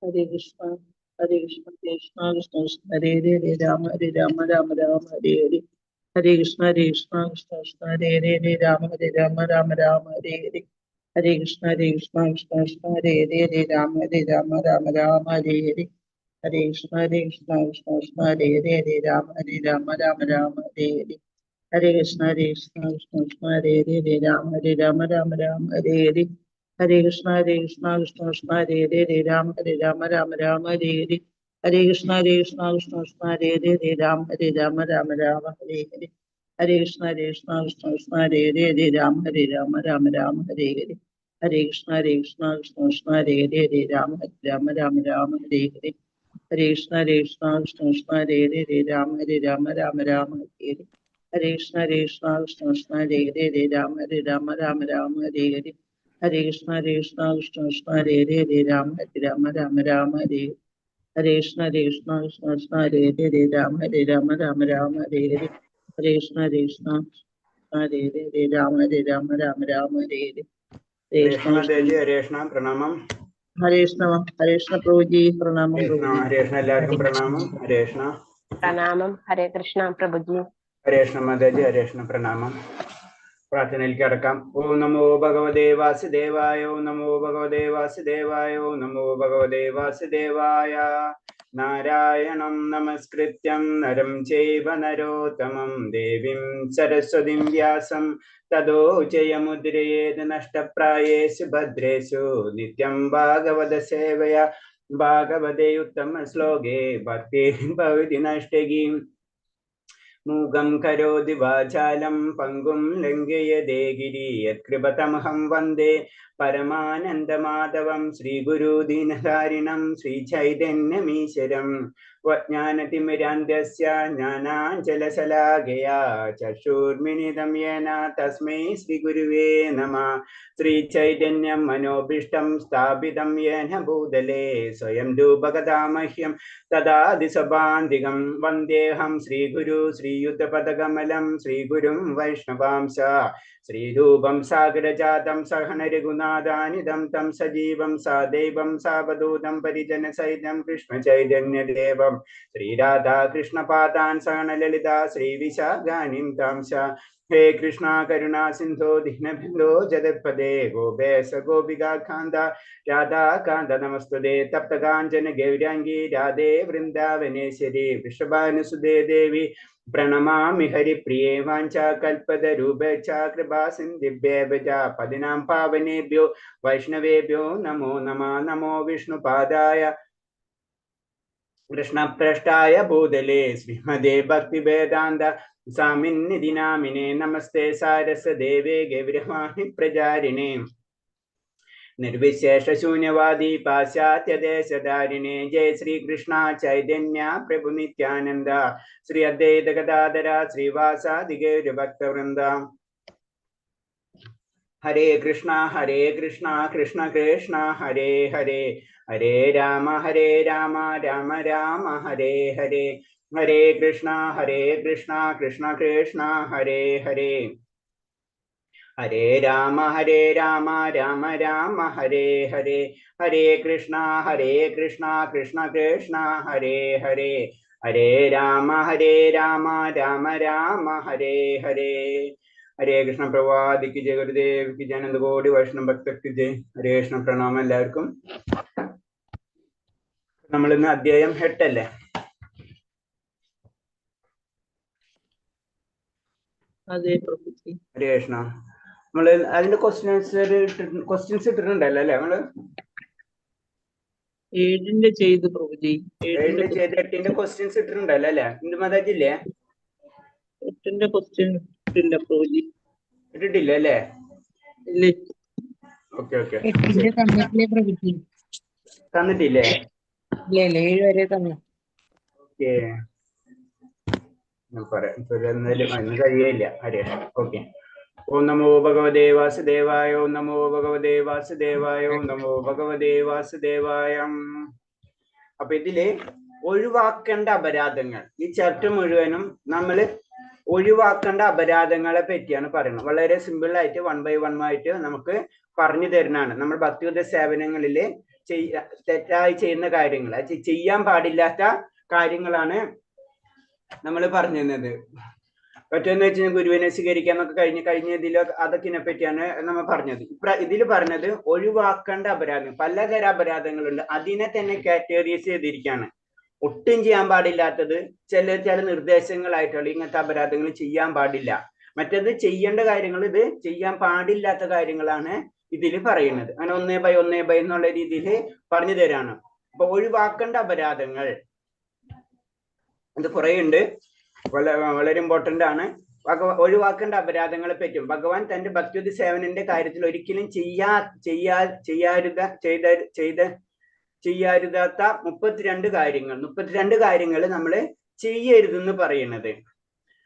Hare Krishna, Hare Krishna, Krishna Krishna Krishna, Hare Hare, Hare Rama, Hare Rama, Rama Rama, Hare Hare. Hare Krishna, Hare Krishna, Krishna Krishna, Hare Hare, Hare Rama, Hare Rama, Rama Rama, Hare Hare. Hare Krishna, Hare Krishna, Krishna Krishna, Hare Hare, Hare Rama, Hare Rama, Rama Rama, Hare Hare. Hare Krishna, Hare Krishna, Krishna Krishna, Hare Hare, Hare Rama, Hare Rama, Rama Rama, Hare Hare. Hare Krishna, Hare Krishna, Krishna Krishna, Hare Hare, Hare Rama, Hare Rama, Rama Rama, Hare Hare. Hare Krishna, Hare Krishna, Krishna Krishna, Hare Hare, Hare Rama, Hare Rama, Rama Rama, Hare Hare. Hare Krishna, Hare Krishna, Krishna Krishna, Hare Hare, Hare Rama, Hare Rama, Rama Rama, Hare Hare. Hare Krishna, Hare Krishna, Krishna Krishna, Hare Hare, Hare Rama, Hare Rama, Rama Rama, Hare Hare. Hare Krishna, Hare Krishna, Krishna Krishna, Hare Hare, Hare Rama, Hare Rama, Rama Rama, Hare Hare. Hare Krishna, Hare Krishna, Krishna Krishna, Hare Hare, Hare Rama, Hare Rama, Rama Rama, Hare Hare. Hare Krishna, Hare Krishna, Krishna Krishna, Hare Hare, Hare Rama, Hare Rama, Rama Rama, Hare Hare. Hare Krishna, Hare Krishna, Krishna Krishna, Hare Hare, Hare Rama, Hare Rama, Rama Rama, Hare Hare. Hare Krishna, Hare Krishna, Krishna Krishna, Hare Hare, Hare Rama, Hare Rama, Rama Rama, Hare Hare. Hare Krishna, Hare Krishna, Hare Hare, Hare Rama, Hare Rama, Rama Rama, Hare Hare. Hare Krishna, Hare Krishna, Pranamam. Hare Krishna, Hare Krishna, Prabhuji, Pranamam, Prabhuji. Hare Krishna, എല്ലാവർക്കും പ്രണാമം. ഹരേ കൃഷ്ണ. പ്രണാമം. ഹരേ കൃഷ്ണ പ്രഭുജി. ഹരേ കൃഷ്ണ മാതാജി. ഹരേ കൃഷ്ണ, പ്രണാമം. പ്രാർത്ഥനയിലേക്ക് അടക്കാം. ഓം നമോ ഭഗവതേ വാസുദേവായ, ഓം നമോ ഭഗവതേ വാസുദേവായ, ഓം നമോ ഭഗവതേ വാസുദേവായ. നാരായണം നമസ്കൃത്യം നരം ചൈവ നരോത്തമം ദേവീം സരസ്വതീം വ്യാസം തതോ ജയമുദ്രയേത് നഷ്ടപ്രായേഷു ഭദ്രേഷു നിത്യം ഭാഗവത സേവയ ഭാഗവതേ ഉത്തമ ശ്ലോകേ ഭക്തി ഭവതി നഷ്ടകീം മൂകം കരോതി വാചാലം പങ്കും ലംഘയതേ ഗിരി യത്കൃപതമഹം വന്ദേ പരമാനന്ദമാധവം ശ്രീഗുരു ദീനധാരിണം ശ്രീചൈതന്യമീശ്വരം ജ്ഞാനതിമിരാന്ധ്യസ്യ ജ്ഞാനാഞ്ജലശലാകയാ ചക്ഷുർമിലിതം യേന തസ്മൈ ശ്രീഗുരുവേ നമഃ. ശ്രീചൈതന്യം മനോഭീഷ്ടം സ്ഥാപിതം യേന ഭൂതലേ സ്വയം രൂപകഥാമഹ്യം തദാദിസഭാന്തികം വന്ദേഹം ശ്രീഗുരു ശ്രീയുതപദകമലം ശ്രീഗുരും വൈഷ്ണവാംശ ശ്രീരൂപം സാഗരജാതം സഹന രഘുനാഥാനിധം തം സജീവം സാദൈവം സാവധൂതം പരിജനസഹിതം കൃഷ്ണചൈതന്യദേവം ശ്രീരാധാകൃഷ്ണപാദാൻ സഹന ലളിതാ ശ്രീവിശാഖാനിം താംശ. ഹേ കൃഷ്ണ കരുണാ സിന്ധോ ദീനബന്ധോ ജഗത്പദേ ഗോപേശ ഗോപികാ കാന്ത രാധാകാന്ത നമസ്തുതേ തപ്തകാഞ്ചന ഗൗരാംഗി രാധേ വൃന്ദാവനേശ്വരി വൃഷഭാനുസുതേ ദേവി പ്രണമാമി ഹരിപ്രിയേ വാഞ്ചാകൽപതരൂപേച്ഛ കൃപാ സിന്ധിഭ്യേഭ പതിനാം പാവനേഭ്യോ വൈഷ്ണവേഭ്യോ നമോ നമഃ. നമോ വിഷ്ണുപാദായ കൃഷ്ണപ്രഷ്ടായ ഭൂതലേ ശ്രീമദേ ഭക്തിവേദാന്ത സ്വാമിന്നിധി നാമിനേ നമസ്തേ സാരസ്വദേവേ ഗൗരവാണി പ്രചാരിണേ നിർവിശേഷ ശൂന്യവാദി പാശ്ചാത്യദേശധാരിണേ. ജയ ശ്രീകൃഷ്ണ ചൈതന്യ പ്രഭു നിത്യാനന്ദ ശ്രീ അദ്വൈത ഗദാധര ശ്രീവാസാദി ഗൗരഭക്തവൃന്ദ. ഹരേ കൃഷ്ണ കൃഷ്ണ കൃഷ്ണ ഹരേ ഹരേ, ഹരേ രാമ രാമ രാമ ഹരേ ഹരേ. ഹരേ കൃഷ്ണ കൃഷ്ണ കൃഷ്ണ ഹരേ ഹരേ, ഹരേ രാമ രാമ രാമ ഹരേ ഹരേ. ഹരേ കൃഷ്ണ കൃഷ്ണ കൃഷ്ണ ഹരേ ഹരേ, ഹരേ രാമ രാമ ഹരേ ഹരേ. ഹരേ കൃഷ്ണ പ്രവാദിക്ക് ജയ, ഗുരുദേവിക്ക് ജയ, അനന്തകോടി വൈഷ്ണവ ഭക്തർക്ക് ജയ്. ഹരേ കൃഷ്ണ പ്രണാമം എല്ലാവർക്കും. നമ്മളിന്ന് അധ്യായം 8 അല്ലേ? അതെ പ്രഭുജി. ഹരേ കൃഷ്ണ. നമ്മള് അതിന്റെ ക്വസ്റ്റ്യൻസ് ഇട്ടിട്ടുണ്ടല്ലോ അല്ലെ? നമ്മള് 7 ചെയ്തു പ്രഭുജി. 8 ക്വസ്റ്റ്യൻസ് ഇട്ടിട്ടുണ്ടല്ലോ അല്ലെ? ഹിന്ദു മാതാജില്ലേ? 8 ക്വസ്റ്റ്യൻ ഇട്ടില്ല പ്രഭുജി. ഇട്ടിട്ടില്ല അല്ലേ? ഇല്ലേ. Okay okay. തന്നിട്ടില്ലേ? 7 വരെ തന്നെ. ഓക്കെ, ഞാൻ പറയാം. ഇന്ന് കഴിയില്ല. ഹരേ ഓക്കെ. ഓം നമോ ഭഗവതേ വാസുദേവായ, ഓം നമോ ഭഗവതേ വാസുദേവായ, ഓം നമോ ഭഗവതേ വാസുദേവായ. അപ്പൊ ഇതില് ഒഴിവാക്കേണ്ട അപരാധങ്ങൾ, ഈ ചാപ്റ്റർ മുഴുവനും നമ്മള് ഒഴിവാക്കേണ്ട അപരാധങ്ങളെ പറ്റിയാണ് പറയുന്നത്. വളരെ സിമ്പിൾ ആയിട്ട് 1 by 1 ആയിട്ട് നമുക്ക് പറഞ്ഞു തരുന്നതാണ്. നമ്മൾ ഭക്തിയുത സേവനങ്ങളില് തെറ്റായി ചെയ്യുന്ന കാര്യങ്ങൾ, ചെയ്യാൻ പാടില്ലാത്ത കാര്യങ്ങളാണ് നമ്മൾ പറഞ്ഞിരുന്നത്. മറ്റൊന്ന് വെച്ചാൽ ഗുരുവിനെ സ്വീകരിക്കുക എന്നൊക്കെ കഴിഞ്ഞ ഇതിലോ അതൊക്കെ പറ്റിയാണ് നമ്മൾ പറഞ്ഞത്. ഇതിൽ പറഞ്ഞത് ഒഴിവാക്കേണ്ട അപരാധം, പലതരം അപരാധങ്ങളുണ്ട്, അതിനെ തന്നെ കാറ്റഗറൈസ് ചെയ്തിരിക്കുകയാണ്. ഒട്ടും ചെയ്യാൻ പാടില്ലാത്തത് ചില നിർദ്ദേശങ്ങളായിട്ടുള്ള ഇങ്ങനത്തെ അപരാധങ്ങൾ ചെയ്യാൻ പാടില്ല. മറ്റത് ചെയ്യേണ്ട കാര്യങ്ങൾ, ഇത് ചെയ്യാൻ പാടില്ലാത്ത കാര്യങ്ങളാണ് ഇതിൽ പറയുന്നത്. അങ്ങനെ 1/1 എന്നുള്ള രീതിയിൽ പറഞ്ഞു തരാണ്. അപ്പൊ ഒഴിവാക്കേണ്ട അപരാധങ്ങൾ ഇത് കുറെ ഉണ്ട്, വളരെ ഇമ്പോർട്ടന്റ് ആണ്. ഒഴിവാക്കേണ്ട അപരാധങ്ങളെ പറ്റും ഭഗവാൻ തന്റെ ഭക്തി സേവനന്റെ കാര്യത്തിൽ ഒരിക്കലും ചെയ്യാരുതാത്ത 32 കാര്യങ്ങൾ നമ്മൾ ചെയ്യരുതെന്ന് പറയുന്നത്.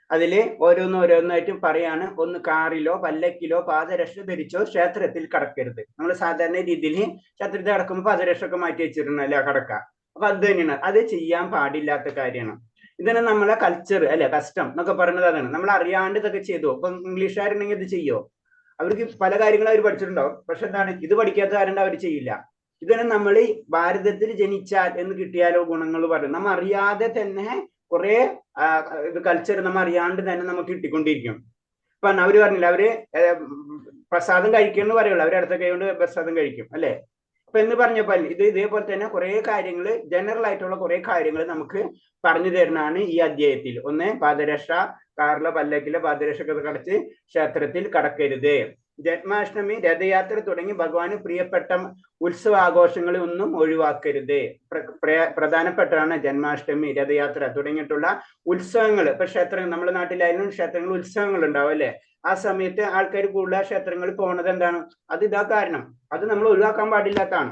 അതില് ഓരോന്നായിട്ടും പറയാണ്. ഒന്ന്, കാറിലോ പല്ലക്കിലോ പാദരക്ഷ ധരിച്ചോ ക്ഷേത്രത്തിൽ കടക്കരുത്. നമ്മൾ സാധാരണ രീതിയിൽ ക്ഷേത്രത്തിൽ കടക്കുമ്പോൾ പാദരക്ഷ മാറ്റി വെച്ചിട്ടുണ്ടല്ലോ കടക്ക. അപ്പൊ അത് തന്നെയാണ്, അത് ചെയ്യാൻ പാടില്ലാത്ത കാര്യമാണ്. ഇതിനെ നമ്മളെ കൾച്ചർ അല്ലെ, കസ്റ്റം എന്നൊക്കെ പറയുന്നത് അതാണ്. നമ്മൾ അറിയാണ്ട് ഇതൊക്കെ ചെയ്തു. ഇപ്പൊ ഇംഗ്ലീഷുകാരുണ്ടെങ്കിൽ ഇത് ചെയ്യോ? അവർക്ക് പല കാര്യങ്ങളും അവർ പഠിച്ചിട്ടുണ്ടാവും, പക്ഷെ എന്താണ് ഇത് പഠിക്കാത്ത കാരണം അവർ ചെയ്യില്ല. ഇതിനെ നമ്മൾ ഭാരതത്തിൽ ജനിച്ചാൽ എന്ന് കിട്ടിയാലോ ഗുണങ്ങൾ പറയും. നമ്മൾ അറിയാതെ തന്നെ കുറെ ഇത് കൾച്ചർ നമ്മൾ അറിയാണ്ട് തന്നെ നമുക്ക് കിട്ടിക്കൊണ്ടിരിക്കും. ഇപ്പൊ അവര് പറഞ്ഞില്ല, അവര് പ്രസാദം കഴിക്കുമെന്ന് പറയുള്ളൂ, അവര് അടുത്ത കൈ കൊണ്ട് പ്രസാദം കഴിക്കും അല്ലെ. അപ്പൊ എന്ന് പറഞ്ഞപ്പോൾ ഇതേപോലെ തന്നെ കുറെ കാര്യങ്ങൾ, ജനറൽ ആയിട്ടുള്ള കുറെ കാര്യങ്ങൾ നമുക്ക് പറഞ്ഞു തരുന്നതാണ് ഈ അധ്യായത്തിൽ. ഒന്ന്, പാദരക്ഷ, കാറിലോ പല്ലക്കിലോ പാദരക്ഷ കടച്ച് ക്ഷേത്രത്തിൽ കടക്കരുത്. ജന്മാഷ്ടമി, രഥയാത്ര തുടങ്ങി ഭഗവാന് പ്രിയപ്പെട്ട ഉത്സവാഘോഷങ്ങളെ ഒന്നും ഒഴിവാക്കരുത്. പ്രധാനപ്പെട്ടതാണ് ജന്മാഷ്ടമി, രഥയാത്ര തുടങ്ങിയിട്ടുള്ള ഉത്സവങ്ങൾ. ഇപ്പൊ ക്ഷേത്രങ്ങൾ, നമ്മുടെ നാട്ടിലായാലും ക്ഷേത്രങ്ങളിൽ ഉത്സവങ്ങൾ ഉണ്ടാവും അല്ലെ. ആ സമയത്ത് ആൾക്കാർ കൂടുതൽ ക്ഷേത്രങ്ങളിൽ പോകുന്നത് എന്താണ്? അത് ഇതാ കാരണം, അത് നമ്മൾ ഒഴിവാക്കാൻ പാടില്ലാത്തതാണ്.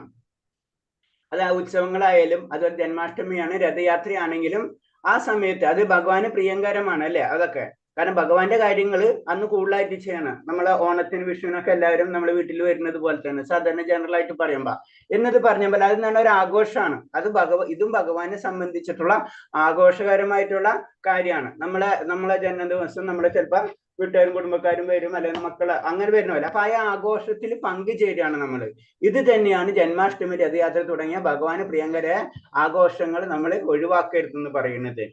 അത് ഉത്സവങ്ങളായാലും, അതുപോലെ ജന്മാഷ്ടമിയാണ്, രഥയാത്രയാണെങ്കിലും ആ സമയത്ത് അത് ഭഗവാന് പ്രിയങ്കരമാണ് അല്ലെ അതൊക്കെ. കാരണം ഭഗവാന്റെ കാര്യങ്ങൾ അന്ന് കൂടുതലായിട്ട് ചെയ്യണം. നമ്മളെ ഓണത്തിന് വിഷുവിനൊക്കെ എല്ലാവരും നമ്മുടെ വീട്ടിൽ വരുന്നത് പോലെ തന്നെ സാധാരണ ജനറൽ ആയിട്ട് പറയുമ്പോ എന്നത് പറഞ്ഞപ്പോൾ അത് നല്ല ഒരു ആഘോഷമാണ്. അത് ഇതും ഭഗവാനെ സംബന്ധിച്ചിട്ടുള്ള ആഘോഷകരമായിട്ടുള്ള കാര്യമാണ്. നമ്മളെ ജന്മദിവസം നമ്മളെ ചിലപ്പോ വീട്ടുകാരും കുടുംബക്കാരും വരും, അല്ലെങ്കിൽ മക്കള് അങ്ങനെ വരുന്നവല്ല. അപ്പൊ ആ ആഘോഷത്തിൽ പങ്കുചേരുകയാണ് നമ്മൾ. ഇത് തന്നെയാണ് ജന്മാഷ്ടമി, രഥയാത്ര തുടങ്ങിയ ഭഗവാന് പ്രിയങ്കര ആഘോഷങ്ങൾ നമ്മൾ ഒഴിവാക്കരുതെന്ന് പറയുന്നത്.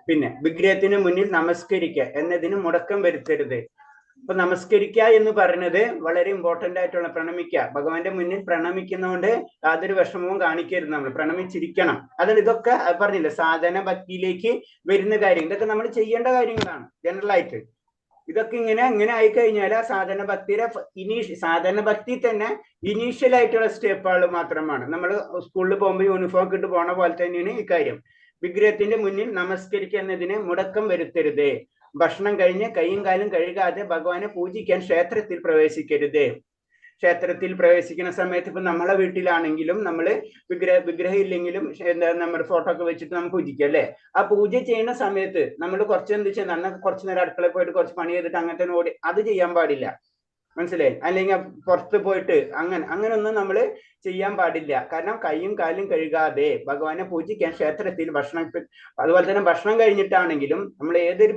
പിന്നെ വിഗ്രഹത്തിന് മുന്നിൽ നമസ്കരിക്കുക എന്നതിന് മുടക്കം വരുത്തരുത്. അപ്പൊ നമസ്കരിക്കുക എന്ന് പറയുന്നത് വളരെ ഇമ്പോർട്ടന്റ് ആയിട്ടുള്ള, പ്രണമിക്കുക. ഭഗവാന്റെ മുന്നിൽ പ്രണമിക്കുന്നതുകൊണ്ട് യാതൊരു വിഷമവും കാണിക്കരുത്, നമ്മൾ പ്രണമിച്ചിരിക്കണം. അതാണ് ഇതൊക്കെ പറഞ്ഞില്ല, സാധന ഭക്തിയിലേക്ക് വരുന്ന കാര്യം. ഇതൊക്കെ നമ്മൾ ചെയ്യേണ്ട കാര്യങ്ങളാണ് ജനറൽ ആയിട്ട്. ഇതൊക്കെ ഇങ്ങനെ ആയിക്കഴിഞ്ഞാൽ ആ സാധന ഭക്തിയുടെ സാധന ഭക്തി തന്നെ ഇനീഷ്യൽ ആയിട്ടുള്ള സ്റ്റെപ്പുകൾ മാത്രമാണ്. നമ്മൾ സ്കൂളിൽ പോകുമ്പോൾ യൂണിഫോം ഒക്കെ ഇട്ട് പോണ പോലെ തന്നെയാണ് ഈ കാര്യം. വിഗ്രഹത്തിന്റെ മുന്നിൽ നമസ്കരിക്കുക എന്നതിന് മുടക്കം വരുത്തരുത്. ഭക്ഷണം കഴിഞ്ഞ് കൈയും കാലും കഴുകാതെ ഭഗവാനെ പൂജിക്കാൻ ക്ഷേത്രത്തിൽ പ്രവേശിക്കരുത്. ക്ഷേത്രത്തിൽ പ്രവേശിക്കുന്ന സമയത്ത് ഇപ്പൊ നമ്മളെ വീട്ടിലാണെങ്കിലും നമ്മള് വിഗ്രഹം ഇല്ലെങ്കിലും എന്താ നമ്മുടെ ഫോട്ടോ ഒക്കെ വെച്ചിട്ട് നമ്മൾ പൂജിക്കുക അല്ലെ. ആ പൂജ ചെയ്യുന്ന സമയത്ത് നമ്മൾ കുറച്ച് നേരം അടുക്കളയിൽ പോയിട്ട് കുറച്ച് പണി ചെയ്തിട്ട് അങ്ങനത്തെ ഓടി അത് ചെയ്യാൻ പാടില്ല, മനസ്സിലായി? അല്ലെങ്കിൽ പുറത്ത് പോയിട്ട് അങ്ങനൊന്നും നമ്മൾ ചെയ്യാൻ പാടില്ല. കാരണം കൈയും കാലും കഴുകാതെ ഭഗവാനെ പൂജിക്കാൻ ക്ഷേത്രത്തിൽ അതുപോലെ തന്നെ ഭക്ഷണം കഴിഞ്ഞിട്ടാണെങ്കിലും നമ്മൾ ഏതൊരു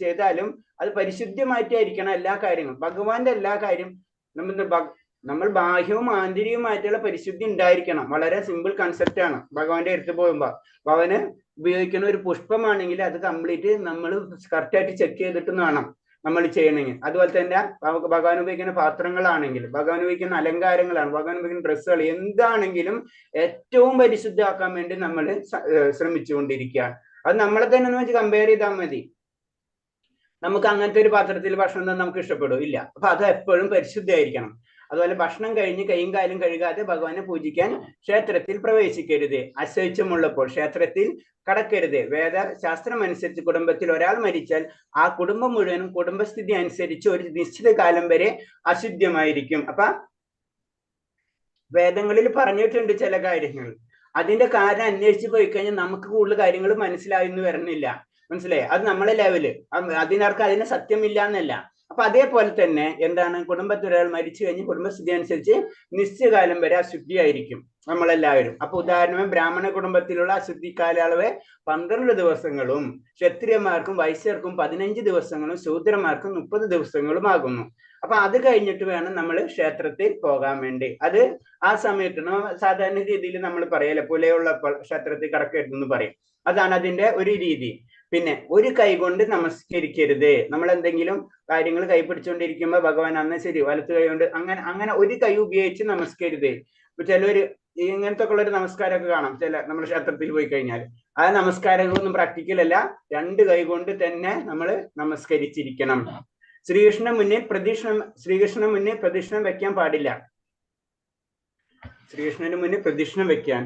ചെയ്താലും അത് പരിശുദ്ധമായിട്ടായിരിക്കണം എല്ലാ കാര്യങ്ങളും. ഭഗവാന്റെ എല്ലാ കാര്യം നമ്മൾ ബാഹ്യവും ആന്തരികവുമായിട്ടുള്ള പരിശുദ്ധി ഉണ്ടായിരിക്കണം. വളരെ സിമ്പിൾ കൺസെപ്റ്റ് ആണ്. ഭഗവാന്റെ അടുത്ത് പോകുമ്പോ ഭഗവാന് ഉപയോഗിക്കുന്ന ഒരു പുഷ്പമാണെങ്കിൽ അത് കംപ്ലീറ്റ് നമ്മൾ കറക്റ്റായിട്ട് ചെക്ക് ചെയ്തിട്ട് വേണം നമ്മൾ ചെയ്യണമെങ്കിൽ. അതുപോലെ തന്നെ ഭഗവാൻ ഉപയോഗിക്കുന്ന പാത്രങ്ങളാണെങ്കിൽ, ഭഗവാൻ ഉപയോഗിക്കുന്ന അലങ്കാരങ്ങളാണ്, ഭഗവാൻ ഉപയോഗിക്കുന്ന ഡ്രസ്സുകൾ എന്താണെങ്കിലും ഏറ്റവും പരിശുദ്ധമാക്കാൻ വേണ്ടി നമ്മൾ ശ്രമിച്ചുകൊണ്ടിരിക്കുകയാണ്. അത് നമ്മളെ തന്നെ ഒന്ന് വെച്ച് കമ്പയർ ചെയ്താൽ മതി. നമുക്ക് അങ്ങനത്തെ ഒരു പാത്രത്തിൽ ഭക്ഷണം നമുക്ക് ഇഷ്ടപ്പെടും ഇല്ല. അപ്പൊ അത് എപ്പോഴും പരിശുദ്ധമായിരിക്കണം. അതുപോലെ ഭക്ഷണം കഴിഞ്ഞ് കൈയും കാലും കഴുകാതെ ഭഗവാനെ പൂജിക്കാൻ ക്ഷേത്രത്തിൽ പ്രവേശിക്കരുത്. അശൗചമുള്ളപ്പോൾ ക്ഷേത്രത്തിൽ കടക്കരുത്. വേദശാസ്ത്രം അനുസരിച്ച് കുടുംബത്തിൽ ഒരാൾ മരിച്ചാൽ ആ കുടുംബം മുഴുവനും കുടുംബസ്ഥിതി അനുസരിച്ച് ഒരു നിശ്ചിത കാലം വരെ അശുദ്ധമായിരിക്കും. അപ്പൊ വേദങ്ങളിൽ പറഞ്ഞിട്ടുണ്ട് ചില കാര്യങ്ങൾ. അതിന്റെ കാരണം അന്വേഷിച്ച് പോയി കഴിഞ്ഞാൽ നമുക്ക് കൂടുതൽ കാര്യങ്ങൾ മനസ്സിലായെന്ന് വരണില്ല, മനസ്സിലായി? അത് നമ്മളെ ലെവല്, അതിനർക്ക് അതിന് സത്യമില്ല എന്നല്ല. അപ്പൊ അതേപോലെ തന്നെ എന്താണ്, കുടുംബത്തിൽ ഒരാൾ മരിച്ചു കഴിഞ്ഞ് കുടുംബസ്ഥിതി അനുസരിച്ച് നിശ്ചയകാലം വരെ അശുദ്ധിയായിരിക്കും നമ്മളെല്ലാവരും. അപ്പൊ ഉദാഹരണം, ബ്രാഹ്മണ കുടുംബത്തിലുള്ള അശുദ്ധി കാലയളവ് 12 ദിവസങ്ങളും, ക്ഷത്രിയന്മാർക്കും വൈശ്യർക്കും 15 ദിവസങ്ങളും, ശൂദ്രന്മാർക്കും 30 ദിവസങ്ങളും ആകുന്നു. അപ്പൊ അത് കഴിഞ്ഞിട്ട് വേണം നമ്മൾ ക്ഷേത്രത്തിൽ പോകാൻ വേണ്ടി. അത് ആ സമയത്ത് സാധാരണ രീതിയിൽ നമ്മൾ പറയല്ലേ, പുലയുള്ളപ്പോൾ ക്ഷേത്രത്തിൽ കടക്കരുതെന്ന് പറയും. അതാണ് അതിന്റെ ഒരു രീതി. പിന്നെ ഒരു കൈ കൊണ്ട് നമസ്കരിക്കരുത്. നമ്മൾ എന്തെങ്കിലും കാര്യങ്ങൾ കൈ പിടിച്ചുകൊണ്ടിരിക്കുമ്പോൾ ഭഗവാൻ അന്ന് ശരി വലത്ത് കൈ കൊണ്ട് അങ്ങനെ ഒരു കൈ ഉപയോഗിച്ച് നമസ്കരിക്കരുത്. ഇപ്പൊ ചിലര് ഇങ്ങനത്തെ ഉള്ള ഒരു നമസ്കാരമൊക്കെ കാണാം നമ്മൾ ക്ഷേത്രത്തിൽ പോയി കഴിഞ്ഞാൽ. ആ നമസ്കാരങ്ങളൊന്നും പ്രാക്ടിക്കൽ അല്ല. രണ്ട് കൈ കൊണ്ട് തന്നെ നമ്മൾ നമസ്കരിച്ചിരിക്കണം. ശ്രീകൃഷ്ണന് മുന്നിൽ പ്രദക്ഷിണം വെക്കാൻ പാടില്ല. ശ്രീകൃഷ്ണന് മുന്നിൽ പ്രദക്ഷിണം വെക്കാൻ,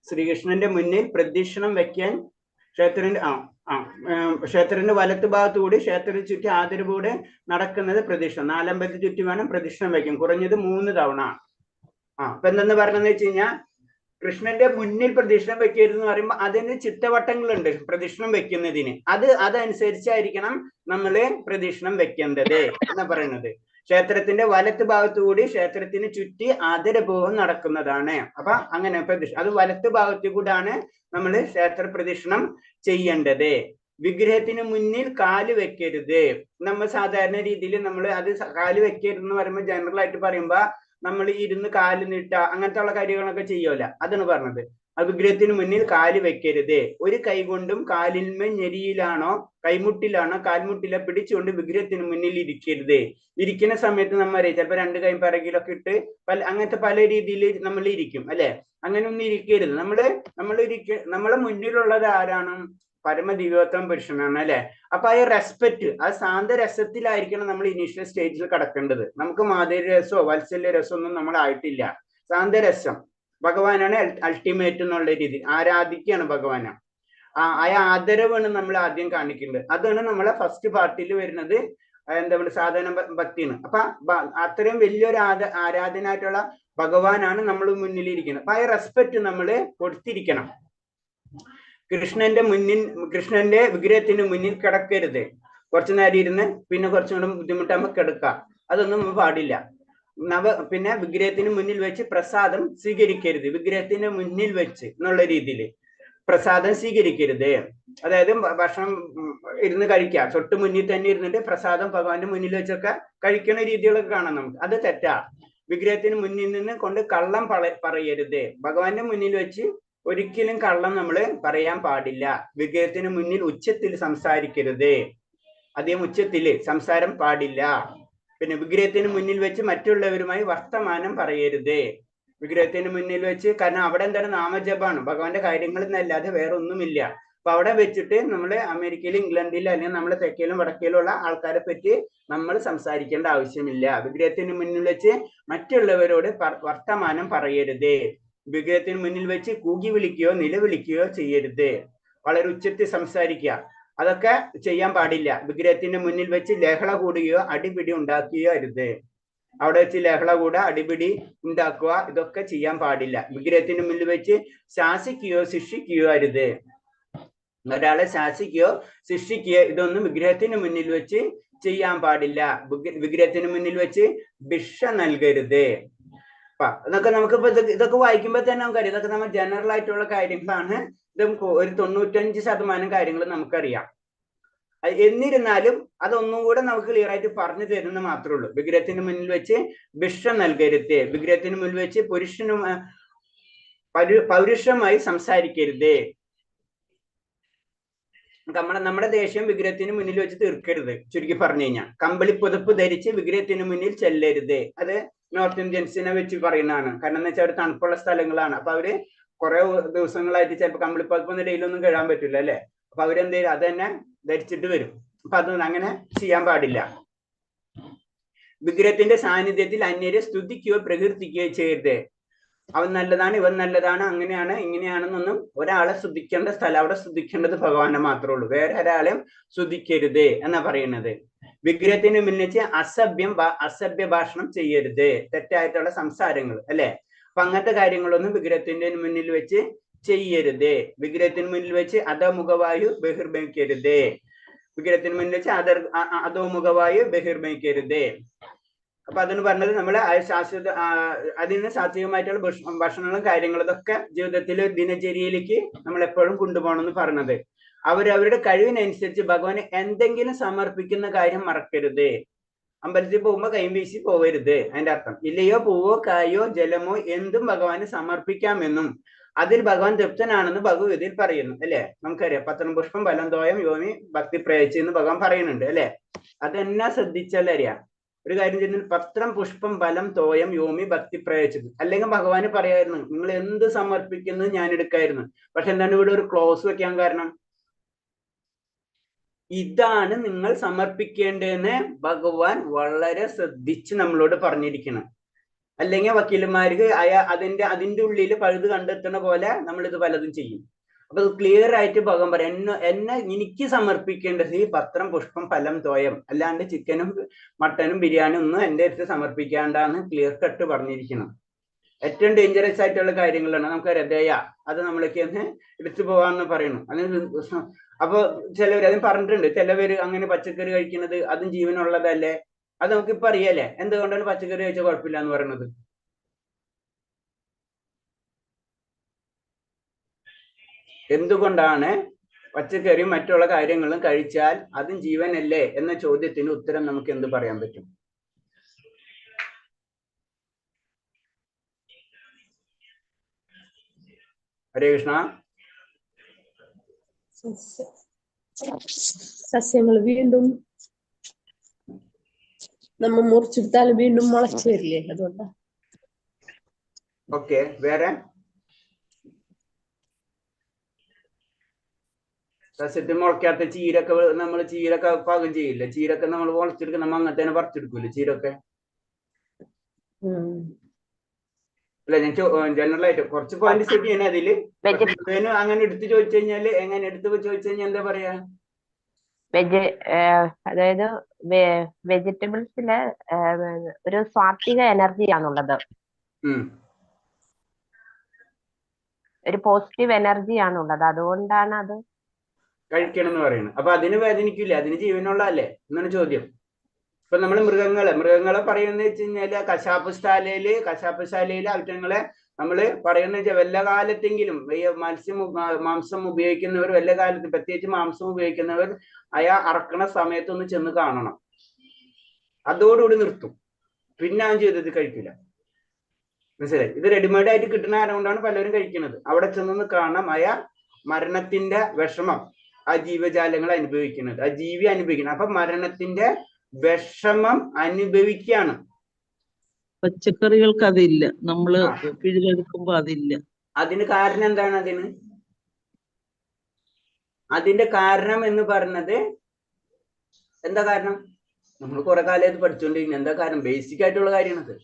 ശ്രീകൃഷ്ണന്റെ മുന്നിൽ പ്രദക്ഷിണം വെക്കാൻ ക്ഷേത്രത്തിന്റെ വലത്ത് ഭാഗത്തുകൂടി ക്ഷേത്രത്തിൽ ചുറ്റി ആദരവോടെ നടക്കുന്നത് പ്രദക്ഷിണം. 4 അമ്പലത്തിൽ ചുറ്റി വേണം പ്രദക്ഷിണം വെക്കാൻ, കുറഞ്ഞത് 3 തവണ. അപ്പൊ എന്തെന്ന് പറഞ്ഞെന്ന് വെച്ച് കഴിഞ്ഞാൽ, കൃഷ്ണന്റെ മുന്നിൽ പ്രദക്ഷിണം വെക്കരുതെന്ന് പറയുമ്പോൾ അതിന് ചിട്ടവട്ടങ്ങളുണ്ട് പ്രദക്ഷിണം വെക്കുന്നതിന്. അതനുസരിച്ചായിരിക്കണം നമ്മള് പ്രദക്ഷിണം വെക്കേണ്ടത് എന്നാ പറയുന്നത്. ക്ഷേത്രത്തിന്റെ വലത്ത് ഭാഗത്തുകൂടി ക്ഷേത്രത്തിന് ചുറ്റി ആദരപൂർവ്വം നടക്കുന്നതാണ്. അപ്പൊ അങ്ങനെ അത് വലത്ത് ഭാഗത്തു കൂടാണ് നമ്മൾ ക്ഷേത്ര പ്രദക്ഷിണം ചെയ്യേണ്ടത്. വിഗ്രഹത്തിന് മുന്നിൽ കാല് വെക്കരുത്. നമ്മൾ സാധാരണ രീതിയിൽ നമ്മൾ അത് കാല് വെക്കരുത് എന്ന് പറയുമ്പോൾ ജനറൽ ആയിട്ട് പറയുമ്പോ നമ്മൾ ഇരുന്ന് കാല് നീട്ട അങ്ങനത്തെ ഉള്ള കാര്യങ്ങളൊക്കെ ചെയ്യുമല്ല, അതാണ് പറഞ്ഞത്. ആ വിഗ്രഹത്തിന് മുന്നിൽ കാല് വെക്കരുത്. ഒരു കൈ കൊണ്ടും കാലിന്മേൽ ഞെരിയിലാണോ കൈമുട്ടിലാണോ കാൽമുട്ടില പിടിച്ചുകൊണ്ട് വിഗ്രഹത്തിന് മുന്നിൽ ഇരിക്കരുത്. ഇരിക്കുന്ന സമയത്ത് നമ്മൾ അറിയാം, ചിലപ്പോൾ 2 കൈ പിറകിലൊക്കെ ഇട്ട് അങ്ങനത്തെ പല രീതിയിൽ നമ്മൾ ഇരിക്കും അല്ലെ. അങ്ങനെ ഒന്നും ഇരിക്കരുത്. നമ്മളെ മുന്നിലുള്ളത് ആരാണ്? പരമദിവ്യോത്തമ പുരുഷനാണ് അല്ലെ. അപ്പൊ ആ റെസ്പെക്ട്, ആ ശാന്തരസത്തിലായിരിക്കണം നമ്മൾ ഇനീഷ്യൽ സ്റ്റേജിൽ കടക്കേണ്ടത്. നമുക്ക് മാധുര്യ രസമോ വാത്സല്യ രസമോ ഒന്നും നമ്മൾ ആയിട്ടില്ല. ശാന്തരസം ഭഗവാനാണ് അൾട്ടിമേറ്റ് എന്നുള്ള രീതി. ആരാധിക്കുകയാണ് ഭഗവാനെ. ആ ആദരവാണ് നമ്മൾ ആദ്യം കാണിക്കേണ്ടത്. അതാണ് നമ്മളെ ഫസ്റ്റ് പാർട്ടിൽ വരുന്നത്. എന്താ പറയുക, സാധന ഭക്തിയാണ്. അപ്പൊ അത്രയും വലിയൊരു ആരാധനായിട്ടുള്ള ഭഗവാനാണ് നമ്മൾ മുന്നിലിരിക്കുന്നത്. അപ്പൊ ആ റെസ്പെക്ട് നമ്മൾ കൊടുത്തിരിക്കണം. കൃഷ്ണന്റെ വിഗ്രഹത്തിന് മുന്നിൽ കിടക്കരുത്. കുറച്ചു നേരം ഇരുന്ന് പിന്നെ കുറച്ചും കൂടെ ബുദ്ധിമുട്ടാകുമ്പോൾ കിടക്കാം. അതൊന്നും പാടില്ല. പിന്നെ വിഗ്രഹത്തിന് മുന്നിൽ വെച്ച് പ്രസാദം സ്വീകരിക്കരുത്. വിഗ്രഹത്തിന് മുന്നിൽ വെച്ച് എന്നുള്ള രീതിയിൽ പ്രസാദം സ്വീകരിക്കരുത്. അതായത് ഭക്ഷണം ഇരുന്ന് കഴിക്കാം, തൊട്ട് മുന്നിൽ തന്നെ ഇരുന്നിട്ട് പ്രസാദം ഭഗവാന്റെ മുന്നിൽ വെച്ചൊക്കെ കഴിക്കുന്ന രീതികളൊക്കെ കാണാം നമുക്ക്. അത് തെറ്റാ. വിഗ്രഹത്തിന് മുന്നിൽ നിന്ന് കൊണ്ട് കള്ളം പറയരുത്. ഭഗവാന്റെ മുന്നിൽ വെച്ച് ഒരിക്കലും കള്ളം നമ്മൾ പറയാൻ പാടില്ല. വിഗ്രഹത്തിന് മുന്നിൽ ഉച്ചത്തിൽ സംസാരിക്കരുത്. അധികം ഉച്ചത്തില് സംസാരം പാടില്ല. പിന്നെ വിഗ്രഹത്തിന് മുന്നിൽ വെച്ച് മറ്റുള്ളവരുമായി വർത്തമാനം പറയരുത്. വിഗ്രഹത്തിന് മുന്നിൽ വെച്ച്, കാരണം അവിടെ എന്താണ് നാമജപാണ്, ഭഗവാന്റെ കാര്യങ്ങളെന്നല്ലാതെ വേറെ ഒന്നുമില്ല. അപ്പൊ അവിടെ വെച്ചിട്ട് നമ്മള് അമേരിക്കയിലും ഇംഗ്ലണ്ടിലും അല്ലെങ്കിൽ നമ്മളെ തെക്കേലും വടക്കേലും ഉള്ള ആൾക്കാരെ പറ്റി നമ്മൾ സംസാരിക്കേണ്ട ആവശ്യമില്ല. വിഗ്രഹത്തിന് മുന്നിൽ വെച്ച് മറ്റുള്ളവരോട് വർത്തമാനം പറയരുത്. വിഗ്രഹത്തിന് മുന്നിൽ വെച്ച് കൂകി വിളിക്കുകയോ നിലവിളിക്കുകയോ ചെയ്യരുത്. വളരെ ഉച്ചത്തിൽ സംസാരിക്കുക, അതൊക്കെ ചെയ്യാൻ പാടില്ല. വിഗ്രഹത്തിന്റെ മുന്നിൽ വെച്ച് ലഹള കൂടുകയോ അടിപിടി ഉണ്ടാക്കുകയോ അരുത്. അവിടെ വെച്ച് ലഹള കൂടുക, അടിപിടി ഉണ്ടാക്കുക, ഇതൊക്കെ ചെയ്യാൻ പാടില്ല. വിഗ്രഹത്തിന് മുന്നിൽ വെച്ച് ശാസിക്കുകയോ ശിക്ഷിക്കുകയോ അരുത്. ഒരാളെ ശാസിക്കുകയോ ശിക്ഷിക്കുകയോ ഇതൊന്നും വിഗ്രഹത്തിന് മുന്നിൽ വെച്ച് ചെയ്യാൻ പാടില്ല. വിഗ്രഹത്തിന് മുന്നിൽ വെച്ച് ഭിക്ഷ നൽകരുത്. ഇതൊക്കെ നമുക്കിപ്പോ ഇതൊക്കെ വായിക്കുമ്പോൾ തന്നെ നമുക്കറിയാം, ഇതൊക്കെ നമ്മൾ ജനറൽ ആയിട്ടുള്ള കാര്യങ്ങളാണ്. ഇത് ഒരു 95% കാര്യങ്ങൾ നമുക്കറിയാം. എന്നിരുന്നാലും അതൊന്നും കൂടെ നമുക്ക് ക്ലിയർ ആയിട്ട് പറഞ്ഞു തരുന്ന മാത്രമേ ഉള്ളൂ. വിഗ്രഹത്തിന് മുന്നിൽ വെച്ച് ഭിക്ഷ നൽകരുത്. വിഗ്രഹത്തിന് മുന്നിൽ വെച്ച് പൗരുഷമായി സംസാരിക്കരുത്. നമ്മുടെ ദേഷ്യം വിഗ്രഹത്തിന് മുന്നിൽ വെച്ച് തീർക്കരുത്. ചുരുക്കി പറഞ്ഞു കഴിഞ്ഞാൽ കമ്പിളി പുതപ്പ് ധരിച്ച് വിഗ്രഹത്തിന് മുന്നിൽ ചെല്ലരുത്. അത് നോർത്ത് ഇന്ത്യൻസിനെ വെച്ച് പറയുന്നതാണ്. കാരണം എന്ന് വെച്ചാൽ അവർ തണുപ്പുള്ള സ്ഥലങ്ങളാണ്. അപ്പൊ അവര് കുറെ ദിവസങ്ങളായിട്ട് ചിലപ്പോൾ കമ്പിളി പുതപ്പൊന്നും ഡെയിലൊന്നും കഴുകാൻ പറ്റില്ല അല്ലെ. അപ്പൊ അവരെന്തെയ്യും അത് തന്നെ ധരിച്ചിട്ട് വരും. അപ്പൊ അതൊന്നും അങ്ങനെ ചെയ്യാൻ പാടില്ല. വിഗ്രഹത്തിന്റെ സാന്നിധ്യത്തിൽ അന്യരെ സ്തുതിക്കുകയോ പ്രകീർത്തിക്കുകയോ ചെയ്യരുത്. അവൻ നല്ലതാണ്, ഇവൻ നല്ലതാണ്, അങ്ങനെയാണ് ഇങ്ങനെയാണെന്നൊന്നും ഒരാളെ സ്തുതിക്കേണ്ട സ്ഥലം, അവിടെ സ്തുതിക്കേണ്ടത് ഭഗവാനെ മാത്രമേ ഉള്ളൂ. വേറെ ഒരാളെയും സ്തുതിക്കരുത് എന്നാ പറയുന്നത്. വിഗ്രഹത്തിന് മുന്നിച്ച് അസഭ്യ ഭാഷണം ചെയ്യരുത്. തെറ്റായിട്ടുള്ള സംസാരങ്ങൾ അല്ലെ. അപ്പൊ അങ്ങനത്തെ കാര്യങ്ങളൊന്നും വിഗ്രഹത്തിന്റെ മുന്നിൽ വെച്ച് ചെയ്യരുത്. വിഗ്രഹത്തിന് മുന്നിൽ വെച്ച് അധോമുഖവായു ബഹിർഭവിക്കരുത്. വിഗ്രഹത്തിന് മുന്നിൽ വെച്ച് അധോമുഖവായു ബഹിർഭവിക്കരുത്. അപ്പൊ അതിന് പറഞ്ഞത് നമ്മള് അതിന് സാത്വികമായിട്ടുള്ള ഭക്ഷണങ്ങളും കാര്യങ്ങളും ഇതൊക്കെ ജീവിതത്തില് ദിനചര്യയിലേക്ക് നമ്മൾ എപ്പോഴും കൊണ്ടുപോകണം എന്ന് പറഞ്ഞത്. അവരവരുടെ കഴിവിനനുസരിച്ച് ഭഗവാന് എന്തെങ്കിലും സമർപ്പിക്കുന്ന കാര്യം മറക്കരുത്. അമ്പലത്തിൽ പോകുമ്പോ കൈ വീശി പോവരുത്. അതിന്റെ അർത്ഥം ഇല്ലയോ പൂവോ കായോ ജലമോ എന്തും ഭഗവാന് സമർപ്പിക്കാമെന്നും അതിൽ ഭഗവാൻ തൃപ്തനാണെന്ന് ഭഗവതിയിൽ പറയുന്നു അല്ലെ. നമുക്കറിയാം പത്രം പുഷ്പം ഫലം തോയം യോമി ഭക്തി പ്രയച്ച് എന്ന് ഭഗവാൻ പറയുന്നുണ്ട് അല്ലെ. അതെന്നാ ശ്രദ്ധിച്ചാൽ അറിയാം. ഒരു കാര്യം ചെയ്യുന്നത് പത്രം പുഷ്പം ഫലം തോയം യോമി ഭക്തി പ്രയച്ചത്. അല്ലെങ്കിൽ ഭഗവാന് പറയായിരുന്നു നിങ്ങൾ എന്ത് സമർപ്പിക്കുന്നത് ഞാൻ എടുക്കായിരുന്നു. പക്ഷെ എന്താണ് ഇവിടെ ഒരു ക്ലോസ് വെക്കാൻ കാരണം? ഇതാണ് നിങ്ങൾ സമർപ്പിക്കേണ്ടതെന്ന് ഭഗവാൻ വളരെ ശ്രദ്ധിച്ച് നമ്മളോട് പറഞ്ഞിരിക്കണം. അല്ലെങ്കിൽ വക്കീലന്മാർക്ക് അതിന്റെ ഉള്ളിൽ പഴുത് കണ്ടെത്തുന്ന പോലെ നമ്മൾ ഇത് പലതും ചെയ്യും. അപ്പൊ ക്ലിയർ ആയിട്ട് ഭഗവാൻ പറയാം എന്നെ എനിക്ക് സമർപ്പിക്കേണ്ടത് ഈ പത്രം പുഷ്പം ഫലം തോയം, അല്ലാണ്ട് ചിക്കനും മട്ടനും ബിരിയാണി ഒന്നും എന്റെ അടുത്ത് സമർപ്പിക്കാണ്ടാന്ന് ക്ലിയർ കട്ട് പറഞ്ഞിരിക്കണം. ഏറ്റവും ഡേഞ്ചറസ് ആയിട്ടുള്ള കാര്യങ്ങളാണ്. നമുക്കറിയാം ദയ, അത് നമ്മളൊക്കെ ഒന്ന് എടുത്തു പോവാന്ന് പറയണു. അതിന് അപ്പൊ ചിലവർ അതും പറഞ്ഞിട്ടുണ്ട്. ചിലവര് അങ്ങനെ പച്ചക്കറി കഴിക്കുന്നത് അതും ജീവനുള്ളതല്ലേ. അത് നമുക്കിപ്പോ അറിയാലേ എന്തുകൊണ്ടാണ് പച്ചക്കറി കഴിച്ചാൽ കുഴപ്പമില്ല എന്ന് പറയുന്നത്. എന്തുകൊണ്ടാണ് പച്ചക്കറിയും മറ്റുള്ള കാര്യങ്ങളും കഴിച്ചാൽ അതും ജീവനല്ലേ എന്ന ചോദ്യത്തിന് ഉത്തരം നമുക്ക് എന്ത് പറയാൻ പറ്റും? ഹരേ കൃഷ്ണ. സസ്യങ്ങൾ വീണ്ടും നമ്മ മുറിച്ചെടുത്താൽ വീണ്ടും മുളച്ചു വരില്ലേ, അതുകൊണ്ടാ. ഓക്കെ, വേറെ സസ്യത്തിൽ മുളയ്ക്കാത്ത ചീരൊക്കെ നമ്മൾ ചീരൊക്കെ പാകം ചെയ്യില്ല. ചീരൊക്കെ നമ്മൾ മുളച്ചെടുക്കും, നമ്മൾ അങ്ങനത്തെ തന്നെ പറിച്ചെടുക്കൂല്ലേ ചീരൊക്കെ? അല്ല ഞാൻ ജനറൽ ആയിട്ട് കുറച്ച് പോയിന്റ് സെറ്റ് ചെയ്യണേ അതില്. അങ്ങനെ എടുത്ത് ചോദിച്ചു കഴിഞ്ഞാല് എങ്ങനെ എടുത്ത് ചോദിച്ചു കഴിഞ്ഞാൽ എന്താ പറയാ? അതായത് വെജിറ്റബിൾസില് ഒരു സ്വാത്വിക എനർജിയാണുള്ളത്, ഒരു പോസിറ്റീവ് എനർജിയാണുള്ളത്. അതുകൊണ്ടാണ് അത് കഴിക്കണം എന്ന് പറയുന്നത്. അപ്പൊ അതിന് വേദനിക്കില്ല, അതിന് ജീവനുള്ളതല്ലേ എന്നാണ് ചോദ്യം. ഇപ്പൊ നമ്മൾ മൃഗങ്ങളെ പറയുന്ന വെച്ച് കഴിഞ്ഞാല് കശാപ്പുശാലയില് ഐറ്റങ്ങളെ നമ്മള് പറയുന്ന വെച്ചാൽ വല്ല കാലത്തെങ്കിലും ഈ മാംസം ഉപയോഗിക്കുന്നവർ വല്ല കാലത്ത്, പ്രത്യേകിച്ച് മാംസം ഉപയോഗിക്കുന്നവർ അറക്കണ സമയത്ത് ഒന്ന് ചെന്ന് കാണണം. അതോടുകൂടി നിർത്തും, പിന്നെ അവൻ ചെയ്തത് കഴിക്കില്ല. മനസ്സിലായി? ഇത് റെഡിമെയ്ഡ് ആയിട്ട് കിട്ടുന്ന കാരണം കൊണ്ടാണ് പലരും കഴിക്കുന്നത്. അവിടെ ചെന്നൊന്ന് കാണാം മരണത്തിന്റെ വിഷമം ആ ജീവജാലങ്ങൾ അനുഭവിക്കുന്നത്, ആ ജീവി അനുഭവിക്കുന്നത്. അപ്പൊ മരണത്തിന്റെ വിഷമം അനുഭവിക്കുകയാണ്. പച്ചക്കറികൾക്ക് അതില്ല, നമ്മള് പിഴുതെടുക്കുമ്പോ അതില്ല. അതിന് കാരണം എന്താണ്? അതിന്റെ കാരണം എന്ന് പറഞ്ഞത് എന്താ കാരണം? നമ്മൾ കുറെ കാലമായിട്ട് പഠിച്ചുകൊണ്ടിരിക്കുന്നത്. എന്താ കാരണം? ബേസിക് ആയിട്ടുള്ള കാര്യമാണത്.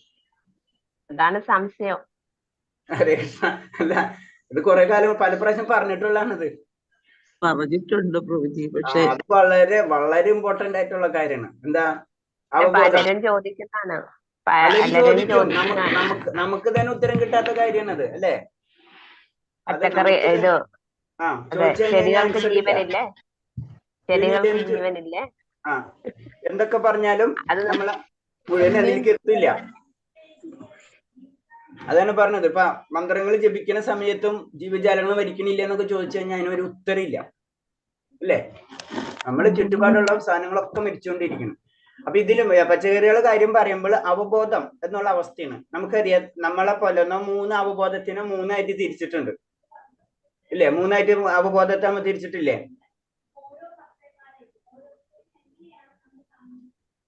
അതാണ് സംശയം. അല്ല, ഇത് കുറെ കാലം പല പ്രാവശ്യം പറഞ്ഞിട്ടുള്ളതാണത്. പറഞ്ഞിട്ടുണ്ട് പ്രഭുജി, പക്ഷെ അത് വളരെ വളരെ ഇമ്പോർട്ടന്റ് ആയിട്ടുള്ള കാര്യമാണ്. എന്താ? പലരും ചോദിക്കുന്നതാണ്, നമുക്ക് തന്നെ ഉത്തരം കിട്ടാത്ത കാര്യമാണത് അല്ലേ? പച്ചക്കറി ഇത് ചെടികൾക്ക് ജീവനില്ലേ, ചെടികൾക്ക് ജീവനില്ലേ, എന്തൊക്കെ പറഞ്ഞാലും നമ്മളെ മുഴുവൻ അതിലേക്ക് എത്തില്ല. അതാണ് പറഞ്ഞത്. ഇപ്പൊ മന്ത്രങ്ങൾ ജപിക്കുന്ന സമയത്തും ജീവജാലങ്ങൾ മരിക്കണില്ല എന്നൊക്കെ ചോദിച്ചു കഴിഞ്ഞാൽ അതിനൊരു ഉത്തരമില്ല അല്ലേ? നമ്മുടെ ചുറ്റുപാടുള്ള സാധനങ്ങളൊക്കെ മരിച്ചുകൊണ്ടിരിക്കണം. അപ്പൊ ഇതിലും പച്ചക്കറികളുടെ കാര്യം പറയുമ്പോൾ അവബോധം എന്നുള്ള അവസ്ഥയാണ്. നമുക്കറിയാം നമ്മളെ പോലെ 3 അവബോധത്തിനെ 3ആയിട്ട് തിരിച്ചിട്ടുണ്ട് ഇല്ലേ? 3ആയിട്ട് അവബോധത്തെ നമ്മൾ തിരിച്ചിട്ടില്ലേ?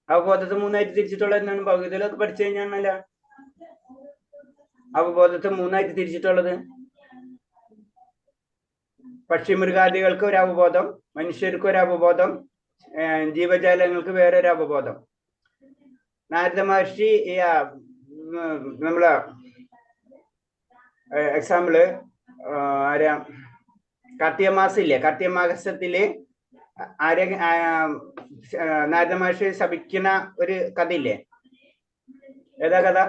അവബോധത്തെ 3ആയിട്ട് തിരിച്ചിട്ടുള്ളത് എന്താണ്? ഭൗതികതയിലൊക്കെ പഠിച്ചു കഴിഞ്ഞാൽ അവബോധത്തെ 3ആയിട്ട് തിരിച്ചിട്ടുള്ളത് പക്ഷിമൃഗാദികൾക്ക് ഒരു അവബോധം, മനുഷ്യർക്ക് ഒരു അവബോധം, ജീവജാലങ്ങൾക്ക് വേറൊരു അവബോധം. നാരദ മഹർഷി നമ്മളെ എക്സാമ്പിള് കാർത്തിക മാസം ഇല്ലേ? കാർത്തിക മാസത്തില് നാരദ മഹർഷി ശപിക്കുന്ന ഒരു കഥയില്ലേ? ഏതാ കഥ?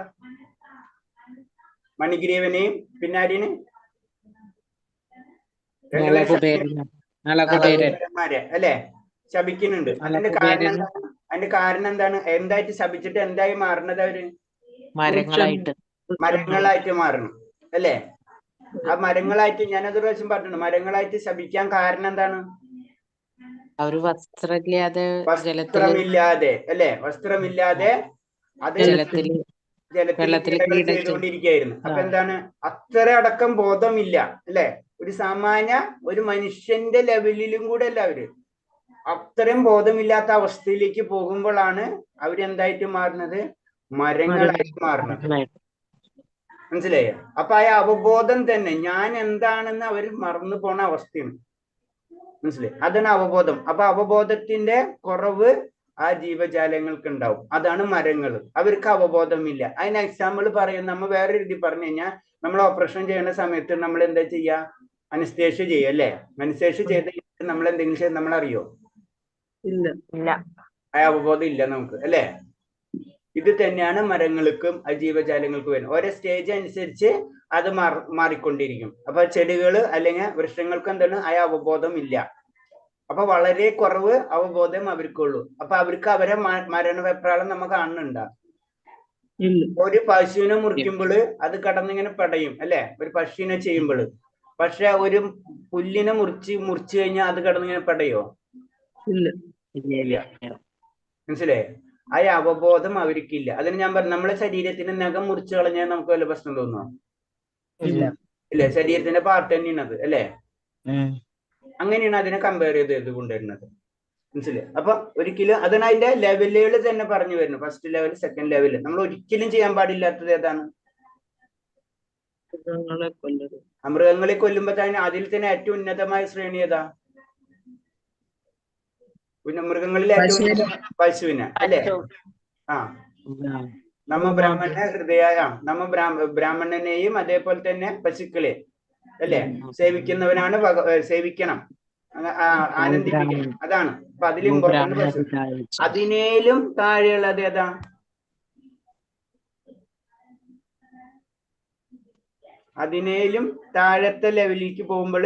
മണിഗ്രീവനെയും പിന്നാരിന് അല്ലെ ശപിക്കുന്നുണ്ട്. അതിന്റെ കാരണം എന്താണ്? എന്തായിട്ട് ശപിച്ചിട്ട് എന്തായി മാറണത്? അവര് മരങ്ങളായിട്ട് മാറണം അല്ലെ? ആ മരങ്ങളായിട്ട് ഞാനത് പ്രാവശ്യം പറഞ്ഞിട്ടുണ്ട്. മരങ്ങളായിട്ട് ശപിക്കാൻ കാരണം എന്താണ്? അവര് വസ്ത്രമില്ലാതെ വസ്ത്രമില്ലാതെ അല്ലെ, വസ്ത്രമില്ലാതെ അത് ജലത്തില് ജലത്തിൽ വെള്ളത്തിൽ ക്രീഡകൾ ക്രീഡ ചെയ്തുകൊണ്ടിരിക്കുകയായിരുന്നു. അപ്പൊ എന്താണ്, അത്ര അടക്കം ബോധമില്ല അല്ലെ, ഒരു സാമാന്യ ഒരു മനുഷ്യന്റെ ലെവലിലും കൂടെ അല്ല അവര്, അത്രയും ബോധമില്ലാത്ത അവസ്ഥയിലേക്ക് പോകുമ്പോഴാണ് അവരെന്തായിട്ട് മാറുന്നത്, മരങ്ങളായിട്ട് മാറുന്നത്. മനസ്സിലായോ? അപ്പൊ ആ അവബോധം തന്നെ ഞാൻ എന്താണെന്ന് അവർ മറന്നു പോണ അവസ്ഥയാണ്. മനസ്സിലായി? അതാണ് അവബോധം. അപ്പൊ അവബോധത്തിന്റെ കുറവ് ആ ജീവജാലങ്ങൾക്ക് ഉണ്ടാവും. അതാണ് മരങ്ങൾ. അവർക്ക് അവബോധമില്ല. അതിന് എക്സാമ്പിൾ പറയും, നമ്മൾ വേറെ രീതി പറഞ്ഞു കഴിഞ്ഞാൽ, നമ്മൾ ഓപ്പറേഷൻ ചെയ്യുന്ന സമയത്ത് നമ്മൾ എന്താ ചെയ്യുക, അനസ്തേഷ്യ ചെയ്യും അല്ലെ. അനസ്തേഷ്യ ചെയ്ത് നമ്മൾ എന്തെങ്കിലും ചെയ്ത് നമ്മൾ അറിയോ? ഇല്ല. ആ അവബോധം ഇല്ല നമുക്ക് അല്ലെ. ഇത് തന്നെയാണ് മരങ്ങൾക്കും ജീവജാലങ്ങൾക്കും വരുന്നത്. ഓരോ സ്റ്റേജ് അനുസരിച്ച് അത് മാറിക്കൊണ്ടിരിക്കും. അപ്പൊ ചെടികള് അല്ലെങ്കിൽ വൃക്ഷങ്ങൾക്ക് എന്താണ്, ആ അവബോധം ഇല്ല. അപ്പൊ വളരെ കുറവ് അവബോധം അവർക്കുള്ളൂ. അപ്പൊ അവർക്ക് അവരെ മരണവെപ്രാളം നമ്മൾ കാണുന്നുണ്ടാ? ഒരു പശുവിനെ മുറിക്കുമ്പോൾ അത് കടന്നിങ്ങനെ പടയും അല്ലെ, ഒരു പശുവിനെ ചെയ്യുമ്പോൾ. പക്ഷെ ഒരു പുല്ലിനെ മുറിച്ചു കഴിഞ്ഞാൽ അത് കടന്നിങ്ങനെ പടയോ? ഇല്ല. മനസ്സിലായേ? ആ അവബോധം അവർക്കില്ല. അതിന് ഞാൻ പറഞ്ഞു, നമ്മളെ ശരീരത്തിന് നഖം മുറിച്ചു കളഞ്ഞാൽ നമുക്ക് വല്ല പ്രശ്നം തോന്നുമോ? ഇല്ല. ശരീരത്തിന്റെ പാർട്ട് തന്നെയാണ് അത് അല്ലെ. അങ്ങനെയാണ് അതിനെ കമ്പയർ ചെയ്ത് കൊണ്ടുവരുന്നത്. മനസ്സിലായി? അപ്പൊ ഒരിക്കലും അതിന് അതിന്റെ ലെവലുകൾ തന്നെ പറഞ്ഞു വരുന്നു. First level, second level. നമ്മൾ ഒരിക്കലും ചെയ്യാൻ പാടില്ലാത്തത് ഏതാണ്? മൃഗങ്ങളെ കൊല്ലുമ്പോ തന്നെ അതിൽ തന്നെ ഏറ്റവും ഉന്നതമായ ശ്രേണി ഏതാ? മൃഗങ്ങളിൽ ഏറ്റവും പശുവിനെ അല്ലെ. ആ, ബ്രാഹ്മണനെയും അതേപോലെ തന്നെ പശുക്കളെ അല്ലെ സേവിക്കുന്നവനാണ് സേവിക്കണം, ആനന്ദിപ്പിക്കണം. അതാണ്. അപ്പൊ അതിൽ ഇമ്പോർട്ടന്റ് പശു. അതിനേലും താഴെയുള്ളത് ഏതാ? അതിനേലും താഴത്തെ ലെവലിലേക്ക് പോകുമ്പോൾ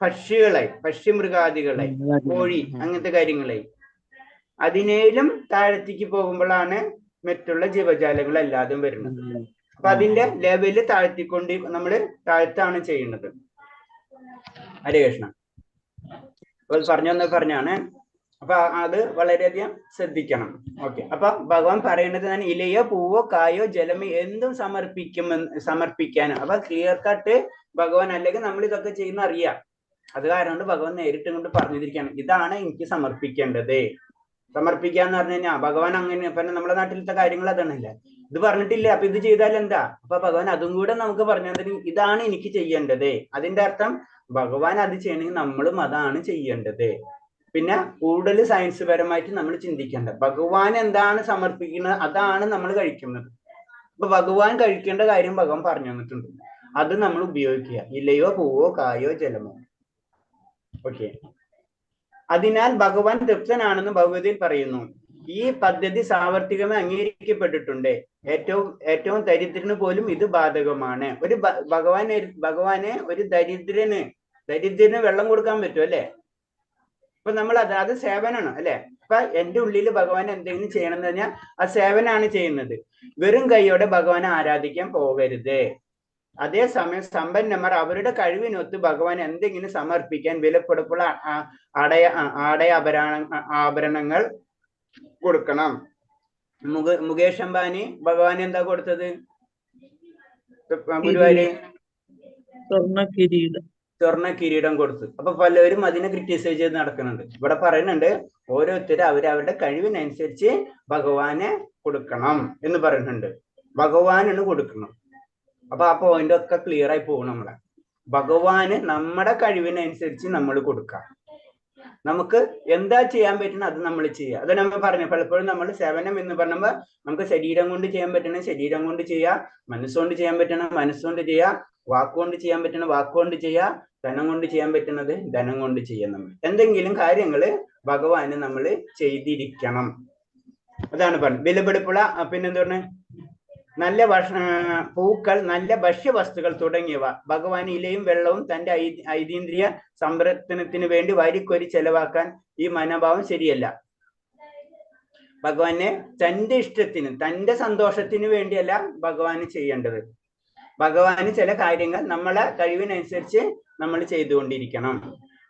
പക്ഷികളായി, പക്ഷിമൃഗാദികളായി, കോഴി, അങ്ങനത്തെ കാര്യങ്ങളായി. അതിനേലും താഴത്തേക്ക് പോകുമ്പോഴാണ് മറ്റുള്ള ജീവജാലങ്ങൾ എല്ലാതും വരുന്നത്. അപ്പൊ അതിന്റെ ലെവല് താഴ്ത്തിക്കൊണ്ട് നമ്മള് താഴ്ത്താണ് ചെയ്യുന്നത്. ഹരേ കൃഷ്ണ. പറഞ്ഞാണ്. അപ്പൊ അത് വളരെയധികം ശ്രദ്ധിക്കണം. ഓക്കെ. അപ്പൊ ഭഗവാൻ പറയുന്നത് തന്നെ ഇലയോ പൂവോ കായോ ജലമോ എന്തും സമർപ്പിക്കാനും. അപ്പൊ ക്ലിയർ കട്ട് ഭഗവാൻ, അല്ലെങ്കിൽ നമ്മൾ ഇതൊക്കെ ചെയ്യുന്ന അറിയാം. അത് കാരണം കൊണ്ട് ഭഗവാൻ നേരിട്ട് കൊണ്ട് പറഞ്ഞിരിക്കുകയാണ്, ഇതാണ് എനിക്ക് സമർപ്പിക്കേണ്ടത്. സമർപ്പിക്കാന്ന് പറഞ്ഞു കഴിഞ്ഞാൽ ഭഗവാൻ അങ്ങനെ, പിന്നെ നമ്മുടെ നാട്ടിലത്തെ കാര്യങ്ങൾ അതാണല്ല, ഇത് പറഞ്ഞിട്ടില്ല, അപ്പൊ ഇത് ചെയ്താൽ എന്താ? അപ്പൊ ഭഗവാൻ അതും കൂടെ നമുക്ക് പറഞ്ഞു തന്നിട്ട് ഇതാണ് എനിക്ക് ചെയ്യേണ്ടത്. അതിന്റെ അർത്ഥം ഭഗവാൻ അത് ചെയ്യണമെങ്കിൽ നമ്മളും അതാണ് ചെയ്യേണ്ടത്. പിന്നെ കൂടുതൽ സയൻസ് പരമായിട്ട് നമ്മൾ ചിന്തിക്കേണ്ടത്, ഭഗവാൻ എന്താണ് സമർപ്പിക്കുന്നത് അതാണ് നമ്മൾ കഴിക്കുന്നത്. അപ്പൊ ഭഗവാൻ കഴിക്കേണ്ട കാര്യം ഭഗവാൻ പറഞ്ഞു തന്നിട്ടുണ്ട്, അത് നമ്മൾ ഉപയോഗിക്കുക. ഇലയോ പൂവോ കായോ ജലമോ. ഓക്കെ. അതിനാൽ ഭഗവാൻ തൃപ്തനാണെന്ന് ഭഗവതിയിൽ പറയുന്നു. ഈ പദ്ധതി സാർവത്രികമായി അംഗീകരിക്കപ്പെട്ടിട്ടുണ്ട്. ഏറ്റവും ദരിദ്രന് പോലും ഇത് ബാധകമാണ്. ഒരു ഭഗവാനെ ഒരു ദരിദ്രന് വെള്ളം കൊടുക്കാൻ പറ്റും അല്ലെ. അപ്പൊ നമ്മൾ അത് സേവനാണ് അല്ലെ. അപ്പൊ എന്റെ ഉള്ളിൽ ഭഗവാൻ എന്തെങ്കിലും ചെയ്യണം എന്ന് പറഞ്ഞാൽ ആ സേവനാണ് ചെയ്യുന്നത്. വെറും കൈയോടെ ഭഗവാനെ ആരാധിക്കാൻ പോകരുത്. അതേസമയം സമ്പന്നന്മാർ അവരുടെ കഴിവിനൊത്ത് ഭഗവാൻ എന്തെങ്കിലും സമർപ്പിക്കാൻ വിലപ്പെടുപ്പുള്ള ആഭരണങ്ങൾ കൊടുക്കണം. മുകേഷ് അംബാനി ഭഗവാൻ എന്താ കൊടുത്തത്? ഗുരുവായൂര് സ്വർണ്ണ കിരീടം കൊടുത്തു. അപ്പൊ പലരും അതിനെ ക്രിറ്റിസൈസ് ചെയ്ത് നടക്കുന്നുണ്ട്. ഇവിടെ പറയുന്നുണ്ട്, ഓരോരുത്തരും അവരവരുടെ കഴിവിനനുസരിച്ച് ഭഗവാനെ കൊടുക്കണം എന്ന് പറയുന്നുണ്ട്. ഭഗവാനാണ് കൊടുക്കണം. അപ്പൊ ആ പോയിന്റ് ഒക്കെ ക്ലിയർ ആയി പോകും. നമ്മളെ ഭഗവാന് നമ്മുടെ കഴിവിനനുസരിച്ച് നമ്മൾ കൊടുക്കാം. നമുക്ക് എന്താ ചെയ്യാൻ പറ്റുന്നത് അത് നമ്മൾ ചെയ്യുക. അത് നമ്മൾ പറഞ്ഞു. പലപ്പോഴും നമ്മൾ സേവനം എന്ന് പറയുമ്പോൾ നമുക്ക് ശരീരം കൊണ്ട് ചെയ്യാൻ പറ്റണം, ശരീരം കൊണ്ട് ചെയ്യുക, മനസ്സുകൊണ്ട് ചെയ്യാൻ പറ്റണം, മനസ്സുകൊണ്ട് ചെയ്യുക, വാക്കുകൊണ്ട് ചെയ്യാൻ പറ്റണം, വാക്കുകൊണ്ട് ചെയ്യുക, ധനം കൊണ്ട് ചെയ്യാൻ പറ്റുന്നത് ധനം കൊണ്ട് ചെയ്യാം. നമ്മൾ എന്തെങ്കിലും കാര്യങ്ങൾ ഭഗവാന് നമ്മൾ ചെയ്തിരിക്കണം. അതാണ് പറഞ്ഞത്. വിലപിടിപ്പുള്ള പിന്നെന്താ പറഞ്ഞ നല്ല പൂക്കൾ, നല്ല ഭക്ഷ്യവസ്തുക്കൾ തുടങ്ങിയവ ഭഗവാൻ ഇലയും വെള്ളവും തന്റെ ഐതീന്ദ്രിയ സംരക്ഷണത്തിന് വേണ്ടി വാരിക്കോരി ചെലവാക്കാൻ ഈ മനോഭാവം ശരിയല്ല. ഭഗവാനെ തന്റെ ഇഷ്ടത്തിന്, തന്റെ സന്തോഷത്തിന് വേണ്ടിയല്ല ഭഗവാന് ചെയ്യേണ്ടത്. ഭഗവാന് ചില കാര്യങ്ങൾ നമ്മളെ കഴിവിനനുസരിച്ച് നമ്മൾ ചെയ്തുകൊണ്ടിരിക്കണം.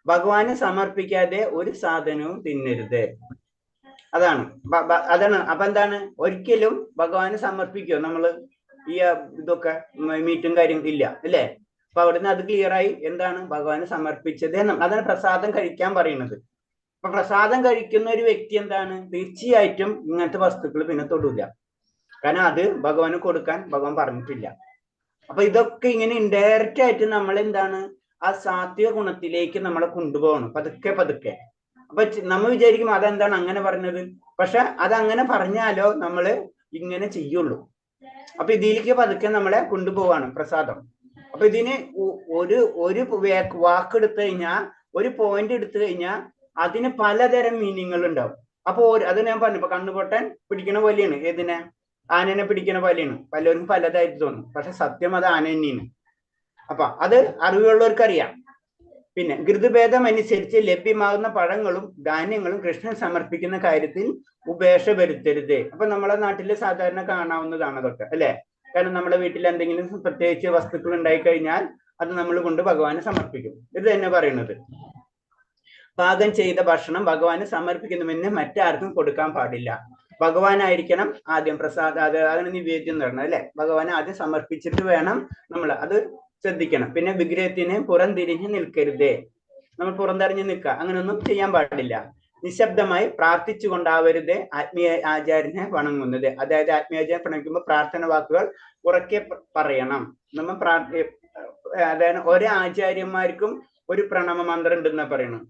ഭഗവാന് സമർപ്പിക്കാതെ ഒരു സാധനവും തിന്നരുത്. അതാണ് അതാണ്. അപ്പൊ എന്താണ്, ഒരിക്കലും ഭഗവാന് സമർപ്പിക്കോ നമ്മള് ഈ ഇതൊക്കെ മീറ്റും കാര്യം ഇല്ല അല്ലേ? അപ്പൊ അവിടുന്ന് അത് ക്ലിയർ ആയി. എന്താണ് ഭഗവാന് സമർപ്പിച്ചത്? അതാണ് പ്രസാദം കഴിക്കാൻ പറയുന്നത്. അപ്പൊ പ്രസാദം കഴിക്കുന്ന ഒരു വ്യക്തി എന്താണ്, തീർച്ചയായിട്ടും ഇങ്ങനത്തെ വസ്തുക്കൾ പിന്നെ തൊടൂല. കാരണം അത് ഭഗവാന് കൊടുക്കാൻ ഭഗവാൻ പറഞ്ഞിട്ടില്ല. അപ്പൊ ഇതൊക്കെ ഇങ്ങനെ ഇൻഡയറക്റ്റ് ആയിട്ട് നമ്മൾ എന്താണ്, ആ സാത്വിക ഗുണത്തിലേക്ക് നമ്മളെ കൊണ്ടുപോകണം പതുക്കെ പതുക്കെ. അപ്പൊ നമ്മൾ വിചാരിക്കും അതെന്താണ് അങ്ങനെ പറഞ്ഞത്, പക്ഷെ അതങ്ങനെ പറഞ്ഞാലോ നമ്മള് ഇങ്ങനെ ചെയ്യുള്ളൂ. അപ്പൊ ഇതിലേക്ക് പതുക്കെ നമ്മളെ കൊണ്ടുപോവാണ് പ്രസാദം. അപ്പൊ ഇതിന് ഒരു വാക്കെടുത്തു കഴിഞ്ഞാൽ, ഒരു പോയിന്റ് എടുത്തു കഴിഞ്ഞാൽ അതിന് പലതരം മീനിങ്ങൾ ഉണ്ടാവും. അപ്പൊ അത് ഞാൻ പറഞ്ഞു, ഇപ്പൊ കണ്ണുപൊട്ടൻ പിടിക്കണ പോലെയാണ്. ഏതിനെ? ആനനെ പിടിക്കണ പോലെയാണ്. പലരും പലതായിട്ട് തോന്നും, പക്ഷെ സത്യം അത് ആന തന്നെയാണ്. അപ്പൊ അത് അറിവുള്ളവർക്കറിയാം. പിന്നെ ഋതുഭേദം അനുസരിച്ച് ലഭ്യമാകുന്ന പഴങ്ങളും ധാന്യങ്ങളും കൃഷ്ണൻ സമർപ്പിക്കുന്ന കാര്യത്തിൽ ഉപേക്ഷ വരുത്തരുത്. അപ്പൊ നമ്മളെ നാട്ടില് സാധാരണ കാണാവുന്നതാണ് അതൊക്കെ അല്ലെ? കാരണം നമ്മുടെ വീട്ടിൽ എന്തെങ്കിലും പ്രത്യേകിച്ച് വസ്തുക്കൾ ഉണ്ടായി കഴിഞ്ഞാൽ അത് നമ്മൾ കൊണ്ട് ഭഗവാന് സമർപ്പിക്കും. ഇത് തന്നെ പറയുന്നത്. പാകം ചെയ്ത ഭക്ഷണം ഭഗവാന് സമർപ്പിക്കുന്നതിന് മറ്റാർക്കും കൊടുക്കാൻ പാടില്ല. ഭഗവാനായിരിക്കണം ആദ്യം അതാണ് നിവേദ്യം എന്ന് പറഞ്ഞത് അല്ലെ? ഭഗവാന് ആദ്യം സമർപ്പിച്ചിട്ട് വേണം നമ്മൾ അത് ശ്രദ്ധിക്കണം. പിന്നെ വിഗ്രഹത്തിന് പുറംതിരിഞ്ഞ് നിൽക്കരുതേ. നമ്മൾ പുറംതിരിഞ്ഞ് നിൽക്കുക, അങ്ങനെയൊന്നും ചെയ്യാൻ പാടില്ല. നിശബ്ദമായി പ്രാർത്ഥിച്ചു കൊണ്ടാവരുത് ആത്മീയ ആചാര്യനെ വണങ്ങുന്നത്. അതായത് ആത്മീയാചാര്യനെ പ്രണയിക്കുമ്പോൾ പ്രാർത്ഥന വാക്കുകൾ ഉറക്കെ പറയണം. നമ്മൾ അതായത് ഓരോ ആചാര്യന്മാർക്കും ഒരു പ്രണവ മന്ത്രം ഉണ്ടെന്നാ പറയണം.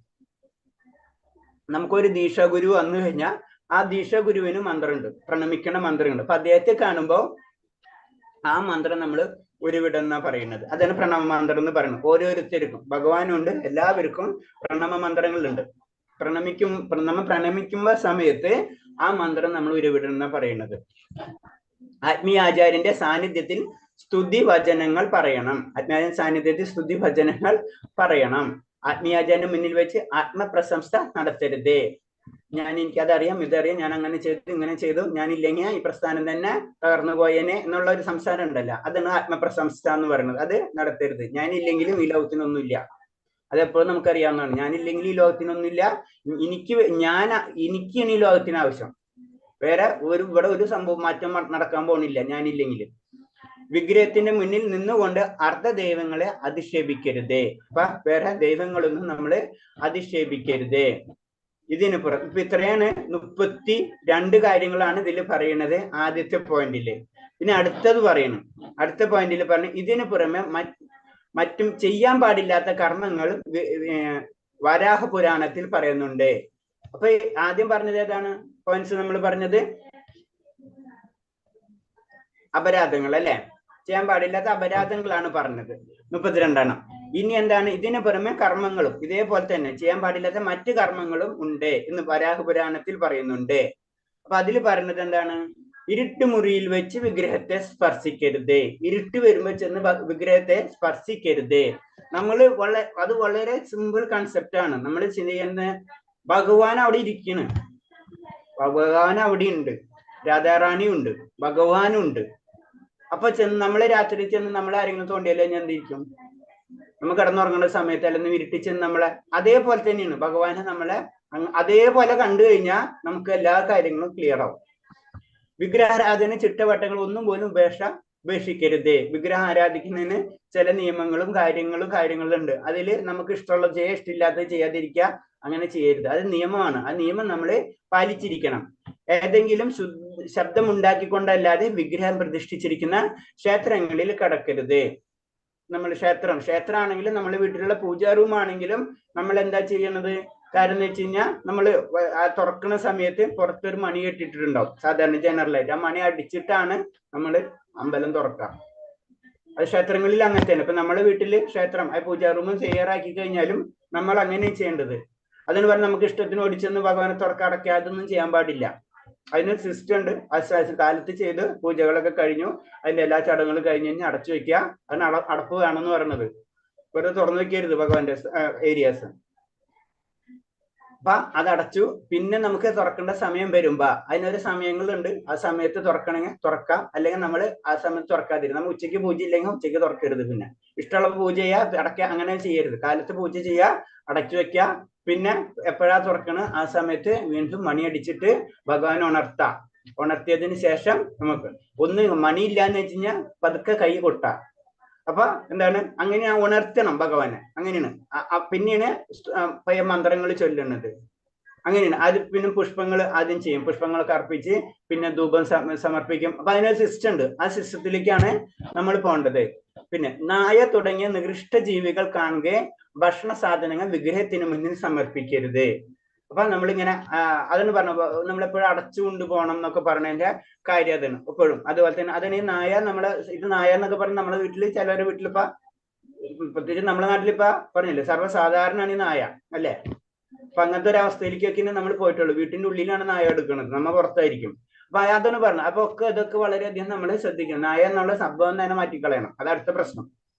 നമുക്കൊരു ദീക്ഷാഗുരു വന്നു കഴിഞ്ഞാൽ ആ ദീക്ഷാഗുരുവിന് മന്ത്രമുണ്ട്, പ്രണമിക്കണ മന്ത്രമുണ്ട്. അപ്പൊ അദ്ദേഹത്തെ കാണുമ്പോൾ ആ മന്ത്രം നമ്മൾ ഉരുവിടുന്ന പറയുന്നത്. അതാണ് പ്രണവ മന്ത്രം എന്ന് പറയുന്നത്. ഓരോരുത്തർക്കും ഭഗവാനുണ്ട്, എല്ലാവർക്കും പ്രണവ മന്ത്രങ്ങളുണ്ട്. നമ്മൾ പ്രണമിക്കുമ്പോ സമയത്ത് ആ മന്ത്രം നമ്മൾ ഉരുവിടുന്ന പറയുന്നത്. ആത്മീയ ആചാര്യന്റെ സാന്നിധ്യത്തിൽ സ്തുതി വചനങ്ങൾ പറയണം. ആത്മീയ സാന്നിധ്യത്തിൽ സ്തുതി വചനങ്ങൾ പറയണം. ആത്മീയാചാര്യന്റെ മുന്നിൽ വെച്ച് ആത്മപ്രശംസ നടത്തരുത്. എനിക്കതറിയാം, ഇതറിയാം, ഞാൻ അങ്ങനെ ചെയ്തു, ഇങ്ങനെ ചെയ്തു, ഞാനില്ലെങ്കിൽ ഈ പ്രസ്ഥാനം തന്നെ തകർന്നു പോയേനെ എന്നുള്ള ഒരു സംസാരം ഉണ്ടല്ലോ, അതാണ് ആത്മപ്രശംസ എന്ന് പറയുന്നത്. അത് നടത്തരുത്. ഞാനില്ലെങ്കിലും ഈ ലോകത്തിനൊന്നുമില്ല. അതെപ്പോഴും നമുക്കറിയാവുന്നതാണ്. ഞാനില്ലെങ്കിൽ ഈ ലോകത്തിനൊന്നുമില്ല. എനിക്കാണ് ഈ ലോകത്തിന് ആവശ്യം. വേറെ ഇവിടെ ഒരു സംഭവം മാറ്റം നടക്കാൻ പോണില്ല ഞാനില്ലെങ്കിൽ. വിഗ്രഹത്തിന്റെ മുന്നിൽ നിന്നുകൊണ്ട് അർദ്ധദൈവങ്ങളെ അധിക്ഷേപിക്കരുത്. അപ്പൊ വേറെ ദൈവങ്ങളൊന്നും നമ്മള് അധിക്ഷേപിക്കരുത്. ഇതിന് പുറം ഇപ്പൊ ഇത്രയാണ് 32 കാര്യങ്ങളാണ് ഇതിൽ പറയുന്നത് ആദ്യത്തെ പോയിന്റില്. പിന്നെ അടുത്തത് പറയണം. അടുത്ത പോയിന്റിൽ പറഞ്ഞു ഇതിനു പുറമെ മറ്റും ചെയ്യാൻ പാടില്ലാത്ത കർമ്മങ്ങൾ വരാഹ പുരാണത്തിൽ പറയുന്നുണ്ട്. അപ്പൊ ആദ്യം പറഞ്ഞത് ഏതാണ് പോയിന്റ്സ് നമ്മൾ പറഞ്ഞത്? അപരാധങ്ങൾ അല്ലെ? ചെയ്യാൻ പാടില്ലാത്ത അപരാധങ്ങളാണ് പറഞ്ഞത് 32. ഇനി എന്താണ്? ഇതിനു പുറമെ കർമ്മങ്ങളും ഇതേപോലെ തന്നെ ചെയ്യാൻ പാടില്ലാത്ത മറ്റു കർമ്മങ്ങളും ഉണ്ട് എന്ന് വരാഹ പുരാണത്തിൽ പറയുന്നുണ്ട്. അപ്പൊ അതിൽ പറഞ്ഞത് എന്താണ്? ഇരുട്ടുമുറിയിൽ വെച്ച് വിഗ്രഹത്തെ സ്പർശിക്കരുത്. ഇരുട്ട് വരുമ്പോ ചെന്ന് വിഗ്രഹത്തെ സ്പർശിക്കരുത്. അത് വളരെ സിമ്പിൾ കൺസെപ്റ്റ് ആണ്. നമ്മൾ ചെയ്യുന്ന ഭഗവാൻ അവിടെ ഇരിക്കണ്, ഭഗവാൻ അവിടെ ഉണ്ട്, രാധാറാണി ഉണ്ട്, ഭഗവാനും ഉണ്ട്. അപ്പൊ നമ്മളെ രാത്രി ചെന്ന് നമ്മളെ ആരെങ്കിലും തോണ്ടിയല്ലോ ഞാൻ എന്തിരിക്കും? നമ്മൾ കിടന്നുറങ്ങുന്ന സമയത്ത് അല്ലെങ്കിൽ ഇരുട്ടിച്ചെന്ന് നമ്മളെ അതേപോലെ തന്നെയാണ് ഭഗവാനെ നമ്മളെ അതേപോലെ കണ്ടു കഴിഞ്ഞാൽ നമുക്ക് എല്ലാ കാര്യങ്ങളും ക്ലിയർ ആവും. വിഗ്രഹാരാധന ചിട്ടവട്ടങ്ങൾ ഒന്നും പോലും ഉപേക്ഷിക്കരുത്. വിഗ്രഹം ആരാധിക്കുന്നതിന് ചില നിയമങ്ങളും കാര്യങ്ങളും ഉണ്ട്. അതിൽ നമുക്ക് ഇഷ്ടമുള്ളത് ചെയ്യാൻ, ഇഷ്ടമില്ലാത്തത് ചെയ്യാതിരിക്കുക, അങ്ങനെ ചെയ്യരുത്. അത് നിയമമാണ്. ആ നിയമം നമ്മൾ പാലിച്ചിരിക്കണം. ഏതെങ്കിലും ശബ്ദം ഉണ്ടാക്കിക്കൊണ്ടല്ലാതെ വിഗ്രഹം പ്രതിഷ്ഠിച്ചിരിക്കുന്ന ക്ഷേത്രങ്ങളിൽ കടക്കരുത്. നമ്മൾ ക്ഷേത്രമാണെങ്കിലും നമ്മുടെ വീട്ടിലുള്ള പൂജാ റൂം ആണെങ്കിലും നമ്മൾ എന്താ ചെയ്യണത്? കാരണം എന്ന് വെച്ച് കഴിഞ്ഞാൽ നമ്മൾ തുറക്കുന്ന സമയത്ത് പുറത്തൊരു മണി കെട്ടിട്ടുണ്ടാവും സാധാരണ ജനറലായിട്ട്. ആ മണി അടിച്ചിട്ടാണ് നമ്മൾ അമ്പലം തുറക്കുക. അത് ക്ഷേത്രങ്ങളിൽ അങ്ങനെ തന്നെ. ഇപ്പൊ നമ്മുടെ വീട്ടില് ക്ഷേത്രം പൂജാ റൂം തയ്യാറാക്കി കഴിഞ്ഞാലും നമ്മൾ അങ്ങനെ ചെയ്യേണ്ടത്. അതിന് പറഞ്ഞാൽ നമുക്ക് ഇഷ്ടത്തിന് ഓടിച്ചെന്ന് ഭഗവാനെ തുറക്കടക്കുക അതൊന്നും ചെയ്യാൻ പാടില്ല. അതിനൊരു സിസ്റ്റം ഉണ്ട്. കാലത്ത് ചെയ്ത് പൂജകളൊക്കെ കഴിഞ്ഞു, അതിന്റെ എല്ലാ ചടങ്ങുകളും കഴിഞ്ഞ് കഴിഞ്ഞാൽ അടച്ചു വെക്കുക. അതിന് അടപ്പ് വേണമെന്ന് പറയുന്നത്. വെറുതെ തുറന്നു വെക്കരുത് ഭഗവാന്റെ ഏരിയാസ്. അപ്പൊ അതടച്ചു. പിന്നെ നമുക്ക് തുറക്കേണ്ട സമയം വരുമ്പോ അതിനൊരു സമയങ്ങളുണ്ട്. ആ സമയത്ത് തുറക്കണമെങ്കിൽ തുറക്കാം, അല്ലെങ്കിൽ നമ്മൾ ആ സമയത്ത് തുറക്കാതിരിക്കും. നമ്മൾ ഉച്ചയ്ക്ക് പൂജ ഇല്ലെങ്കിൽ ഉച്ചയ്ക്ക് തുറക്കരുത്. പിന്നെ ഇഷ്ടമുള്ള പൂജ ചെയ്യുക, അടയ്ക്കുക, അങ്ങനെ ചെയ്യരുത്. കാലത്ത് പൂജ ചെയ്യുക, അടച്ചു വെക്കുക. പിന്നെ എപ്പോഴാ തുറക്കണ ആ സമയത്ത് വീണ്ടും മണി അടിച്ചിട്ട് ഭഗവാൻ ഉണർത്തിയതിന് ശേഷം നമുക്ക് ഒന്ന് മണിയില്ലാന്ന് വെച്ച് കഴിഞ്ഞാൽ പതുക്കെ കൈ കൊട്ടാ. അപ്പൊ എന്താണ്, അങ്ങനെ ഉണർത്തണം ഭഗവാനെ. അങ്ങനെയാണ്. പിന്നെയാണ് മന്ത്രങ്ങൾ ചൊല്ലുന്നത്. അങ്ങനെയാണ്. അത് പിന്നെ പുഷ്പങ്ങൾ ആദ്യം ചെയ്യും. പുഷ്പങ്ങളൊക്കെ അർപ്പിച്ച് പിന്നെ ധൂപം സമർപ്പിക്കും. അപ്പൊ അതിനൊരു സിസ്റ്റം ഉണ്ട്. ആ സിസ്റ്റത്തിലേക്കാണ് നമ്മൾ പോകേണ്ടത്. പിന്നെ നായ തുടങ്ങിയ നികൃഷ്ട ജീവികൾ കാണുക ഭക്ഷണ സാധനങ്ങൾ വിഗ്രഹത്തിന് മുന്നിൽ സമർപ്പിക്കരുത്. അപ്പൊ നമ്മളിങ്ങനെ അതെന്ന് പറഞ്ഞപ്പോ നമ്മളെപ്പോഴും അടച്ചുകൊണ്ട് പോകണം എന്നൊക്കെ പറഞ്ഞതിന്റെ കാര്യം അതാണ് എപ്പോഴും. അതുപോലെ തന്നെ അതിന് ഈ നായ ഇത് നായ എന്നൊക്കെ പറഞ്ഞ് നമ്മളെ വീട്ടില് ചിലവരുടെ വീട്ടിലിപ്പ പ്രത്യേകിച്ച് നമ്മുടെ നാട്ടിലിപ്പ പറഞ്ഞില്ലേ സർവ്വസാധാരണമാണ് ഈ നായ, അല്ലേ? അപ്പൊ അങ്ങനത്തെ ഒരു അവസ്ഥയിലേക്കൊക്കെ നമ്മൾ പോയിട്ടുള്ളൂ. വീട്ടിന്റെ ഉള്ളിലാണ് നായ എടുക്കുന്നത്, നമ്മ പുറത്തായിരിക്കും. അപ്പൊ അതൊന്ന് പറഞ്ഞു. അപ്പൊ ഇതൊക്കെ വളരെയധികം നമ്മൾ ശ്രദ്ധിക്കണം. നായ എന്നുള്ള സംഭവം തന്നെ മാറ്റിക്കളയണം. അത് അടുത്ത പ്രശ്നം.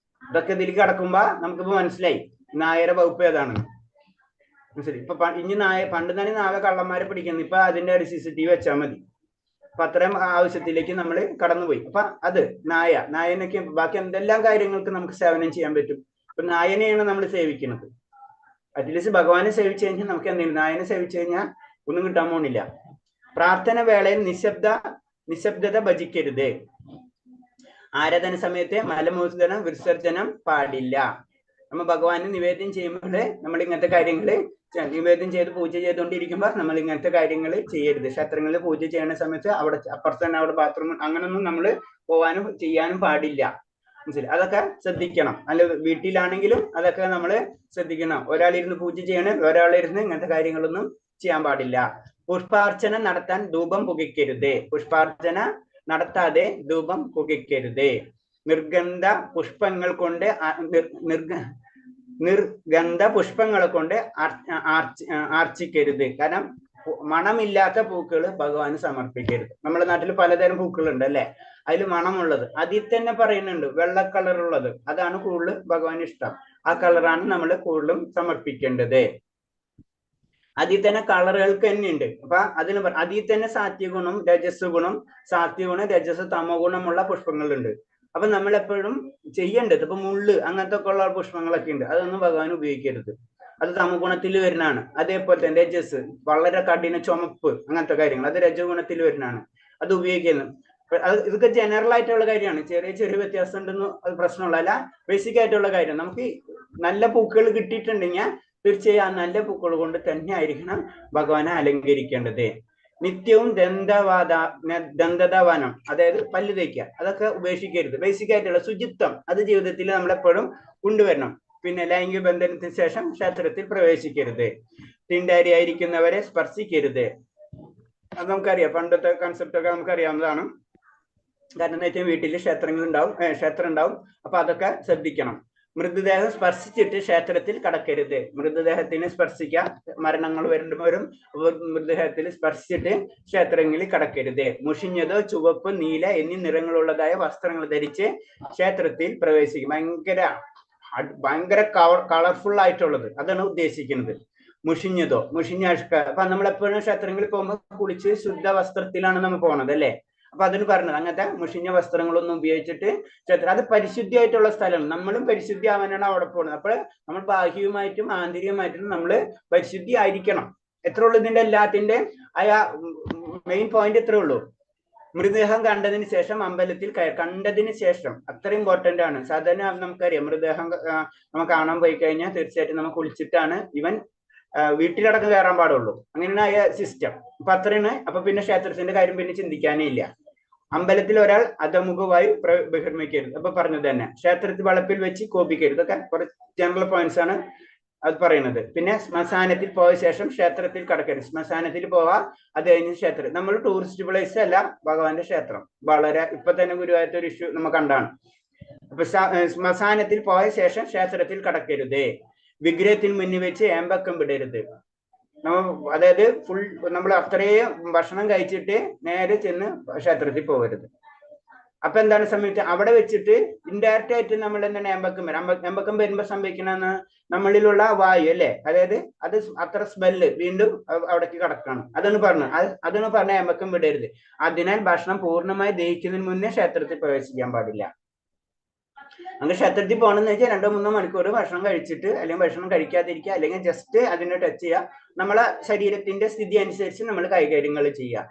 ഇതൊക്കെ ഇതിലേക്ക് കടക്കുമ്പോ നമുക്കിപ്പോ മനസ്സിലായി നായയുടെ വകുപ്പ് ഏതാണെന്ന്. മനസ്സിലായി. ഇപ്പൊ ഇനി പണ്ട് തന്നെ നായ കള്ളന്മാരെ പിടിക്കുന്നു. ഇപ്പൊ അതിന്റെ ഒരു CCTV വെച്ചാൽ മതി. അപ്പൊ അത്രയും ആവശ്യത്തിലേക്ക് നമ്മൾ കടന്നുപോയി. അപ്പൊ അത് നായനൊക്കെ ബാക്കി എന്തെല്ലാം കാര്യങ്ങൾക്ക് നമുക്ക് സേവനം ചെയ്യാൻ പറ്റും. ഇപ്പൊ നായനെയാണ് നമ്മൾ സേവിക്കുന്നത്. അറ്റ്ലീസ്റ്റ് ഭഗവാനെ സേവിച്ചു കഴിഞ്ഞാൽ നമുക്ക് എന്തെങ്കിലും, നായനെ സേവിച്ചു കഴിഞ്ഞാൽ ഒന്നും കിട്ടാൻ പോണില്ല. പ്രാർത്ഥന വേളയിൽ നിശബ്ദത ഭജിക്കരുത്. ആരാധന സമയത്ത് മലമൂത്രനം വിസർജനം പാടില്ല. നമ്മൾ ഭഗവാന് നിവേദ്യം ചെയ്യുമ്പോൾ നമ്മൾ ഇങ്ങനത്തെ കാര്യങ്ങള് നിവേദ്യം ചെയ്ത് പൂജ ചെയ്തുകൊണ്ടിരിക്കുമ്പോൾ നമ്മൾ ഇങ്ങനത്തെ കാര്യങ്ങൾ ചെയ്യരുത്. ക്ഷേത്രങ്ങളിൽ പൂജ ചെയ്യുന്ന സമയത്ത് അവിടെ അപ്പുറത്ത് തന്നെ അവിടെ ബാത്റൂം അങ്ങനൊന്നും നമ്മൾ പോവാനും ചെയ്യാനും പാടില്ല. മനസ്സിലായി? അതൊക്കെ ശ്രദ്ധിക്കണം. അല്ല വീട്ടിലാണെങ്കിലും അതൊക്കെ നമ്മൾ ശ്രദ്ധിക്കണം. ഒരാളിരുന്ന് പൂജ ചെയ്യണം, ഒരാളിരുന്ന് ഇങ്ങനത്തെ കാര്യങ്ങളൊന്നും ചെയ്യാൻ പാടില്ല. പുഷ്പാർച്ചന നടത്താൻ ധൂപം പുകയ്ക്കരുത്. പുഷ്പാർച്ചന നടത്താതെ ധൂപം പുകയ്ക്കരുത്. നിർഗന്ധ പുഷ്പങ്ങൾ കൊണ്ട് നിർഗന്ധ പുഷ്പങ്ങളെ കൊണ്ട് അർച്ചിക്കരുത്. കാരണം മണമില്ലാത്ത പൂക്കൾ ഭഗവാന് സമർപ്പിക്കരുത്. നമ്മുടെ നാട്ടിൽ പലതരം പൂക്കളുണ്ട്, അല്ലെ? അതിൽ മണമുള്ളത് അതിൽ തന്നെ പറയുന്നുണ്ട്. വെള്ള കളറുള്ളത് അതാണ് കൂടുതൽ ഭഗവാന് ഇഷ്ടം. ആ കളറാണ് നമ്മൾ കൂടുതലും സമർപ്പിക്കേണ്ടത്. അതിൽ തന്നെ കളറുകൾക്ക് തന്നെ ഉണ്ട്. അപ്പൊ അതിന് അതിൽ തന്നെ സാത്വിക ഗുണം, രജസ് ഗുണം, സാത്വിക ഗുണം, രജസ് തമോ ഗുണമുള്ള പുഷ്പങ്ങളുണ്ട്. അപ്പൊ നമ്മൾ എപ്പോഴും ചെയ്യേണ്ടത് ഇപ്പൊ മുള്ള് അങ്ങനത്തെ ഒക്കെ ഉള്ള പുഷ്പങ്ങളൊക്കെ ഉണ്ട്. അതൊന്നും ഭഗവാൻ ഉപയോഗിക്കരുത്. അത് തമോ ഗുണത്തിൽ വരുന്നതാണ്. അതേപോലെ തന്നെ രജസ് വളരെ കഠിന ചുമപ്പ് അങ്ങനത്തെ കാര്യങ്ങൾ അത് രജോ ഗുണത്തിൽ വരുന്നതാണ്. അത് ഉപയോഗിക്കുന്നത് ഇതൊക്കെ ജനറൽ ആയിട്ടുള്ള കാര്യമാണ്. ചെറിയ ചെറിയ വ്യത്യാസം ഉണ്ടെന്ന് അത് പ്രശ്നമുള്ള അല്ല, ബേസിക് ആയിട്ടുള്ള കാര്യം. നമുക്ക് നല്ല പൂക്കൾ കിട്ടിയിട്ടുണ്ടെങ്കിൽ തീർച്ചയായും ആ നല്ല പൂക്കൾ കൊണ്ട് തന്നെ ആയിരിക്കണം ഭഗവാനെ അലങ്കരിക്കേണ്ടത്. നിത്യവും ദന്തധാവനം, അതായത് പല്ല് തേക്കുക, അതൊക്കെ ഉപേക്ഷിക്കരുത്. ബേസിക് ആയിട്ടുള്ള ശുചിത്വം അത് ജീവിതത്തിൽ നമ്മളെപ്പോഴും കൊണ്ടുവരണം. പിന്നെ ലൈംഗിക ബന്ധനത്തിന് ശേഷം ക്ഷേത്രത്തിൽ പ്രവേശിക്കരുത്. തീണ്ടാരി ആയിരിക്കുന്നവരെ സ്പർശിക്കരുത്. അത് നമുക്കറിയാം, പണ്ടത്തെ കൺസെപ്റ്റ് ഒക്കെ നമുക്കറിയാവുന്നതാണ്. കാരണം എന്താ വെച്ചാൽ വീട്ടിൽ ക്ഷേത്രം ഉണ്ടാവും. അപ്പൊ അതൊക്കെ ശ്രദ്ധിക്കണം. മൃതദേഹം സ്പർശിച്ചിട്ട് ക്ഷേത്രത്തിൽ കടക്കരുത്. മൃതദേഹത്തിന് സ്പർശിക്കാൻ മരണങ്ങൾ വരുന്നവരും മൃതദേഹത്തിൽ സ്പർശിച്ചിട്ട് ക്ഷേത്രങ്ങളിൽ കടക്കരുത്. മുഷിഞ്ഞതോ ചുവപ്പ്, നീല എന്നീ നിറങ്ങളുള്ളതായ വസ്ത്രങ്ങൾ ധരിച്ച് ക്ഷേത്രത്തിൽ പ്രവേശിക്കും. ഭയങ്കര കളർഫുൾ ആയിട്ടുള്ളത് അതാണ് ഉദ്ദേശിക്കുന്നത്. മുഷിഞ്ഞ അഴുക്ക. അപ്പൊ നമ്മളെപ്പോഴും ക്ഷേത്രങ്ങളിൽ പോകുമ്പോൾ കുളിച്ച് ശുദ്ധ വസ്ത്രത്തിലാണ് നമ്മൾ പോണത്, അല്ലെ? അപ്പൊ അതിന് പറഞ്ഞത് അങ്ങനത്തെ മുഷിഞ്ഞ വസ്ത്രങ്ങളൊന്നും ഉപയോഗിച്ചിട്ട് ക്ഷേത്രം, അത് പരിശുദ്ധിയായിട്ടുള്ള സ്ഥലമാണ്. നമ്മളും പരിശുദ്ധി ആവാനാണ് അവിടെ പോകുന്നത്. അപ്പോൾ നമ്മൾ ബാഹ്യവുമായിട്ടും ആന്തരികമായിട്ടും നമ്മൾ പരിശുദ്ധി ആയിരിക്കണം. എത്ര ഉള്ളൂ ഇതിന്റെ എല്ലാത്തിന്റെ മെയിൻ പോയിന്റ് എത്രേ ഉള്ളൂ. മൃതദേഹം കണ്ടതിന് ശേഷം അമ്പലത്തിൽ കണ്ടതിന് ശേഷം അത്ര ഇമ്പോർട്ടന്റ് ആണ്. സാധാരണ നമുക്കറിയാം, മൃതദേഹം നമ്മൾ കാണാൻ പോയി കഴിഞ്ഞാൽ തീർച്ചയായിട്ടും നമ്മൾ കുളിച്ചിട്ടാണ് ഇവൻ വീട്ടിലടക്കം കയറാൻ പാടുള്ളൂ. അങ്ങനെയായ സിസ്റ്റം. അപ്പൊ അത്രയാണ്. അപ്പൊ പിന്നെ ക്ഷേത്രത്തിന്റെ കാര്യം പിന്നെ ചിന്തിക്കാനേ ഇല്ല. അമ്പലത്തിൽ ഒരാൾ അധമുഖമായി ബഹിർമിക്കരുത്. അപ്പൊ പറഞ്ഞത് തന്നെ. ക്ഷേത്രത്തിൽ വളപ്പിൽ വെച്ച് കോപിക്കരുത്. ഇതൊക്കെ കുറച്ച് ജനറൽ പോയിന്റ്സ് ആണ് അത് പറയുന്നത്. പിന്നെ ശ്മശാനത്തിൽ പോയ ശേഷം ക്ഷേത്രത്തിൽ കടക്കരുത്. ശ്മശാനത്തിൽ പോവാ, അത് കഴിഞ്ഞ് ക്ഷേത്രം. നമ്മൾ ടൂറിസ്റ്റ് പ്ലേസ് അല്ല ഭഗവാന്റെ ക്ഷേത്രം. വളരെ ഇപ്പൊ തന്നെ ഗുരുവായൂരത്തെ ഒരു ഇഷ്യൂ നമ്മൾ കണ്ടാണ്. അപ്പൊ ശ്മശാനത്തിൽ പോയ ശേഷം ക്ഷേത്രത്തിൽ കടക്കരുത്. വിഗ്രഹത്തിന് മുന്നിൽ വെച്ച് ഏമ്പക്കം വിടരുത്. അതായത് ഫുൾ നമ്മൾ അത്രയും ഭക്ഷണം കഴിച്ചിട്ട് നേരെ ചെന്ന് ക്ഷേത്രത്തിൽ പോകരുത്. അപ്പൊ എന്താണ് സംഭവിച്ചത്? അവിടെ വെച്ചിട്ട് ഇൻഡയറക്റ്റ് ആയിട്ട് നമ്മൾ എന്താണ് എമ്പക്കം വരുമ്പോ സംഭവിക്കണമെന്ന് നമ്മളിലുള്ള വായു അല്ലെ, അതായത് അത് അത്ര സ്മെല്ല് വീണ്ടും അവിടേക്ക് കടക്കാണ്. അതാണ് പറഞ്ഞ എമ്പക്കം വിടരുത്. അതിനാൽ ഭക്ഷണം പൂർണ്ണമായി ദഹിക്കുന്നതിന് മുന്നേ ക്ഷേത്രത്തിൽ പ്രവേശിക്കാൻ പാടില്ല. അങ്ങനെ ക്ഷേത്രത്തിൽ പോകണമെന്ന് വെച്ചാൽ 2-3 മണിക്കൂർ ഭക്ഷണം കഴിച്ചിട്ട്, അല്ലെങ്കിൽ ഭക്ഷണം കഴിക്കാതിരിക്കുക, അല്ലെങ്കിൽ ജസ്റ്റ് അതിനെ ടച്ച് ചെയ്യുക. നമ്മളെ ശരീരത്തിന്റെ സ്ഥിതി അനുസരിച്ച് നമ്മൾ കൈകാര്യങ്ങൾ ചെയ്യുക.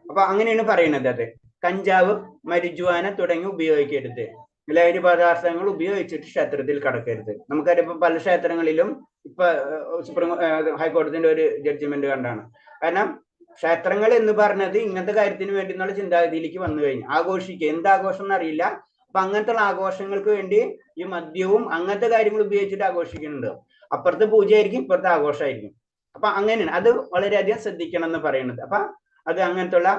അപ്പൊ അങ്ങനെയാണ് പറയുന്നത്. അത് കഞ്ചാവ്, മരിജുവാന തുടങ്ങി ഉപയോഗിക്കരുത്. ലഹരി പദാർത്ഥങ്ങൾ ഉപയോഗിച്ചിട്ട് ക്ഷേത്രത്തിൽ കടക്കരുത്. നമുക്കറിയാം ഇപ്പൊ പല ക്ഷേത്രങ്ങളിലും ഇപ്പൊ സുപ്രീം ഹൈക്കോടതിന്റെ ഒരു ജഡ്ജ്മെന്റ് കണ്ടാണ്. കാരണം ക്ഷേത്രങ്ങൾ എന്ന് പറഞ്ഞത് ഇങ്ങനത്തെ കാര്യത്തിന് വേണ്ടി എന്നുള്ള ചിന്താഗതിയിലേക്ക് വന്നു കഴിഞ്ഞു. ആഘോഷിക്കുക, എന്താഘോഷം എന്നറിയില്ല. അപ്പൊ അങ്ങനത്തെ ആഘോഷങ്ങൾക്ക് വേണ്ടി ഈ മദ്യവും അങ്ങനത്തെ കാര്യങ്ങൾ ഉപയോഗിച്ചിട്ട് ആഘോഷിക്കുന്നുണ്ട്. അപ്പുറത്ത് പൂജയായിരിക്കും, ഇപ്പുറത്തെ ആഘോഷമായിരിക്കും. അപ്പൊ അങ്ങനെയാണ്, അത് വളരെയധികം ശ്രദ്ധിക്കണം എന്ന് പറയുന്നത്. അപ്പൊ അത് അങ്ങനത്തുള്ള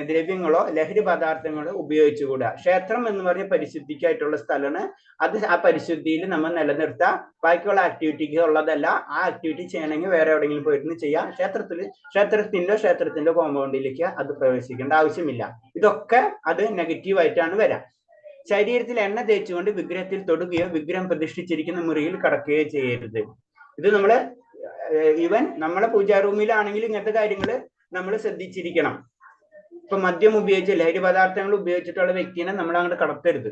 ദ്രവ്യങ്ങളോ ലഹരി പദാർത്ഥങ്ങളോ ഉപയോഗിച്ചുകൂടാ. ക്ഷേത്രം എന്ന് പറഞ്ഞ പരിശുദ്ധിക്കായിട്ടുള്ള സ്ഥലമാണ്. അത് ആ പരിശുദ്ധിയിൽ നമ്മൾ നിലനിർത്താം. ബാക്കിയുള്ള ആക്ടിവിറ്റിക്ക് ഉള്ളതല്ല. ആ ആക്ടിവിറ്റി ചെയ്യണമെങ്കിൽ വേറെ എവിടെയെങ്കിലും പോയിരുന്നു ചെയ്യാം. ക്ഷേത്രത്തിന്റെ കോമ്പൗണ്ടിലേക്ക് അത് പ്രവേശിക്കേണ്ട ആവശ്യമില്ല. ഇതൊക്കെ അത് നെഗറ്റീവായിട്ടാണ് വരാം. ശരീരത്തിൽ എണ്ണ തേച്ചുകൊണ്ട് വിഗ്രഹത്തിൽ തൊടുകയോ വിഗ്രഹം പ്രതിഷ്ഠിച്ചിരിക്കുന്ന മുറിയിൽ കടക്കുകയോ ചെയ്യരുത്. ഇത് നമ്മള് ഈവൻ നമ്മളെ പൂജാ റൂമിലാണെങ്കിൽ ഇങ്ങനത്തെ കാര്യങ്ങൾ നമ്മൾ ശ്രദ്ധിച്ചിരിക്കണം. ഇപ്പൊ മദ്യം ഉപയോഗിച്ച് ലഹരി പദാർത്ഥങ്ങൾ ഉപയോഗിച്ചിട്ടുള്ള വ്യക്തിനെ നമ്മൾ അങ്ങോട്ട് കടത്തരുത്.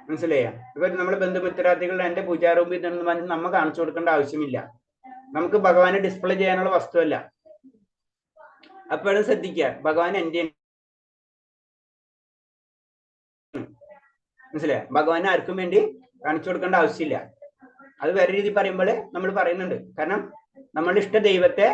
മനസ്സിലായ? ഇപ്പൊ നമ്മുടെ ബന്ധുമിത്രാദികൾ എന്റെ പൂജാ റൂമിൽ ഇതെന്ന് പറഞ്ഞ് നമ്മ കാണിച്ചു കൊടുക്കേണ്ട ആവശ്യമില്ല. നമുക്ക് ഭഗവാനെ ഡിസ്പ്ലേ ചെയ്യാനുള്ള വസ്തുവല്ല. അപ്പോഴും ശ്രദ്ധിക്കുക, ഭഗവാൻ എന്റെ മനസ്സിലായ? ഭഗവാനെ ആർക്കും വേണ്ടി കാണിച്ചു കൊടുക്കേണ്ട ആവശ്യമില്ല. അത് വേറെ രീതി പറയുമ്പോൾ നമ്മൾ പറയുന്നുണ്ട്. കാരണം നമ്മളുടെ ഇഷ്ട ദൈവത്തെ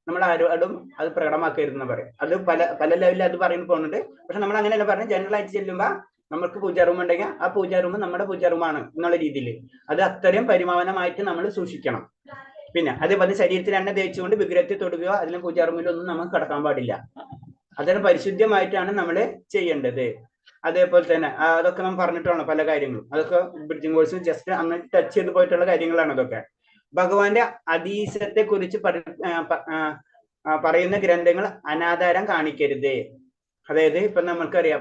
നമ്മൾ ആരോടും അത് പ്രകടമാക്കരുതെന്ന് പറയും. അത് പല ലെവലിൽ അത് പറയുന്നു പോകുന്നുണ്ട്. പക്ഷെ നമ്മൾ അങ്ങനെയല്ല പറഞ്ഞത്. ജനറൽ ആയിട്ട് ചെല്ലുമ്പോൾ നമുക്ക് പൂജാ റൂം ഉണ്ടെങ്കിൽ ആ പൂജാ റൂം നമ്മുടെ പൂജാ റൂമാണ് എന്നുള്ള രീതിയിൽ അത് അത്രയും പരിമാവനമായിട്ട് നമ്മൾ സൂക്ഷിക്കണം. പിന്നെ അതേപോലെ ശരീരത്തിൽ എണ്ണ തേച്ചുകൊണ്ട് വിഗ്രഹത്തെ തൊടുകയോ അതിലും പൂജാ റൂമിലൊന്നും നമുക്ക് കടക്കാൻ പാടില്ല. അതിന് പരിശുദ്ധമായിട്ടാണ് നമ്മൾ ചെയ്യേണ്ടത്. അതേപോലെ തന്നെ അതൊക്കെ നമ്മൾ പറഞ്ഞിട്ടാണ് പല കാര്യങ്ങളും. അതൊക്കെ ബ്രിഡ്ജിംഗ് കോഴ്സ് ജസ്റ്റ് അന്ന് ടച്ച് ചെയ്ത് പോയിട്ടുള്ള കാര്യങ്ങളാണ് അതൊക്കെ. ഭഗവാന്റെ അതീശത്തെ കുറിച്ച് പറയുന്ന ഗ്രന്ഥങ്ങൾ അനാധാരം കാണിക്കരുത്. അതായത് ഇപ്പൊ നമ്മൾക്കറിയാം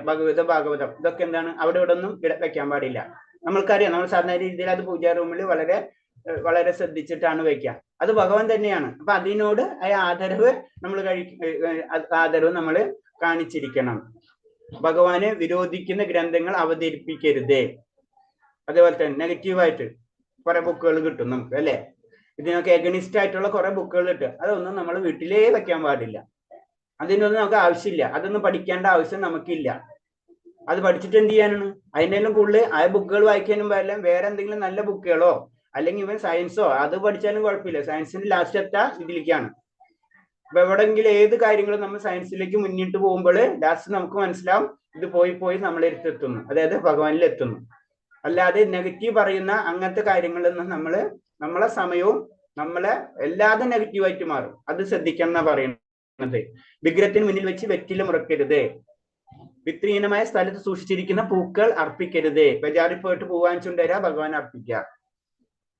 ഭാഗവതം ഇതൊക്കെ എന്താണ്, അവിടെ ഇവിടെ ഒന്നും വെക്കാൻ പാടില്ല. നമ്മൾക്കറിയാം, നമ്മൾ സാധാരണ രീതിയിൽ അത് പൂജാ റൂമിൽ വളരെ ശ്രദ്ധിച്ചിട്ടാണ് വെക്കുക. അത് ഭഗവാൻ തന്നെയാണ്. അപ്പൊ അതിനോട് ആദരവ് നമ്മൾ കാണിച്ചിരിക്കണം. ഭഗവാനെ വിരോധിക്കുന്ന ഗ്രന്ഥങ്ങൾ അവതരിപ്പിക്കരുത്. അതേപോലെ തന്നെ നെഗറ്റീവായിട്ട് കുറെ ബുക്കുകൾ കിട്ടും നമുക്ക് അല്ലെ. ഇതിനൊക്കെ എഗനിസ്റ്റ് ആയിട്ടുള്ള കുറെ ബുക്കുകൾ കിട്ടും. അതൊന്നും നമ്മൾ വീട്ടിലേ വെക്കാൻ പാടില്ല. അതിനൊന്നും നമുക്ക് ആവശ്യമില്ല. അതൊന്നും പഠിക്കേണ്ട ആവശ്യം നമുക്കില്ല. അത് പഠിച്ചിട്ട് എന്ത് ചെയ്യാനാണ്? അതിനെല്ലാം കൂടുതൽ ആ ബുക്കുകൾ വായിക്കാനും പറ്റില്ല. വേറെ എന്തെങ്കിലും നല്ല ബുക്കുകളോ അല്ലെങ്കിൽ ഇവൻ സയൻസോ അത് പഠിച്ചാലും കുഴപ്പമില്ല. സയൻസിന്റെ ലാസ്റ്റ് എത്താ ഇതിലേക്കാണ്. അപ്പൊ എവിടെങ്കിലും ഏത് കാര്യങ്ങളും നമ്മൾ സയൻസിലേക്ക് മുന്നിട്ട് പോകുമ്പോൾ ലാസ്റ്റ് നമുക്ക് മനസ്സിലാവും ഇത് പോയി നമ്മളെടുത്തെത്തുന്നു, അതായത് ഭഗവാനിൽ എത്തുന്നു. അല്ലാതെ നെഗറ്റീവ് പറയുന്ന അങ്ങനത്തെ കാര്യങ്ങളിൽ നിന്ന് നമ്മളെ സമയവും നമ്മളെ എല്ലാതും നെഗറ്റീവായിട്ട് മാറും. അത് ശ്രദ്ധിക്കണം എന്നാ പറയുന്നത്. വിഗ്രഹത്തിന് മുന്നിൽ വെച്ച് വെറ്റില മുറക്കരുത്. വിത്രീഹീനമായ സ്ഥലത്ത് സൂക്ഷിച്ചിരിക്കുന്ന പൂക്കൾ അർപ്പിക്കരുത്. ബജാറിൽ പോയിട്ട് പൂ വാങ്ങിച്ചുകൊണ്ടുവരാ ഭഗവാൻ അർപ്പിക്കുക.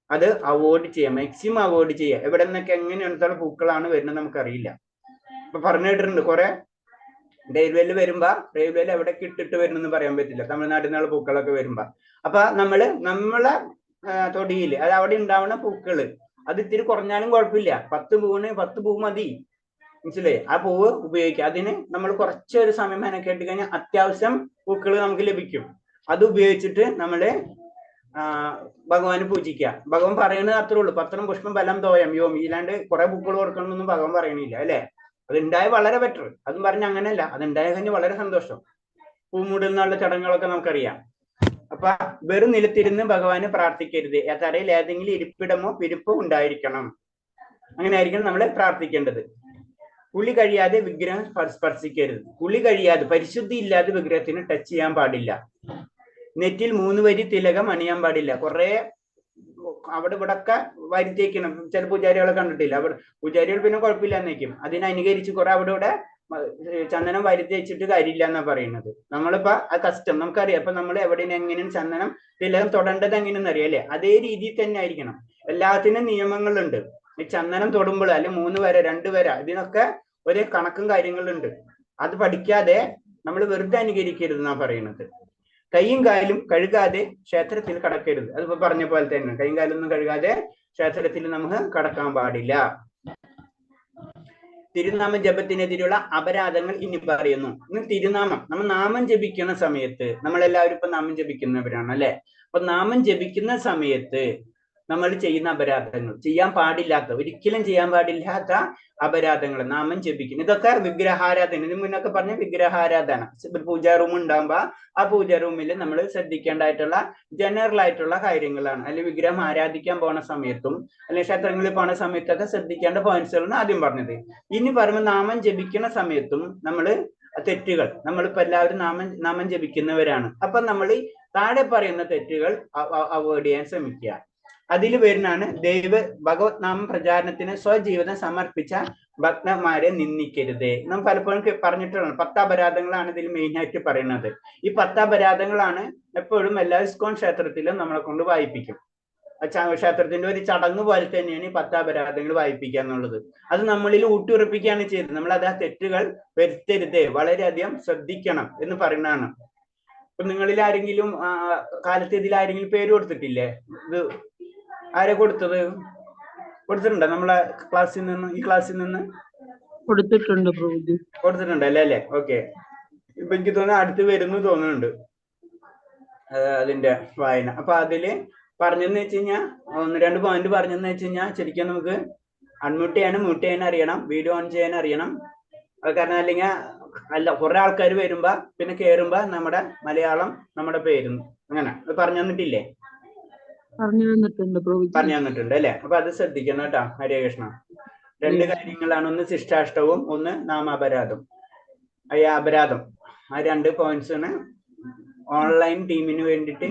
അത് അവോയ്ഡ് ചെയ്യാം, മാക്സിമം അവോയ്ഡ് ചെയ്യുക. എവിടെ നിന്നൊക്കെ എങ്ങനെയുള്ള പൂക്കളാണ് വരുന്നത് നമുക്കറിയില്ല. ഇപ്പൊ പറഞ്ഞു കേട്ടിട്ടുണ്ട് കുറെ റെയിൽവേയിൽ വരുമ്പോ റെയിൽവേയിൽ എവിടേക്ക് ഇട്ടിട്ട് വരുന്നെന്ന് പറയാൻ പറ്റില്ല. തമിഴ്നാട്ടിൽ നിന്നുള്ള പൂക്കളൊക്കെ വരുമ്പോ അപ്പൊ നമ്മളെ തൊടിയിൽ അത് അവിടെ ഉണ്ടാവുന്ന പൂക്കള് അത് ഇത്തിരി കുറഞ്ഞാലും കുഴപ്പമില്ല. 10 പൂ മതി. മനസ്സിലായി? ആ പൂവ് ഉപയോഗിക്കുക. അതിന് നമ്മൾ കുറച്ചൊരു സമയം മെനക്കെട്ട് കഴിഞ്ഞാൽ അത്യാവശ്യം പൂക്കൾ നമുക്ക് ലഭിക്കും. അത് ഉപയോഗിച്ചിട്ട് നമ്മള് ഭഗവാന് പൂജിക്കുക. ഭഗവാൻ പറയുന്നത് അത്രേ ഉള്ളൂ. പത്രം പുഷ്പം ഫലം തോയം യോമി. ഇല്ലാണ്ട് കുറെ ബുക്കുകൾ കൊടുക്കണമെന്നൊന്നും ഭഗവാൻ പറയണില്ല അല്ലെ. അതുണ്ടായ വളരെ ബെറ്റർ. അതും പറഞ്ഞ അങ്ങനെയല്ല, അതുണ്ടായ കഴിഞ്ഞ് വളരെ സന്തോഷം. പൂമൂടുന്നുള്ള ചടങ്ങുകളൊക്കെ നമുക്കറിയാം. അപ്പൊ വെറും നിലത്തിരുന്ന് ഭഗവാന് പ്രാർത്ഥിക്കരുത്. തറയിൽ ഏതെങ്കിലും ഇരിപ്പിടമോ വിരിപ്പോ ഉണ്ടായിരിക്കണം. അങ്ങനെ ആയിരിക്കണം നമ്മൾ പ്രാർത്ഥിക്കേണ്ടത്. കുളി കഴിയാതെ വിഗ്രഹം സ്പർശിക്കരുത്. കുളി കഴിയാതെ പരിശുദ്ധി ഇല്ലാതെ വിഗ്രഹത്തിന് ടച്ച് ചെയ്യാൻ പാടില്ല. നെറ്റിൽ 3 വരി തിലകം അണിയാൻ പാടില്ല. കുറെ അവിടെ ഇവിടെ ഒക്കെ വരുത്തിയേക്കണം. ചില പൂജാരികളെ കണ്ടിട്ടില്ല. അവിടെ പൂജാരികൾ പിന്നെ കുഴപ്പമില്ല എന്നേക്കും. അതിനനുകരിച്ച് കുറെ അവിടെ ഇവിടെ ചന്ദനം വരുത്തി വെച്ചിട്ട് കാര്യമില്ല എന്നാ പറയുന്നത്. നമ്മളിപ്പോ ആ കസ്റ്റം നമുക്കറിയാം. അപ്പൊ നമ്മൾ എവിടെയും എങ്ങനെയാണ് ചന്ദനം തിലകം തൊടേണ്ടത് എങ്ങനെയെന്ന് അറിയാം അല്ലെ. അതേ രീതിയിൽ തന്നെ ആയിരിക്കണം. എല്ലാത്തിനും നിയമങ്ങളുണ്ട്. ഈ ചന്ദനം തൊടുമ്പോൾ അല്ലെങ്കിൽ 3 വര 2 വര ഇതിനൊക്കെ ഒരു കണക്കും കാര്യങ്ങളുണ്ട്. അത് പഠിക്കാതെ നമ്മൾ വെറുതെ അനുകരിക്കരുത് എന്നാ പറയുന്നത്. കൈയും കാലും കഴുകാതെ ക്ഷേത്രത്തിൽ കടക്കരുത്. അതിപ്പോ പറഞ്ഞ പോലെ തന്നെ കൈയും കാലും ഒന്നും കഴുകാതെ ക്ഷേത്രത്തിൽ നമുക്ക് കടക്കാൻ പാടില്ല. തിരുനാമ ജപത്തിനെതിരെയുള്ള അപരാധങ്ങൾ ഇനി പറയുന്നു. ഇന്ന് തിരുനാമം നമ്മൾ നാമം ജപിക്കുന്ന സമയത്ത്, നമ്മളെല്ലാവരും ഇപ്പൊ നാമം ജപിക്കുന്നവരാണ് അല്ലെ. അപ്പൊ നാമം ജപിക്കുന്ന സമയത്ത് നമ്മൾ ചെയ്യുന്ന അപരാധങ്ങൾ, ചെയ്യാൻ പാടില്ലാത്ത, ഒരിക്കലും ചെയ്യാൻ പാടില്ലാത്ത അപരാധങ്ങൾ, നാമം ജപിക്കുന്നു. ഇതൊക്കെ വിഗ്രഹാരാധന, ഇതിന് മുന്നൊക്കെ പറഞ്ഞ വിഗ്രഹാരാധന. പൂജാ റൂം ഉണ്ടാകുമ്പോ ആ പൂജാ റൂമിൽ നമ്മൾ ശ്രദ്ധിക്കേണ്ടതായിട്ടുള്ള ജനറൽ ആയിട്ടുള്ള കാര്യങ്ങളാണ്. അല്ലെങ്കിൽ വിഗ്രഹം ആരാധിക്കാൻ പോണ സമയത്തും അല്ലെങ്കിൽ ക്ഷേത്രങ്ങളിൽ പോണ സമയത്തൊക്കെ ശ്രദ്ധിക്കേണ്ട പോയിന്റ്സുകളാണ് ആദ്യം പറഞ്ഞത്. ഇനി പറയുമ്പോൾ നാമം ജപിക്കുന്ന സമയത്തും നമ്മൾ തെറ്റുകൾ, നമ്മളിപ്പോ എല്ലാവരും നാമം ജപിക്കുന്നവരാണ്. അപ്പൊ നമ്മൾ താഴെ പറയുന്ന തെറ്റുകൾ അവോയ്ഡ് ചെയ്യാൻ ശ്രമിക്കുക. അതിൽ വരുന്നതാണ് ഭഗവത് നാമ പ്രചാരണത്തിന് സ്വജീവിതം സമർപ്പിച്ച ഭക്തന്മാരെ നിന്ദിക്കരുത്. നാം പലപ്പോഴും പറഞ്ഞിട്ടുള്ളതാണ്. 10 അപരാധങ്ങളാണ് ഇതിൽ മെയിൻ ആയിട്ട് പറയുന്നത്. ഈ 10 അപരാധങ്ങളാണ് എപ്പോഴും എല്ലാ ഇസ്കോൺ ക്ഷേത്രത്തിലും നമ്മളെ കൊണ്ട് വായിപ്പിക്കും. ക്ഷേത്രത്തിന്റെ ഒരു ചടങ്ങ് പോലെ തന്നെയാണ് ഈ 10 അപരാധങ്ങൾ വായിപ്പിക്കുക എന്നുള്ളത്. അത് നമ്മളിൽ ഊട്ടിയുറപ്പിക്കുകയാണ് ചെയ്തത്. നമ്മൾ അത് ആ തെറ്റുകൾ വരുത്തരുത്, വളരെയധികം ശ്രദ്ധിക്കണം എന്ന് പറയുന്നതാണ്. ഇപ്പൊ നിങ്ങളിൽ ആരെങ്കിലും കാലത്ത് ഇതിൽ ആരെങ്കിലും പേര് കൊടുത്തിട്ടില്ലേ? ഇത് ആരെ കൊടുത്തത്? കൊടുത്തിട്ടുണ്ടോ നമ്മളെ ക്ലാസ്സിൽ നിന്ന്? ഈ ക്ലാസ്സിൽ നിന്ന് കൊടുത്തിട്ടുണ്ട്. കൊടുത്തിട്ടുണ്ടല്ലേ അല്ലേ? ഓക്കെ. ഇപ്പൊ എനിക്ക് തോന്നുന്നു അടുത്ത് വരുന്നു തോന്നുന്നുണ്ട് അതിന്റെ വായന. അപ്പൊ അതില് പറഞ്ഞെന്ന് വെച്ച് കഴിഞ്ഞാൽ 1-2 പോയിന്റ് പറഞ്ഞെന്ന് വെച്ച് കഴിഞ്ഞാൽ ശരിക്കും നമുക്ക് അൺമ്യൂട്ട് ചെയ്യാനും മ്യൂട്ട് ചെയ്യാനും അറിയണം, വീഡിയോ ഓൺ ചെയ്യാൻ അറിയണം. അത് കാരണം അല്ലെങ്കിൽ കുറെ ആൾക്കാർ വരുമ്പോ പിന്നെ കേറുമ്പോ നമ്മുടെ മലയാളം നമ്മുടെ പേരും അങ്ങനെ പറഞ്ഞു തന്നിട്ടില്ലേ? പറഞ്ഞു തന്നിട്ടുണ്ട് അല്ലെ? അപ്പൊ അത് ശ്രദ്ധിക്കണം കേട്ടോ. ഹരേ കൃഷ്ണ. 2 കാര്യങ്ങളാണ്, ഒന്ന് ശിഷ്ടാഷ്ടവും ഒന്ന് നാമാപരാധം. അപരാധം, ആ 2 പോയിന്റ്സാണ് ഓൺലൈൻ ടീമിന് വേണ്ടിയിട്ട്,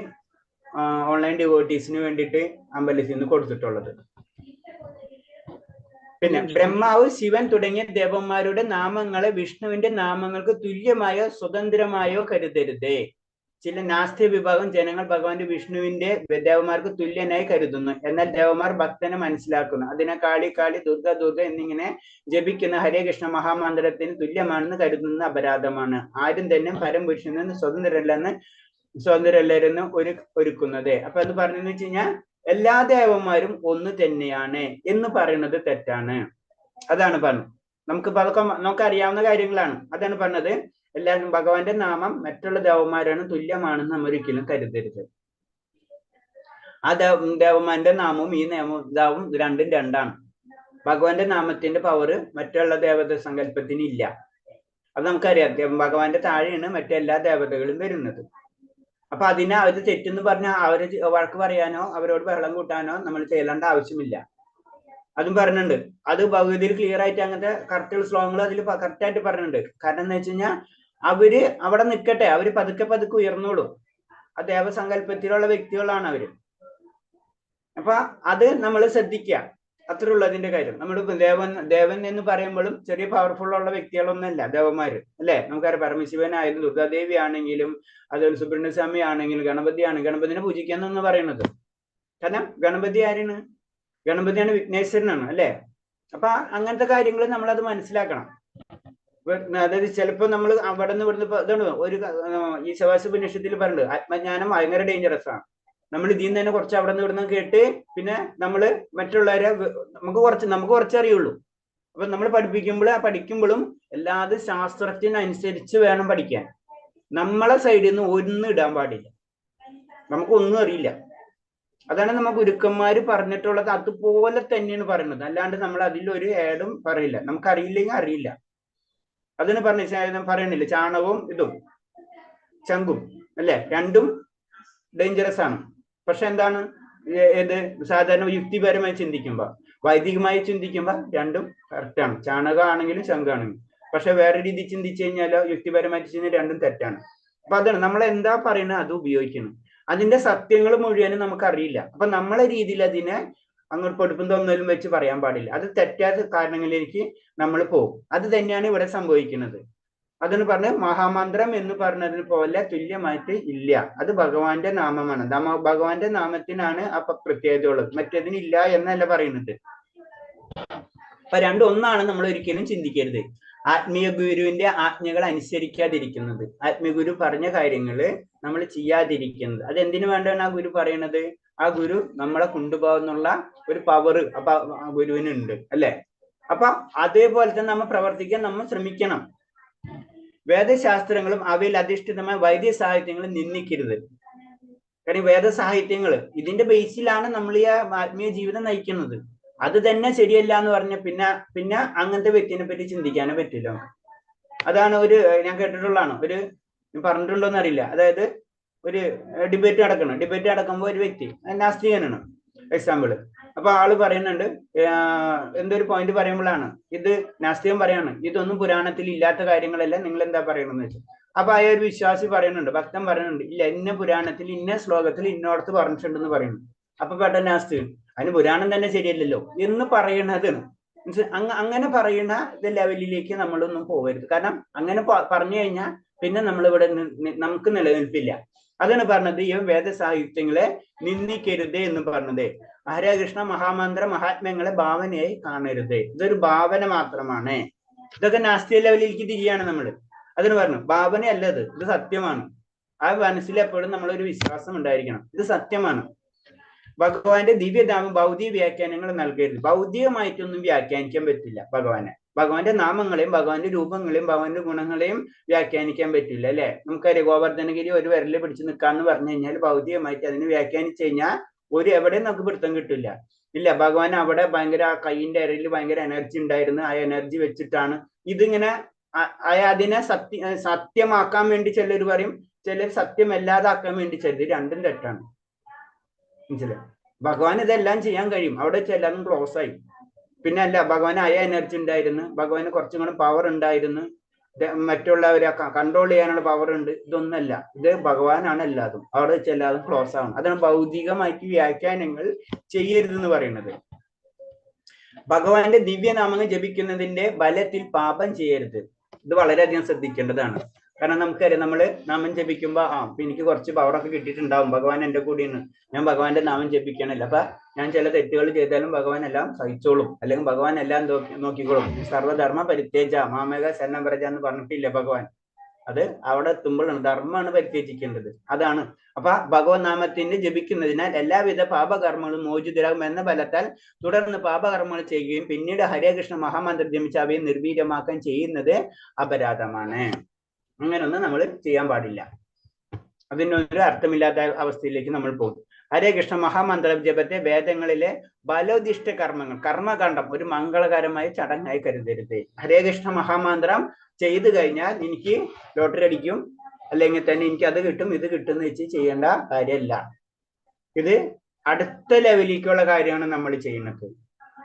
ഓൺലൈൻ ഡിവോട്ടീസിന് വേണ്ടിയിട്ട് അമ്പലത്തിൽ നിന്ന് കൊടുത്തിട്ടുള്ളത്. പിന്നെ ബ്രഹ്മാവ്, ശിവൻ തുടങ്ങിയ ദേവന്മാരുടെ നാമങ്ങളെ വിഷ്ണുവിന്റെ നാമങ്ങൾക്ക് തുല്യമായോ സ്വതന്ത്രമായോ കരുതരുത്. ചില നാസ്തിക വിഭാഗം ജനങ്ങൾ ഭഗവാന്റെ വിഷ്ണുവിന്റെ ദേവന്മാർക്ക് തുല്യനായി കരുതുന്നു. എന്നാൽ ദേവന്മാർ ഭക്തനെ മനസ്സിലാക്കുന്നു. അതിനെ കാളി കാളി, ദുർഗ ദുർഗ എന്നിങ്ങനെ ജപിക്കുന്ന ഹരേ കൃഷ്ണ മഹാമന്ത്രത്തിന് തുല്യമാണെന്ന് കരുതുന്ന അപരാധമാണ്. ആരും തന്നെ പരംപുരുഷനിൽ നിന്ന് സ്വതന്ത്രരല്ലെന്ന് ഒരുക്കുന്നത്. അപ്പൊ അത് പറഞ്ഞെന്ന് വെച്ച് കഴിഞ്ഞാൽ എല്ലാ ദേവന്മാരും ഒന്ന് തന്നെയാണ് എന്ന് പറയുന്നത് തെറ്റാണ്. അതാണ് പറഞ്ഞത്. അതൊക്കെ നമുക്കറിയാവുന്ന കാര്യങ്ങളാണ്. അതാണ് പറഞ്ഞത്. എല്ലാവരും ഭഗവാന്റെ നാമം മറ്റുള്ള ദേവന്മാരാണ് തുല്യമാണെന്ന് നമ്മൾ ഒരിക്കലും കരുതരുത്. ആ ദേവന്മാരുടെ നാമവും ഈ ഇതാവും രണ്ടും രണ്ടാണ്. ഭഗവാന്റെ നാമത്തിന്റെ പവർ മറ്റുള്ള ദേവത സങ്കല്പത്തിന് ഇല്ല. അത് നമുക്കറിയാം. ഭഗവാന്റെ താഴെയാണ് മറ്റെല്ലാ ദേവതകളും വരുന്നത്. അപ്പൊ അതിനെ അവര് തെറ്റെന്ന് പറഞ്ഞാൽ അവര് വഴക്ക് പറയാനോ അവരോട് വെള്ളം കൂട്ടാനോ നമ്മൾ ചെയ്യേണ്ട ആവശ്യമില്ല. അതും പറഞ്ഞിട്ടുണ്ട്. അത് ഭഗവതിയിൽ ക്ലിയർ ആയിട്ട് അങ്ങനത്തെ കറക്റ്റ് ശ്ലോകങ്ങൾ അതിൽ കറക്റ്റ് ആയിട്ട് പറഞ്ഞിട്ടുണ്ട്. കാരണം എന്താ വെച്ച് കഴിഞ്ഞാൽ അവര് അവിടെ നിൽക്കട്ടെ, അവര് പതുക്കെ പതുക്കെ ഉയർന്നോളൂ. ആ ദേവസങ്കല്പത്തിലുള്ള വ്യക്തികളാണ് അവര്. അപ്പൊ അത് നമ്മൾ ശ്രദ്ധിക്കുക. അത്രേ ഉള്ളൂ അതിന്റെ കാര്യം. നമ്മൾ ദേവൻ എന്ന് പറയുമ്പോഴും ചെറിയ പവർഫുൾ ഉള്ള വ്യക്തികളൊന്നുമല്ല ദേവന്മാര് അല്ലെ? നമുക്കറിയാം. പരമശിവനായാലും ദുർഗാദേവി ആണെങ്കിലും അതുപോലെ സുബ്രഹ്മണ്യസ്വാമി ആണെങ്കിലും ഗണപതിയാണ്. ഗണപതിനെ പൂജിക്കാന്ന് പറയുന്നത്. കാരണം ഗണപതി ആരാണ്? ഗണപതിയാണ്, വിഘ്നേശ്വരനാണ് അല്ലെ? അപ്പൊ അങ്ങനത്തെ കാര്യങ്ങൾ നമ്മളത് മനസ്സിലാക്കണം. അതായത് ചിലപ്പോ നമ്മൾ അവിടെ നിന്ന് ഇവിടുന്ന് ഇതാണ് ഈ ശവാസോപനിഷത്തിൽ പറഞ്ഞിട്ടുണ്ട്, ആത്മജ്ഞാനം ഭയങ്കര ഡേഞ്ചറസ് ആണ്. നമ്മൾ ഇതിൽ നിന്ന് തന്നെ കുറച്ച് അവിടെ നിന്ന് ഇവിടുന്ന് കേട്ട് പിന്നെ നമ്മള് മറ്റുള്ളവരെ നമുക്ക് കുറച്ച് അറിയുള്ളൂ. അപ്പൊ നമ്മൾ പഠിക്കുമ്പോഴും എല്ലാതും ശാസ്ത്രത്തിനനുസരിച്ച് വേണം പഠിക്കാൻ. നമ്മളെ സൈഡിൽ നിന്ന് ഒന്നും ഇടാൻ പാടില്ല. നമുക്കൊന്നും അറിയില്ല. അതാണ് നമ്മ ഗുരുക്കന്മാര് പറഞ്ഞിട്ടുള്ളത്. അതുപോലെ തന്നെയാണ് പറയുന്നത്. അല്ലാണ്ട് നമ്മൾ അതിലൊരു ഏടും പറയില്ല. നമുക്കറിയില്ലെങ്കിൽ അറിയില്ല. അതിന് പറയണില്ല. ചാണകവും ഇതും ചങ്കും അല്ലെ, രണ്ടും ഡേഞ്ചറസ് ആണ്. പക്ഷെ എന്താണ് സാധാരണ യുക്തിപരമായി ചിന്തിക്കുമ്പോ, വൈദികമായി ചിന്തിക്കുമ്പോ രണ്ടും കറക്റ്റ് ആണ്. ചാണകം ആണെങ്കിലും ശംഖാണെങ്കിലും. പക്ഷെ വേറെ രീതി ചിന്തിച്ചു കഴിഞ്ഞാലോ യുക്തിപരമായിട്ട് ചെയ്യുന്ന രണ്ടും തെറ്റാണ്. അപ്പൊ അതാണ് നമ്മൾ എന്താ പറയുന്നത് അത് ഉപയോഗിക്കണം. അതിന്റെ സത്യങ്ങൾ മുഴുവനും നമുക്കറിയില്ല. അപ്പൊ നമ്മളെ രീതിയിൽ അതിനെ അങ്ങോട്ട് പൊടുപ്പും തോന്നലും വെച്ച് പറയാൻ പാടില്ല. അത് തെറ്റാത്ത കാരണങ്ങളിലേക്ക് നമ്മൾ പോകും. അത് തന്നെയാണ് ഇവിടെ സംഭവിക്കുന്നത്. അതെന്ന് പറഞ്ഞ മഹാമന്ത്രം എന്ന് പറഞ്ഞതിന് പോലെ തുല്യമായിട്ട് ഇല്ല. അത് ഭഗവാന്റെ നാമമാണ്. ഭഗവാന്റെ നാമത്തിനാണ് അപ്പൊ പ്രത്യേകത ഉള്ളത്, മറ്റേതിനില്ല എന്നല്ല പറയുന്നത്. അപ്പൊ രണ്ടും ഒന്നാണ് നമ്മൾ ഒരിക്കലും ചിന്തിക്കരുത്. ആത്മീയ ഗുരുവിന്റെ ആജ്ഞകൾ അനുസരിക്കാതിരിക്കുന്നത്, ആത്മീയ ഗുരു പറഞ്ഞ കാര്യങ്ങള് നമ്മൾ ചെയ്യാതിരിക്കുന്നത്. അതെന്തിനു വേണ്ടിയാണ് ആ ഗുരു പറയണത്? ആ ഗുരു നമ്മളെ കൊണ്ടുപോകുന്നുള്ള ഒരു പവർ അപ്പൊ ആ ഗുരുവിനുണ്ട് അല്ലെ? അപ്പൊ അതേപോലെ തന്നെ നമ്മൾ പ്രവർത്തിക്കാൻ നമ്മൾ ശ്രമിക്കണം. വേദശാസ്ത്രങ്ങളും അവയിൽ അധിഷ്ഠിതമായ വൈദ്യ സാഹിത്യങ്ങളും നിന്ദിക്കരുത്. കാരണം വേദസാഹിത്യങ്ങൾ ഇതിന്റെ ബേസിലാണ് നമ്മൾ ഈ ആത്മീയ ജീവിതം നയിക്കുന്നത്. അത് തന്നെ ശരിയല്ല എന്ന് പറഞ്ഞ പിന്നെ അങ്ങനത്തെ വ്യക്തിനെ പറ്റി ചിന്തിക്കാനേ പറ്റില്ല. അതാണ് ഞാൻ കേട്ടിട്ടുള്ളതാണ്, പറഞ്ഞിട്ടുണ്ടോന്ന് അറിയില്ല. അതായത് ഒരു ഡിബേറ്റ് നടക്കുമ്പോൾ ഒരു വ്യക്തി നാസ്തികനാണ് എക്സാമ്പിള്. അപ്പൊ ആള് പറയുന്നുണ്ട്, എന്തൊരു പോയിന്റ് പറയുമ്പോഴാണ് ഇത് നാസ്തികം പറയാണ്, ഇതൊന്നും പുരാണത്തിൽ ഇല്ലാത്ത കാര്യങ്ങളല്ല, നിങ്ങൾ എന്താ പറയണമെന്ന് വെച്ചാൽ. അപ്പൊ ആ ഒരു വിശ്വാസി പറയുന്നുണ്ട്, ഭക്തൻ പറയുന്നുണ്ട്, ഇല്ല ഇന്ന പുരാണത്തിൽ ഇന്ന ശ്ലോകത്തിൽ ഇന്നോടത്ത് പറഞ്ഞിട്ടുണ്ടെന്ന് പറയുന്നു. അപ്പൊ പെട്ടെന്ന് നാസ്തികൻ, അതിന് പുരാണം തന്നെ ശരിയല്ലല്ലോ എന്ന് പറയണതാണ്. അങ്ങനെ പറയുന്ന ലെവലിലേക്ക് നമ്മളൊന്നും പോകരുത്. കാരണം അങ്ങനെ പറഞ്ഞു കഴിഞ്ഞാൽ പിന്നെ നമ്മളിവിടെ നമുക്ക് നിലനിൽപ്പില്ല. അതാണ് പറഞ്ഞത് ഈ വേദസാഹിത്യങ്ങളെ നിന്ദിക്കരുതേ എന്ന് പറഞ്ഞത്. ഹരേ കൃഷ്ണ മഹാമന്ത്ര മഹാത്മ്യങ്ങളെ ഭാവനയായി കാണരുത്. ഇതൊരു ഭാവന മാത്രമാണ്. ഇതൊക്കെ നാസ്തിക ലെവലിലേക്ക് തിരിയാണ് നമ്മൾ. അതിന് പറഞ്ഞു ഭാവനയല്ല, ഇത് സത്യമാണ്. ആ മനസ്സിൽ എപ്പോഴും നമ്മളൊരു വിശ്വാസം ഉണ്ടായിരിക്കണം, ഇത് സത്യമാണ്. ഭഗവാന്റെ ദിവ്യനാമം ഭൗതിക വ്യാഖ്യാനങ്ങൾ നൽകരുത്. ഭൗതികമായിട്ടൊന്നും വ്യാഖ്യാനിക്കാൻ പറ്റില്ല ഭഗവാന്റെ നാമങ്ങളെയും ഭഗവാന്റെ രൂപങ്ങളെയും ഭഗവാന്റെ ഗുണങ്ങളെയും വ്യാഖ്യാനിക്കാൻ പറ്റില്ല അല്ലെ? നമുക്കറിയാം, ഗോവർദ്ധനഗിരി ഒരു വിരലിൽ പിടിച്ച് നിൽക്കാന്ന് പറഞ്ഞു കഴിഞ്ഞാൽ ഭൗതികമായിട്ട് അതിന് വ്യാഖ്യാനിച്ചു കഴിഞ്ഞാൽ എവിടെയും നമുക്ക് പിടുത്തം കിട്ടില്ല. ഇല്ല, ഭഗവാൻ അവിടെ ഭയങ്കര കൈയിന്റെ ഇരയിൽ ഭയങ്കര എനർജി ഉണ്ടായിരുന്നു, ആ എനർജി വെച്ചിട്ടാണ് ഇതിങ്ങനെ അതിനെ സത്യമാക്കാൻ വേണ്ടി ചിലർ പറയും, ചിലർ സത്യമല്ലാതാക്കാൻ വേണ്ടി ചിലർ. രണ്ടും തെറ്റാണ്. മനസ്സിലായി? ഭഗവാൻ ഇതെല്ലാം ചെയ്യാൻ കഴിയും, അവിടെ എല്ലാതും ക്ലോസ് ആയി. പിന്നെ അല്ല, ഭഗവാൻ എനർജി ഉണ്ടായിരുന്നു, ഭഗവാന് കുറച്ചും കൂടെ പവർ ഉണ്ടായിരുന്നു, മറ്റുള്ളവരെ കൺട്രോൾ ചെയ്യാനുള്ള പവർ ഉണ്ട്. ഇതൊന്നല്ല, ഇത് ഭഗവാനാണ് എല്ലാതും, അവിടെ എല്ലാതും ക്ലോസ് ആവണം. അതാണ് ഭൗതികമായിട്ട് വ്യാഖ്യാനങ്ങൾ ചെയ്യരുതെന്ന് പറയുന്നത്. ഭഗവാന്റെ ദിവ്യനാമങ്ങൾ ജപിക്കുന്നതിന്റെ ബലത്തിൽ പാപം ചെയ്യരുത്. ഇത് വളരെയധികം ശ്രദ്ധിക്കേണ്ടതാണ്. കാരണം നമുക്കറിയാം, നമ്മള് നാമം ജപിക്കുമ്പോ എനിക്ക് കുറച്ച് പവറൊക്കെ കിട്ടിയിട്ടുണ്ടാവും, ഭഗവാൻ എന്റെ കൂടെയാണ്, ഞാൻ ഭഗവാന്റെ നാമം ജപിക്കണല്ലോ, അപ്പൊ ഞാൻ ചില തെറ്റുകൾ ചെയ്താലും ഭഗവാൻ എല്ലാം സഹിച്ചോളും, അല്ലെങ്കിൽ ഭഗവാൻ എല്ലാം നോക്കിക്കോളും. സർവ്വധർമ്മ പരിത്യേജ മാമേക ശരണം വ്രജ എന്ന് പറഞ്ഞിട്ടില്ല ഭഗവാൻ. അത് അവിടെ എത്തുമ്പോഴാണ് ധർമ്മമാണ് പരിത്യജിക്കേണ്ടത്. അതാണ്. അപ്പൊ ഭഗവത് നാമത്തിന്റെ ജപിക്കുന്നതിനാൽ എല്ലാവിധ പാപകർമ്മങ്ങളും മോചിതരാകും എന്ന ബലത്താൽ തുടർന്ന് പാപകർമ്മങ്ങൾ ചെയ്യുകയും പിന്നീട് ഹരേ കൃഷ്ണ മഹാമന്ത്രം ജപിച്ച് അവയെ നിർവീര്യമാക്കാൻ ചെയ്യുന്നത് അപരാധമാണ്. അങ്ങനൊന്നും നമ്മൾ ചെയ്യാൻ പാടില്ല. അതിനൊരു അർത്ഥമില്ലാത്ത അവസ്ഥയിലേക്ക് നമ്മൾ പോകും. ഹരേ കൃഷ്ണ മഹാമന്ത്ര ജപത്തെ വേദങ്ങളിലെ ബലോദിഷ്ട കർമ്മകാണ്ഡം ഒരു മംഗളകരമായ ചടങ്ങായി കരുതരുത്. ഹരേ കൃഷ്ണ മഹാമന്ത്രം ചെയ്തു കഴിഞ്ഞാൽ എനിക്ക് ലോട്ടറി അടിക്കും, അല്ലെങ്കിൽ തന്നെ എനിക്ക് അത് കിട്ടും ഇത് കിട്ടും എന്ന് വെച്ച് ചെയ്യേണ്ട കാര്യമല്ല. ഇത് അടുത്ത ലെവലിലേക്കുള്ള കാര്യമാണ് നമ്മൾ ചെയ്യുന്നത്.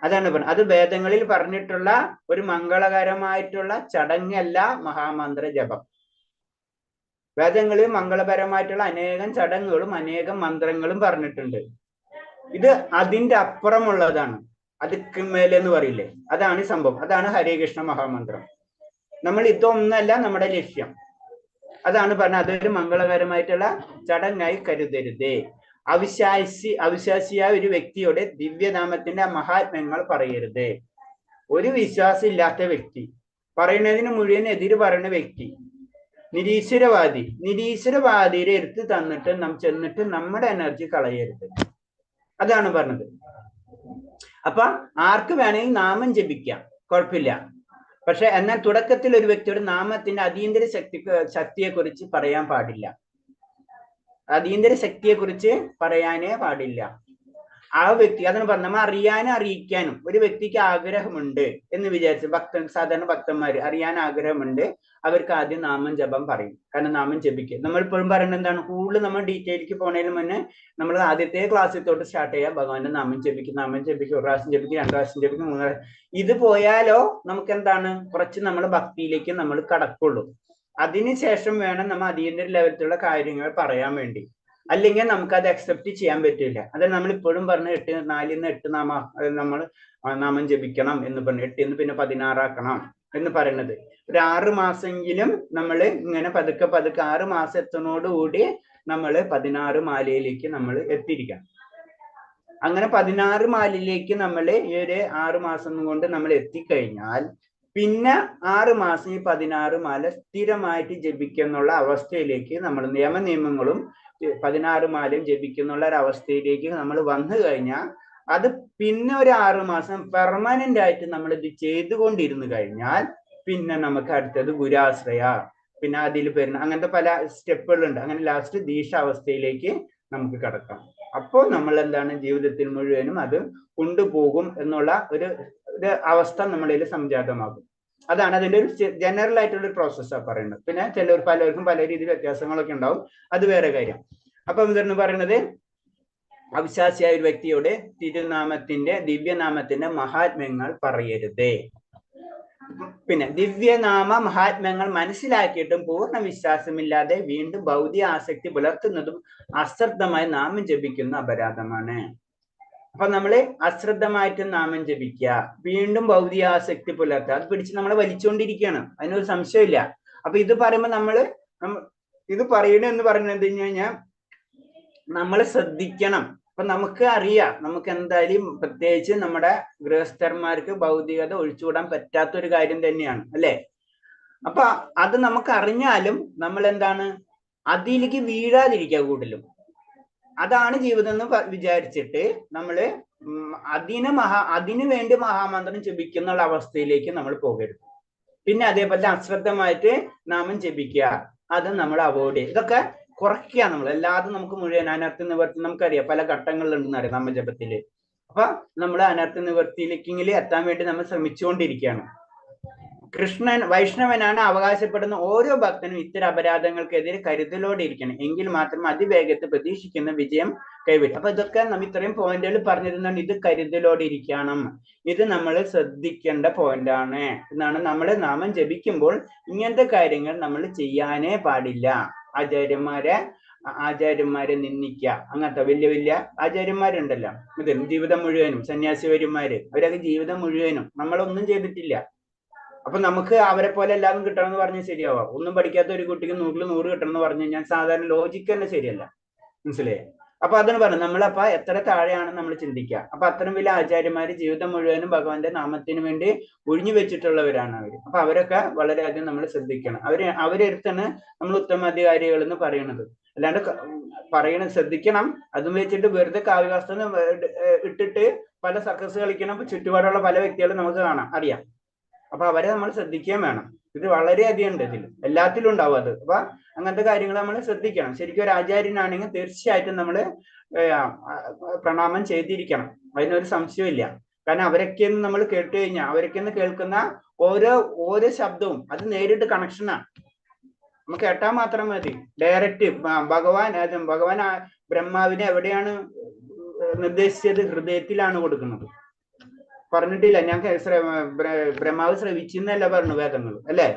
അതാണ് പറഞ്ഞത്. അത് വേദങ്ങളിൽ പറഞ്ഞിട്ടുള്ള ഒരു മംഗളകരമായിട്ടുള്ള ചടങ്ങല്ല മഹാമന്ത്ര ജപം. വേദങ്ങളിൽ മംഗളപരമായിട്ടുള്ള അനേകം ചടങ്ങുകളും അനേകം മന്ത്രങ്ങളും പറഞ്ഞിട്ടുണ്ട്. ഇത് അതിന്റെ അപ്പുറമുള്ളതാണ്, അതിക്ക് മേലെ എന്ന് പറയില്ലേ, അതാണ് ഈ സംഭവം. അതാണ് ഹരേ കൃഷ്ണ മഹാമന്ത്രം. നമ്മൾ ഇതൊന്നല്ല നമ്മുടെ ലക്ഷ്യം. അതാണ് പറഞ്ഞത്, അതൊരു മംഗളകരമായിട്ടുള്ള ചടങ്ങായി കരുതരുതേ. അവിശ്വാസിയായ ഒരു വ്യക്തിയുടെ ദിവ്യനാമത്തിന്റെ മഹാത്മ്യങ്ങൾ പറയരുത്. ഒരു വിശ്വാസം ഇല്ലാത്ത വ്യക്തി, പറയുന്നതിന് മുഴുവൻ എതിര് പറയുന്ന വ്യക്തി, നിരീശ്വരവാദിയുടെ എടുത്ത് തന്നിട്ട് ചെന്നിട്ട് നമ്മുടെ എനർജി കളയരുത്. അതാണ് പറഞ്ഞത്. അപ്പൊ ആർക്ക് വേണമെങ്കിൽ നാമം ജപിക്കാം, കുഴപ്പമില്ല. പക്ഷെ എന്നാൽ തുടക്കത്തിൽ ഒരു വ്യക്തിയുടെ നാമത്തിന്റെ അതീന്ദ്ര ശക്തിയെ കുറിച്ച് പറയാൻ പാടില്ല. അതീന്ദ്ര ശക്തിയെ കുറിച്ച് പറയാനേ പാടില്ല. ആ വ്യക്തി അതാണ് പറഞ്ഞത്, നമ്മൾ അറിയാനും അറിയിക്കാനും ഒരു വ്യക്തിക്ക് ആഗ്രഹമുണ്ട് എന്ന് വിചാരിച്ച് സാധാരണ ഭക്തന്മാര് അറിയാൻ ആഗ്രഹമുണ്ട്, അവർക്ക് ആദ്യം നാമം ജപം പറയും. കാരണം നാമം ജപിക്കുക നമ്മൾ ഇപ്പോഴും പറയുന്നത് എന്താണ്, കൂടുതൽ നമ്മൾ ഡീറ്റെയിലേക്ക് പോണതിന് മുന്നേ നമ്മൾ ആദ്യത്തെ ക്ലാസ്സിൽ തൊട്ട് സ്റ്റാർട്ട് ചെയ്യാം. ഭഗവാന്റെ നാമം ജപിക്കും, ഒരു പ്രാവശ്യം ജപിക്കും, 2 പ്രാവശ്യം ജപിക്കും, 3 പ്രാവശ്യം. ഇത് പോയാലോ നമുക്ക് എന്താണ്, കുറച്ച് നമ്മൾ ഭക്തിയിലേക്ക് നമ്മൾ കടക്കുള്ളൂ. അതിനുശേഷം വേണം നമ്മൾ അതീന്ദ്ര ലെവലിലുള്ള കാര്യങ്ങൾ പറയാൻ വേണ്ടി. അല്ലെങ്കിൽ നമുക്ക് അത് അക്സെപ്റ്റ് ചെയ്യാൻ പറ്റില്ല. അത് നമ്മൾ ഇപ്പോഴും പറഞ്ഞ 4 നിന്ന് 8 നമ്മൾ നാമം ജപിക്കണം എന്ന് പറഞ്ഞു, 8 പിന്നെ 16 ആക്കണം എന്ന് പറയുന്നത്. ഒരു 6 മാസമെങ്കിലും നമ്മൾ ഇങ്ങനെ പതുക്കെ 6 മാസം എത്തുന്നതോടുകൂടി നമ്മൾ 16 മാലയിലേക്ക് നമ്മൾ എത്തിയിരിക്കണം. അങ്ങനെ 16 മാലയിലേക്ക് നമ്മൾ ഈ ഒരു 6 മാസം കൊണ്ട് നമ്മൾ എത്തിക്കഴിഞ്ഞാൽ പിന്നെ 6 മാസം ഈ 16 മാല സ്ഥിരമായിട്ട് ജപിക്കുന്നുള്ള അവസ്ഥയിലേക്ക് നമ്മൾ നിയമങ്ങളും 16 മാലയും ജപിക്കുന്നുള്ള ഒരു അവസ്ഥയിലേക്ക് നമ്മൾ വന്നു കഴിഞ്ഞാൽ അത് പിന്നെ ഒരു 6 മാസം പെർമനന്റ് ആയിട്ട് നമ്മൾ ഇത് ചെയ്തുകൊണ്ടിരുന്നു കഴിഞ്ഞാൽ പിന്നെ നമുക്ക് അടുത്തത് ഗുരാശ്രയ, പിന്നെ അതിൽ വരുന്ന അങ്ങനത്തെ പല സ്റ്റെപ്പുകളുണ്ട്. അങ്ങനെ ലാസ്റ്റ് ദീക്ഷ അവസ്ഥയിലേക്ക് നമുക്ക് കടക്കാം. അപ്പോൾ നമ്മൾ എന്താണ് ജീവിതത്തിൽ മുഴുവനും അത് കൊണ്ടുപോകും എന്നുള്ള ഒരു അവസ്ഥ നമ്മളിൽ സംജാതമാകും. അതാണ് അതിന്റെ ഒരു ജനറൽ ആയിട്ടുള്ള ഒരു പ്രോസസ്സാണ് പറയുന്നത്. പിന്നെ പലർക്കും പല രീതിയിൽ വ്യത്യാസങ്ങളൊക്കെ ഉണ്ടാവും, അത് വേറെ കാര്യം. അപ്പം ഇതെന്ന് പറയുന്നത് അവിശ്വാസിയായ ഒരു വ്യക്തിയോട് ദിവ്യനാമത്തിന്റെ മഹാത്മ്യങ്ങൾ പറയരുത്. പിന്നെ ദിവ്യനാമ മഹാത്മ്യങ്ങൾ മനസ്സിലാക്കിയിട്ടും പൂർണ്ണ വിശ്വാസമില്ലാതെ വീണ്ടും ഭൗതിക ആസക്തി പുലർത്തുന്നതും അശ്രദ്ധമായി നാമം ജപിക്കുന്ന അപരാധമാണ്. അപ്പൊ നമ്മള് അശ്രദ്ധമായിട്ട് നാമം ജപിക്കുക, വീണ്ടും ഭൗതിക ആസക്തി പുലർത്തുക, അത് പിടിച്ച് നമ്മളെ വലിച്ചുകൊണ്ടിരിക്കുകയാണ്, അതിനൊരു സംശയമില്ല. അപ്പൊ ഇത് പറയുമ്പോൾ ഇത് പറയണെന്ന് പറയുന്നത് കഴിഞ്ഞാൽ നമ്മൾ ശ്രദ്ധിക്കണം. അപ്പൊ നമുക്ക് അറിയാം, നമുക്ക് എന്തായാലും പ്രത്യേകിച്ച് നമ്മുടെ ഗൃഹസ്ഥന്മാർക്ക് ഭൗതികത ഒഴിച്ചുകൂടാൻ പറ്റാത്തൊരു കാര്യം തന്നെയാണ്, അല്ലെ? അപ്പൊ അത് നമുക്ക് അറിഞ്ഞാലും നമ്മൾ എന്താണ് അതിലേക്ക് വീഴാതിരിക്കുക കൂടുതലും. അതാണ് ജീവിതം എന്ന് വിചാരിച്ചിട്ട് നമ്മള് അതിനു വേണ്ടി മഹാമന്ത്രം ജപിക്കുന്ന അവസ്ഥയിലേക്ക് നമ്മൾ പോകരുത്. പിന്നെ അതേപോലെ അശ്രദ്ധമായിട്ട് നാമം ജപിക്കുക, അത് നമ്മൾ അവോയ്ഡ് ചെയ്യുക. ഇതൊക്കെ കുറയ്ക്കുക. നമ്മൾ എല്ലാതും നമുക്ക് മുഴുവൻ അനർത്ഥ നിവർത്തി നമുക്കറിയാം, പല ഘട്ടങ്ങളിലുണ്ടെന്ന് അറിയാം നാമജപത്തില്. അപ്പൊ നമ്മൾ അനർത്ഥ നിവർത്തിയിലേക്കെങ്കിൽ എത്താൻ വേണ്ടി നമ്മൾ ശ്രമിച്ചുകൊണ്ടിരിക്കുകയാണ്. വൈഷ്ണവനാണ് അവകാശപ്പെടുന്ന ഓരോ ഭക്തനും ഇത്തരം അപരാധങ്ങൾക്കെതിരെ കരുതലോടെ ഇരിക്കണം, എങ്കിൽ മാത്രം അതിവേഗത്തിൽ പ്രതീക്ഷിക്കുന്ന വിജയം കൈവരും. അപ്പൊ ഇതൊക്കെ നമ്മൾ ഇത്രയും പോയിന്റുകൾ പറഞ്ഞിരുന്നാണ്. ഇത് കരുതലോടെ ഇരിക്കണം, ഇത് നമ്മൾ ശ്രദ്ധിക്കേണ്ട പോയിന്റാണ് എന്നാണ്. നമ്മൾ നാമം ജപിക്കുമ്പോൾ ഇങ്ങനത്തെ കാര്യങ്ങൾ നമ്മൾ ചെയ്യാനേ പാടില്ല. ആചാര്യന്മാരെ നിന്ദിക്കുക, അങ്ങനത്തെ വലിയ വലിയ ആചാര്യന്മാരുണ്ടല്ലോ, ഇത് ജീവിതം മുഴുവനും സന്യാസിവര്യന്മാര്, അവരൊക്കെ ജീവിതം മുഴുവനും നമ്മളൊന്നും ചെയ്തിട്ടില്ല. അപ്പൊ നമുക്ക് അവരെ പോലെ എല്ലാവരും കിട്ടണമെന്ന് പറഞ്ഞാൽ ശരിയാവാം. ഒന്നും പഠിക്കാത്ത ഒരു കുട്ടിക്ക് 100-ൽ 100 കിട്ടണം എന്ന് പറഞ്ഞു കഴിഞ്ഞാൽ സാധാരണ ലോജിക്ക് തന്നെ ശരിയല്ല, മനസ്സിലായേ? അപ്പൊ അതാണ് പറഞ്ഞത്, നമ്മളപ്പ എത്ര താഴെയാണെന്ന് നമ്മൾ ചിന്തിക്കുക. അപ്പൊ അത്തരം വലിയ ആചാര്യന്മാര് ജീവിതം മുഴുവനും ഭഗവാന്റെ നാമത്തിന് വേണ്ടി ഒഴിഞ്ഞു വെച്ചിട്ടുള്ളവരാണ് അവര്. അപ്പൊ അവരൊക്കെ വളരെയധികം നമ്മൾ ശ്രദ്ധിക്കണം. അവരെടുത്താണ് നമ്മൾ ഉത്തമാധികാരികൾ എന്ന് പറയുന്നത്. അല്ലാണ്ട് ശ്രദ്ധിക്കണം, അതും വെച്ചിട്ട് വെറുതെ കാവ്യവാസ്തവം ഇട്ടിട്ട് പല സർക്കസ് കളിക്കണം ചുറ്റുപാടുള്ള പല വ്യക്തികളും നമുക്ക് കാണാം, അറിയാം. അപ്പൊ അവരെ നമ്മൾ ശ്രദ്ധിക്കുകയും വേണം. ഇത് വളരെയധികം ഉണ്ട്, ഇതിൽ എല്ലാത്തിലും ഉണ്ടാവും അത്. അപ്പൊ അങ്ങനത്തെ കാര്യങ്ങൾ നമ്മൾ ശ്രദ്ധിക്കണം. ശരിക്കും ഒരു ആചാര്യനാണെങ്കിൽ തീർച്ചയായിട്ടും നമ്മൾ പ്രണാമം ചെയ്തിരിക്കണം, അതിനൊരു സംശയമില്ല. കാരണം അവരൊക്കെ നമ്മൾ കേട്ട് കഴിഞ്ഞാൽ അവരൊക്കെ കേൾക്കുന്ന ഓരോ ശബ്ദവും അത് നേരിട്ട് കണക്ഷനാണ്. നമുക്ക് കേട്ടാൽ മാത്രം മതി, ഡയറക്റ്റ്. ഭഗവാൻ ബ്രഹ്മാവിനെ എവിടെയാണ് നിർദ്ദേശിച്ചത്? ഹൃദയത്തിലാണ് കൊടുക്കുന്നത്. പറഞ്ഞിട്ടില്ല, ഞാൻ ബ്രഹ്മാവ് ശ്രവിച്ചെന്നല്ല പറഞ്ഞു വേദങ്ങൾ, അല്ലെ?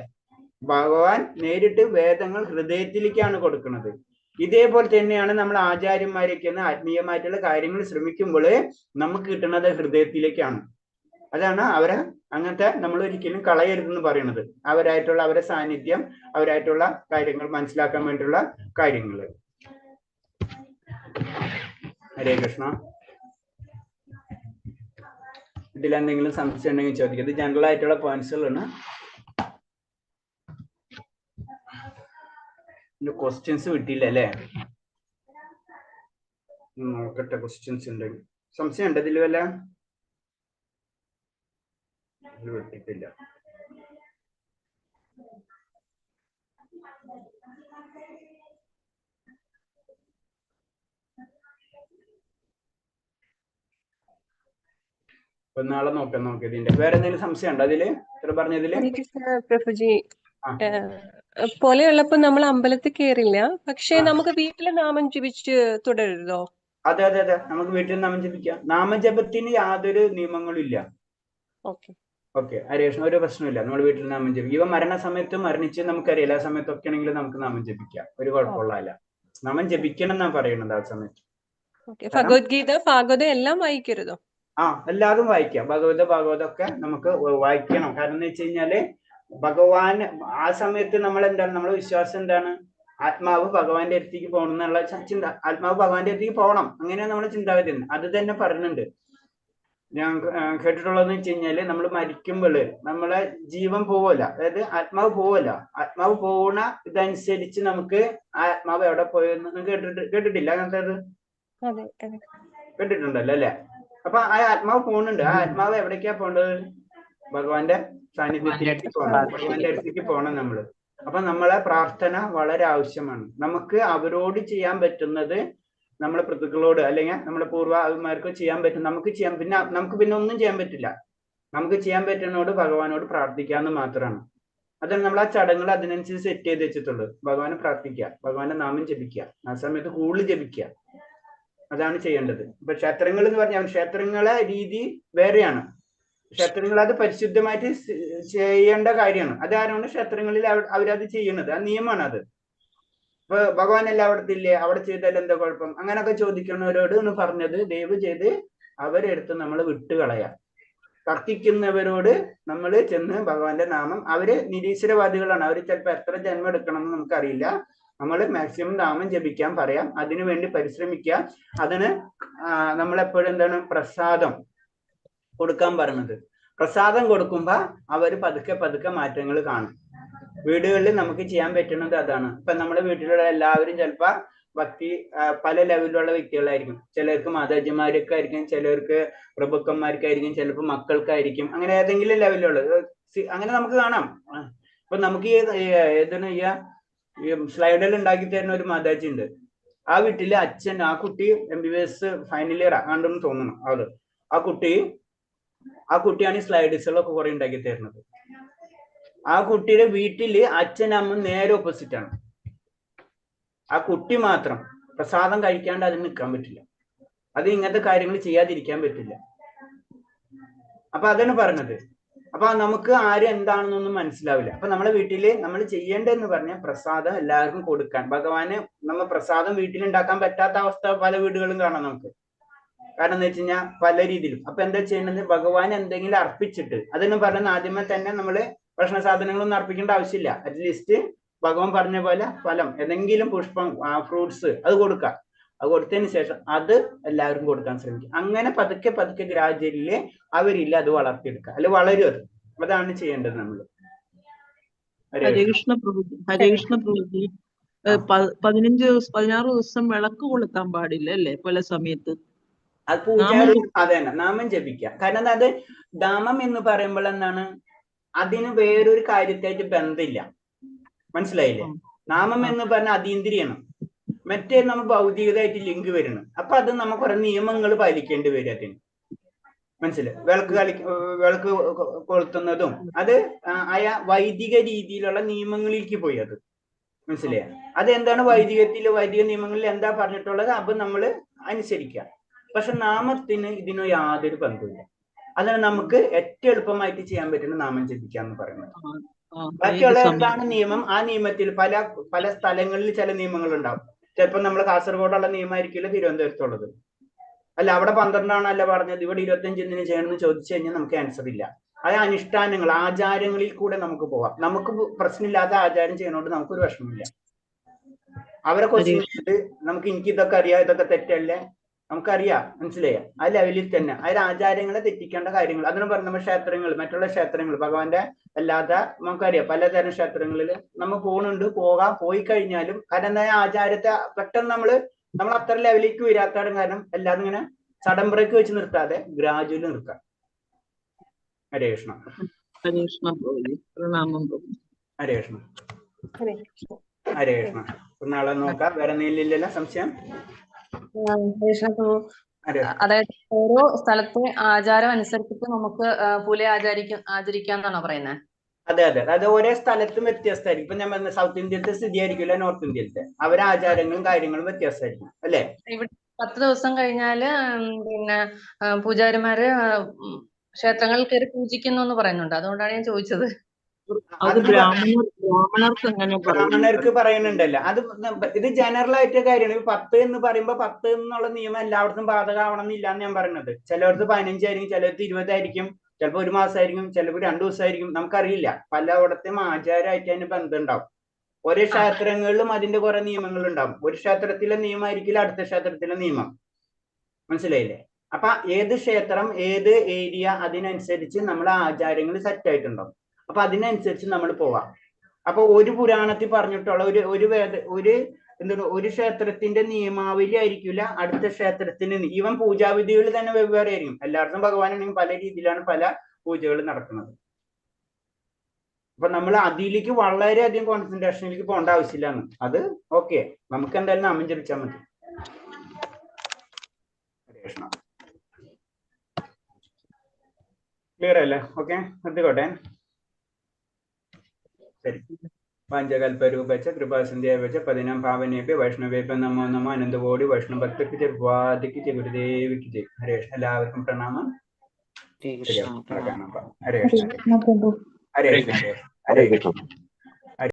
ഭഗവാൻ നേരിട്ട് വേദങ്ങൾ ഹൃദയത്തിലേക്കാണ് കൊടുക്കുന്നത്. ഇതേപോലെ തന്നെയാണ് നമ്മൾ ആചാര്യന്മാരൊക്കെ ആത്മീയമായിട്ടുള്ള കാര്യങ്ങൾ ശ്രമിക്കുമ്പോൾ നമുക്ക് കിട്ടുന്നത് ഹൃദയത്തിലേക്കാണ്. അതാണ് അവരെ അങ്ങനത്തെ നമ്മൾ ഒരിക്കലും കളയരുതെന്ന് പറയുന്നത്. അവരെ സാന്നിധ്യം, അവരായിട്ടുള്ള കാര്യങ്ങൾ മനസ്സിലാക്കാൻ വേണ്ടിയുള്ള കാര്യങ്ങൾ. ഹരേ കൃഷ്ണ. ഇതിലെന്തെങ്കിലും സംശയം ഉണ്ടെങ്കിൽ ചോദിക്കുക. ഇത് ജനറൽ ആയിട്ടുള്ള പോയിന്റ്സുകളാണ്. ക്വസ്റ്റ്യൻസ് വിട്ടില്ല അല്ലേ? നോക്കട്ടെ, ക്വസ്റ്റ്യൻസ് ഉണ്ട്. സംശയം ഉണ്ട് ഇതിൽ വല്ല? വിട്ടിട്ടില്ല. നാളെ നോക്കാം ഇതിന്റെ. വേറെ എന്തെങ്കിലും സംശയം ഉണ്ടോ അതില് പറഞ്ഞതില്? പ്രഭുജി, പോലെയുള്ളപ്പോ നമ്മൾ അമ്പലത്തിൽ കയറില്ല, പക്ഷെ നമുക്ക് വീട്ടില് നാമം ജപിച്ച് തുടരുതോ? അതെ, നമുക്ക് വീട്ടിൽ നാമം ജപിക്കാം. നാമജപത്തിന് യാതൊരു നിയമങ്ങളും ഇല്ല. ഓക്കെ ഹരേഷ്ണ, ഒരു പ്രശ്നമില്ല. നമ്മൾ വീട്ടിൽ നാമം ജപിക്കും. ഇവ മരണസമയത്ത് മരണിച്ച് നമുക്കറിയാം, എല്ലാ സമയത്തൊക്കെ ആണെങ്കിലും നമുക്ക് നാമം ജപിക്കാം, ഒരു കുഴപ്പമുള്ള. നാമം ജപിക്കണം എന്നാ പറയുന്നത് ആ സമയത്ത്. ഭഗവത്ഗീത, ഭാഗവതം എല്ലാം വായിക്കരുതോ? എല്ലാതും വായിക്കാം. ഭാഗവതമൊക്കെ നമുക്ക് വായിക്കണം. കാരണം എന്ന് വെച്ച് കഴിഞ്ഞാല് ഭഗവാൻ ആ സമയത്ത് നമ്മൾ എന്താണ്, നമ്മുടെ വിശ്വാസം എന്താണ്? ആത്മാവ് ഭഗവാന്റെ അടുത്തേക്ക് പോകണം എന്നുള്ള ചിന്ത. ആത്മാവ് ഭഗവാന്റെ അടുത്തേക്ക് പോകണം, അങ്ങനെയാണ് നമ്മുടെ ചിന്താഗതി. അത് തന്നെ പറയുന്നുണ്ട്. ഞാൻ കേട്ടിട്ടുള്ളതെന്ന് വെച്ച് കഴിഞ്ഞാല് നമ്മൾ മരിക്കുമ്പോൾ നമ്മളെ ജീവൻ പോവല്ല, അതായത് ആത്മാവ് പോവല്ല. ആത്മാവ് പോണ ഇതനുസരിച്ച് നമുക്ക് ആ ആത്മാവ് എവിടെ പോയെന്ന് കേട്ടിട്ടില്ല അങ്ങനത്തെ അതെ അതെ. കേട്ടിട്ടുണ്ടല്ലോ അല്ലെ? അപ്പൊ ആ ആത്മാവ് പോകുന്നുണ്ട്. ആ ആത്മാവ് എവിടേക്കാ പോണ്ടത്? ഭഗവാന്റെ സാന്നിധ്യത്തിലേക്ക് പോകണം, ഭഗവാന്റെ അടുത്തേക്ക് പോകണം നമ്മള്. അപ്പൊ നമ്മളെ പ്രാർത്ഥന വളരെ ആവശ്യമാണ്. നമുക്ക് അവരോട് ചെയ്യാൻ പറ്റുന്നത് നമ്മളെ പ്രതികളോട് അല്ലെങ്കിൽ നമ്മുടെ പൂർവ്വമാർക്കോ ചെയ്യാൻ പറ്റും. നമുക്ക് പിന്നെ ഒന്നും ചെയ്യാൻ പറ്റില്ല. നമുക്ക് ചെയ്യാൻ പറ്റുന്നതോട് ഭഗവാനോട് പ്രാർത്ഥിക്കാന്ന് മാത്രമാണ്. അതാണ് നമ്മൾ ആ ചടങ്ങുകൾ അതിനനുസരിച്ച് സെറ്റ് ചെയ്ത് വെച്ചിട്ടുള്ളത്. ഭഗവാനെ പ്രാർത്ഥിക്കുക, ഭഗവാന്റെ നാമം ജപിക്കുക, ആ സമയത്ത് കൂടുതൽ ജപിക്കുക, അതാണ് ചെയ്യേണ്ടത്. ഇപ്പൊ ക്ഷേത്രങ്ങൾ എന്ന് പറഞ്ഞാൽ ക്ഷേത്രങ്ങളെ രീതി വേറെയാണ്. ക്ഷേത്രങ്ങൾ അത് പരിശുദ്ധമായിട്ട് ചെയ്യേണ്ട കാര്യമാണ്. അതാരാണ് ക്ഷേത്രങ്ങളിൽ അവരത് ചെയ്യുന്നത്, ആ നിയമമാണ് അത്. ഇപ്പൊ ഭഗവാൻ എല്ലാം അവിടത്തെ ഇല്ലേ, അവിടെ ചെയ്താൽ എന്താ കുഴപ്പം, അങ്ങനൊക്കെ ചോദിക്കുന്നവരോട് ഒന്ന് പറഞ്ഞത് ദയവ് ചെയ്ത് അവരെടുത്ത് നമ്മൾ വിട്ടുകളയാം. തർക്കിക്കുന്നവരോട് നമ്മൾ ചെന്ന് ഭഗവാന്റെ നാമം, അവര് നിരീശ്വരവാദികളാണ്, അവർ ചിലപ്പോൾ എത്ര ജന്മം എടുക്കണം എന്ന് നമുക്കറിയില്ല. നമ്മൾ മാക്സിമം നാമം ജപിക്കാൻ പറയാം, അതിനുവേണ്ടി പരിശ്രമിക്കുക. അതിന് നമ്മളെപ്പോഴും എന്താണ് പ്രസാദം കൊടുക്കാൻ പറയുന്നത്. പ്രസാദം കൊടുക്കുമ്പോ അവര് പതുക്കെ പതുക്കെ മാറ്റങ്ങൾ കാണും. വീടുകളിൽ നമുക്ക് ചെയ്യാൻ പറ്റുന്നത് അതാണ്. ഇപ്പൊ നമ്മുടെ വീട്ടിലുള്ള എല്ലാവരും ചിലപ്പോ ഭക്തി പല ലെവലിലുള്ള വ്യക്തികളായിരിക്കും. ചിലർക്ക് മാതാജിമാരൊക്കെ ആയിരിക്കും, ചിലർക്ക് പ്രഭുക്കന്മാർക്കായിരിക്കും, ചിലപ്പോൾ മക്കൾക്കായിരിക്കും, അങ്ങനെ ഏതെങ്കിലും ലെവലിലുള്ളത് അങ്ങനെ നമുക്ക് കാണാം. ഇപ്പൊ നമുക്ക് ഏതാണ് ഈ സ്ലൈഡിൽ ഉണ്ടാക്കി തരുന്ന ഒരു മാതാജി ഉണ്ട്. ആ വീട്ടിലെ അച്ഛൻ, ആ കുട്ടി MBBS ഫൈനൽ ഇയർ ആണെന്ന് തോന്നുന്നു. ആ കുട്ടിയാണ് ഈ സ്ലൈഡ്സുകളൊക്കെ കുറെ ഉണ്ടാക്കി തരുന്നത്. ആ കുട്ടിയുടെ വീട്ടില് അച്ഛനമ്മ നേരെ ഓപ്പോസിറ്റ് ആണ്. ആ കുട്ടി മാത്രം പ്രസാദം കഴിക്കാണ്ട് അതിന് നിൽക്കാൻ പറ്റില്ല. അത് ഇങ്ങനത്തെ കാര്യങ്ങൾ ചെയ്യാതിരിക്കാൻ പറ്റില്ല. അപ്പൊ അതാണ് പറഞ്ഞത്. അപ്പൊ നമുക്ക് ആരും എന്താണെന്നൊന്നും മനസ്സിലാവില്ല. അപ്പൊ നമ്മളെ വീട്ടില് നമ്മൾ ചെയ്യേണ്ടതെന്ന് പറഞ്ഞാൽ പ്രസാദം എല്ലാവർക്കും കൊടുക്കാൻ. ഭഗവാന് നമ്മൾ പ്രസാദം വീട്ടിലുണ്ടാക്കാൻ പറ്റാത്ത അവസ്ഥ പല വീടുകളും കാണാം നമുക്ക്. കാരണം എന്താ വെച്ച് കഴിഞ്ഞാൽ പല രീതിയിലും. അപ്പൊ എന്താ ചെയ്യേണ്ടത്, ഭഗവാൻ എന്തെങ്കിലും അർപ്പിച്ചിട്ട്, അതെന്ന് പറഞ്ഞാൽ ആദ്യമേ തന്നെ നമ്മള് ഭക്ഷണ സാധനങ്ങളൊന്നും അർപ്പിക്കേണ്ട ആവശ്യമില്ല. അറ്റ്ലീസ്റ്റ് ഭഗവാൻ പറഞ്ഞ പോലെ ഫലം, ഏതെങ്കിലും പുഷ്പം, ഫ്രൂട്ട്സ് അത് കൊടുക്കുക. അത് കൊടുത്തതിന് ശേഷം അത് എല്ലാവർക്കും കൊടുക്കാൻ ശ്രമിക്കുക. അങ്ങനെ പതുക്കെ പതുക്കെ ഗ്രാജുവലില് അവരില്ല അത് വളർത്തിയെടുക്കുക, അല്ലെ വളരും അത്. അതാണ് ചെയ്യേണ്ടത് നമ്മൾ. ഹരേകൃഷ്ണ പ്രഭുജി, ഹരേകൃഷ്ണ പ്രഭുജി, 16 ദിവസം വിളക്ക് കൊളുത്താൻ പാടില്ല അല്ലേ പല സമയത്ത്? അത് പൂജാരി അതന്നെ നാമം ജപിക്കുക. കാരണം അത് നാമം എന്ന് പറയുമ്പോൾ എന്താണ്, അതിന് വേറൊരു കാര്യത്തായിട്ട് ബന്ധമില്ല. മനസ്സിലായില്ലേ? നാമം എന്ന് പറഞ്ഞാൽ അതീന്ദ്രിയാണ്. മറ്റേ നമ്മൾ ഭൗതികതയായിട്ട് ലിങ്ക് വരുന്നു. അപ്പൊ അത് നമുക്ക് കുറെ നിയമങ്ങൾ പാലിക്കേണ്ടി വരും അതിന്. മനസ്സിലായി? വിളക്ക് കൊളുത്തുന്നതും അത് വൈദിക രീതിയിലുള്ള നിയമങ്ങളിലേക്ക് പോയി. അത് മനസ്സിലായ? അതെന്താണ് വൈദിക നിയമങ്ങളിൽ എന്താ പറഞ്ഞിട്ടുള്ളത് അപ്പൊ നമ്മൾ അനുസരിക്കുക. പക്ഷെ നാമത്തിന് ഇതിനോ യാതൊരു ബന്ധമില്ല. അതാണ് നമുക്ക് ഏറ്റവും എളുപ്പമായിട്ട് ചെയ്യാൻ പറ്റുന്ന നാമം ജപിക്കുക എന്ന് പറയുന്നത്. ബാക്കിയുള്ള എന്താണ് നിയമം, ആ നിയമത്തിൽ പല സ്ഥലങ്ങളിൽ ചില നിയമങ്ങൾ ഉണ്ടാവും. ചിലപ്പോൾ നമ്മൾ കാസർഗോഡുള്ള നിയമമായിരിക്കില്ല തിരുവനന്തപുരത്തുള്ളത്. അല്ല അവിടെ 12 അല്ല പറഞ്ഞത്, ഇവിടെ 25 എന്തിനു ചെയ്യണമെന്ന് ചോദിച്ചു കഴിഞ്ഞാൽ നമുക്ക് ആൻസർ ഇല്ല. അത് അനുഷ്ഠാനങ്ങൾ, ആചാരങ്ങളിൽ കൂടെ നമുക്ക് പോവാം. നമുക്ക് പ്രശ്നമില്ലാത്ത ആചാരം ചെയ്യണോണ്ട് നമുക്കൊരു വിഷമമില്ല. അവരെ ക്വസ്റ്റ്യൻ ചെയ്ത് എനിക്ക് ഇതൊക്കെ അറിയാം, ഇതൊക്കെ തെറ്റല്ലേ, നമുക്കറിയാം. മനസ്സിലായ? ആ ലെവലിൽ തന്നെ അതിൽ ആചാരങ്ങളെ തെറ്റിക്കേണ്ട കാര്യങ്ങൾ. അതിന് പറഞ്ഞ ക്ഷേത്രങ്ങൾ, മറ്റുള്ള ക്ഷേത്രങ്ങൾ, ഭഗവാന്റെ അല്ലാതെ നമുക്കറിയാം പലതരം ക്ഷേത്രങ്ങളിൽ നമ്മൾ പോയി കഴിഞ്ഞാലും കാരണം എന്താ, ആചാരത്തെ പെട്ടെന്ന് നമ്മൾ അത്ര ലെവലിലേക്ക് വരാത്തതാണ്. കാരണം എല്ലാതും ഇങ്ങനെ സഡംബ്രേക്ക് വെച്ച് നിർത്താതെ ഗ്രാജുവലി നിർത്താം. ഹരേ കൃഷ്ണ. ഹരേ കൃഷ്ണ പ്രഭുജി, പ്രണാമം പ്രഭു. ഹരേ കൃഷ്ണ. ഹരേ കൃഷ്ണ. നാളെ നോക്കാം. വേറെ നീലില്ലല്ലോ സംശയം? അതായത് ഓരോ സ്ഥലത്തെ ആചാരം അനുസരിച്ചിട്ട് നമുക്ക് പുല ആചരിക്കാന്നാണോ പറയുന്നത്? അതെ. അത് ഓരോ സ്ഥലത്തും വ്യത്യസ്തമായിരിക്കും. ഇപ്പൊ ഞാൻ പറഞ്ഞ സൗത്ത് ഇന്ത്യയിലത്തെ സ്ഥിതി ആയിരിക്കില്ല നോർത്ത് ഇന്ത്യയിലത്തെ. അവരെ ആചാരങ്ങളും കാര്യങ്ങളും വ്യത്യസ്തമായിരിക്കും അല്ലെ? ഇവിടെ 10 ദിവസം കഴിഞ്ഞാല് പിന്നെ പൂജാരിമാര് ക്ഷേത്രങ്ങളിൽ കയറി പൂജിക്കുന്നു എന്ന് പറയുന്നുണ്ട്. അതുകൊണ്ടാണ് ഞാൻ ചോദിച്ചത്. ബ്രാഹ്മണർക്ക് പറയുന്നുണ്ടല്ലോ. അത് ഇത് ജനറൽ ആയിട്ട് കാര്യമാണ്. 10 എന്ന് പറയുമ്പോ 10 എന്നുള്ള നിയമം എല്ലായിടത്തും ബാധകമാവണം എന്നില്ല എന്ന് ഞാൻ പറയുന്നത്. ചിലയിടത്ത് 15 ആയിരിക്കും, ചിലർക്ക് 20 ആയിരിക്കും, ചിലപ്പോൾ 1 മാസമായിരിക്കും, ചിലപ്പോൾ 2 ദിവസമായിരിക്കും, നമുക്കറിയില്ല. പലയിടത്തും ആചാരമായിട്ട് അതിന് ബന്ധം ഉണ്ടാവും. ഓരോ ക്ഷേത്രങ്ങളിലും അതിന്റെ കുറെ നിയമങ്ങൾ ഉണ്ടാവും. ഒരു ക്ഷേത്രത്തിലെ നിയമമായിരിക്കില്ല അടുത്ത ക്ഷേത്രത്തിലെ നിയമം. മനസ്സിലായില്ലേ? അപ്പൊ ഏത് ക്ഷേത്രം ഏത് ഏരിയ അതിനനുസരിച്ച് നമ്മുടെ ആചാരങ്ങൾ സെറ്റ് ആയിട്ടുണ്ടാവും. അപ്പൊ അതിനനുസരിച്ച് നമ്മൾ പോവാം. അപ്പൊ ഒരു പുരാണത്തിൽ പറഞ്ഞിട്ടുള്ള ഒരു ക്ഷേത്രത്തിന്റെ നിയമാവലി ആയിരിക്കില്ല അടുത്ത ക്ഷേത്രത്തിന്. ഈവൻ പൂജാവിധികൾ തന്നെ വെവ്വേറെ ആയിരിക്കും. എല്ലായിടത്തും ഭഗവാനാണെങ്കിൽ പല രീതിയിലാണ് പല പൂജകൾ നടക്കുന്നത്. അപ്പൊ നമ്മൾ അതിലേക്ക് വളരെയധികം കോൺസെൻട്രേഷനിലേക്ക് പോകേണ്ട ആവശ്യമില്ലാന്ന്. അത് ഓക്കെ, നമുക്ക് എന്തായാലും നാമം ജപിച്ചാൽ മതി. ക്ലിയർ അല്ലേ? ഓക്കെ, നിർത്തിക്കോട്ടെ. ശരി. പാഞ്ചകൽപരൂപച്ച കൃപാസന്ധ്യാപച്ച പതിനാം പാവനേഭ്യ വൈഷ്ണവേഭ്യ നമോ നമോ അനന്തകോടി വൈഷ്ണവ ഭക്തർക്ക് ചെറുവാദിക്ക് ഗുരുദേവിക്ക് ജയ്. ഹരേ കൃഷ്ണ. എല്ലാവർക്കും പ്രണാമം. ഹരേ കൃഷ്ണ. ഹരേ കൃഷ്ണ. ഹരേ കൃഷ്ണ. ഹരേ കൃഷ്ണ.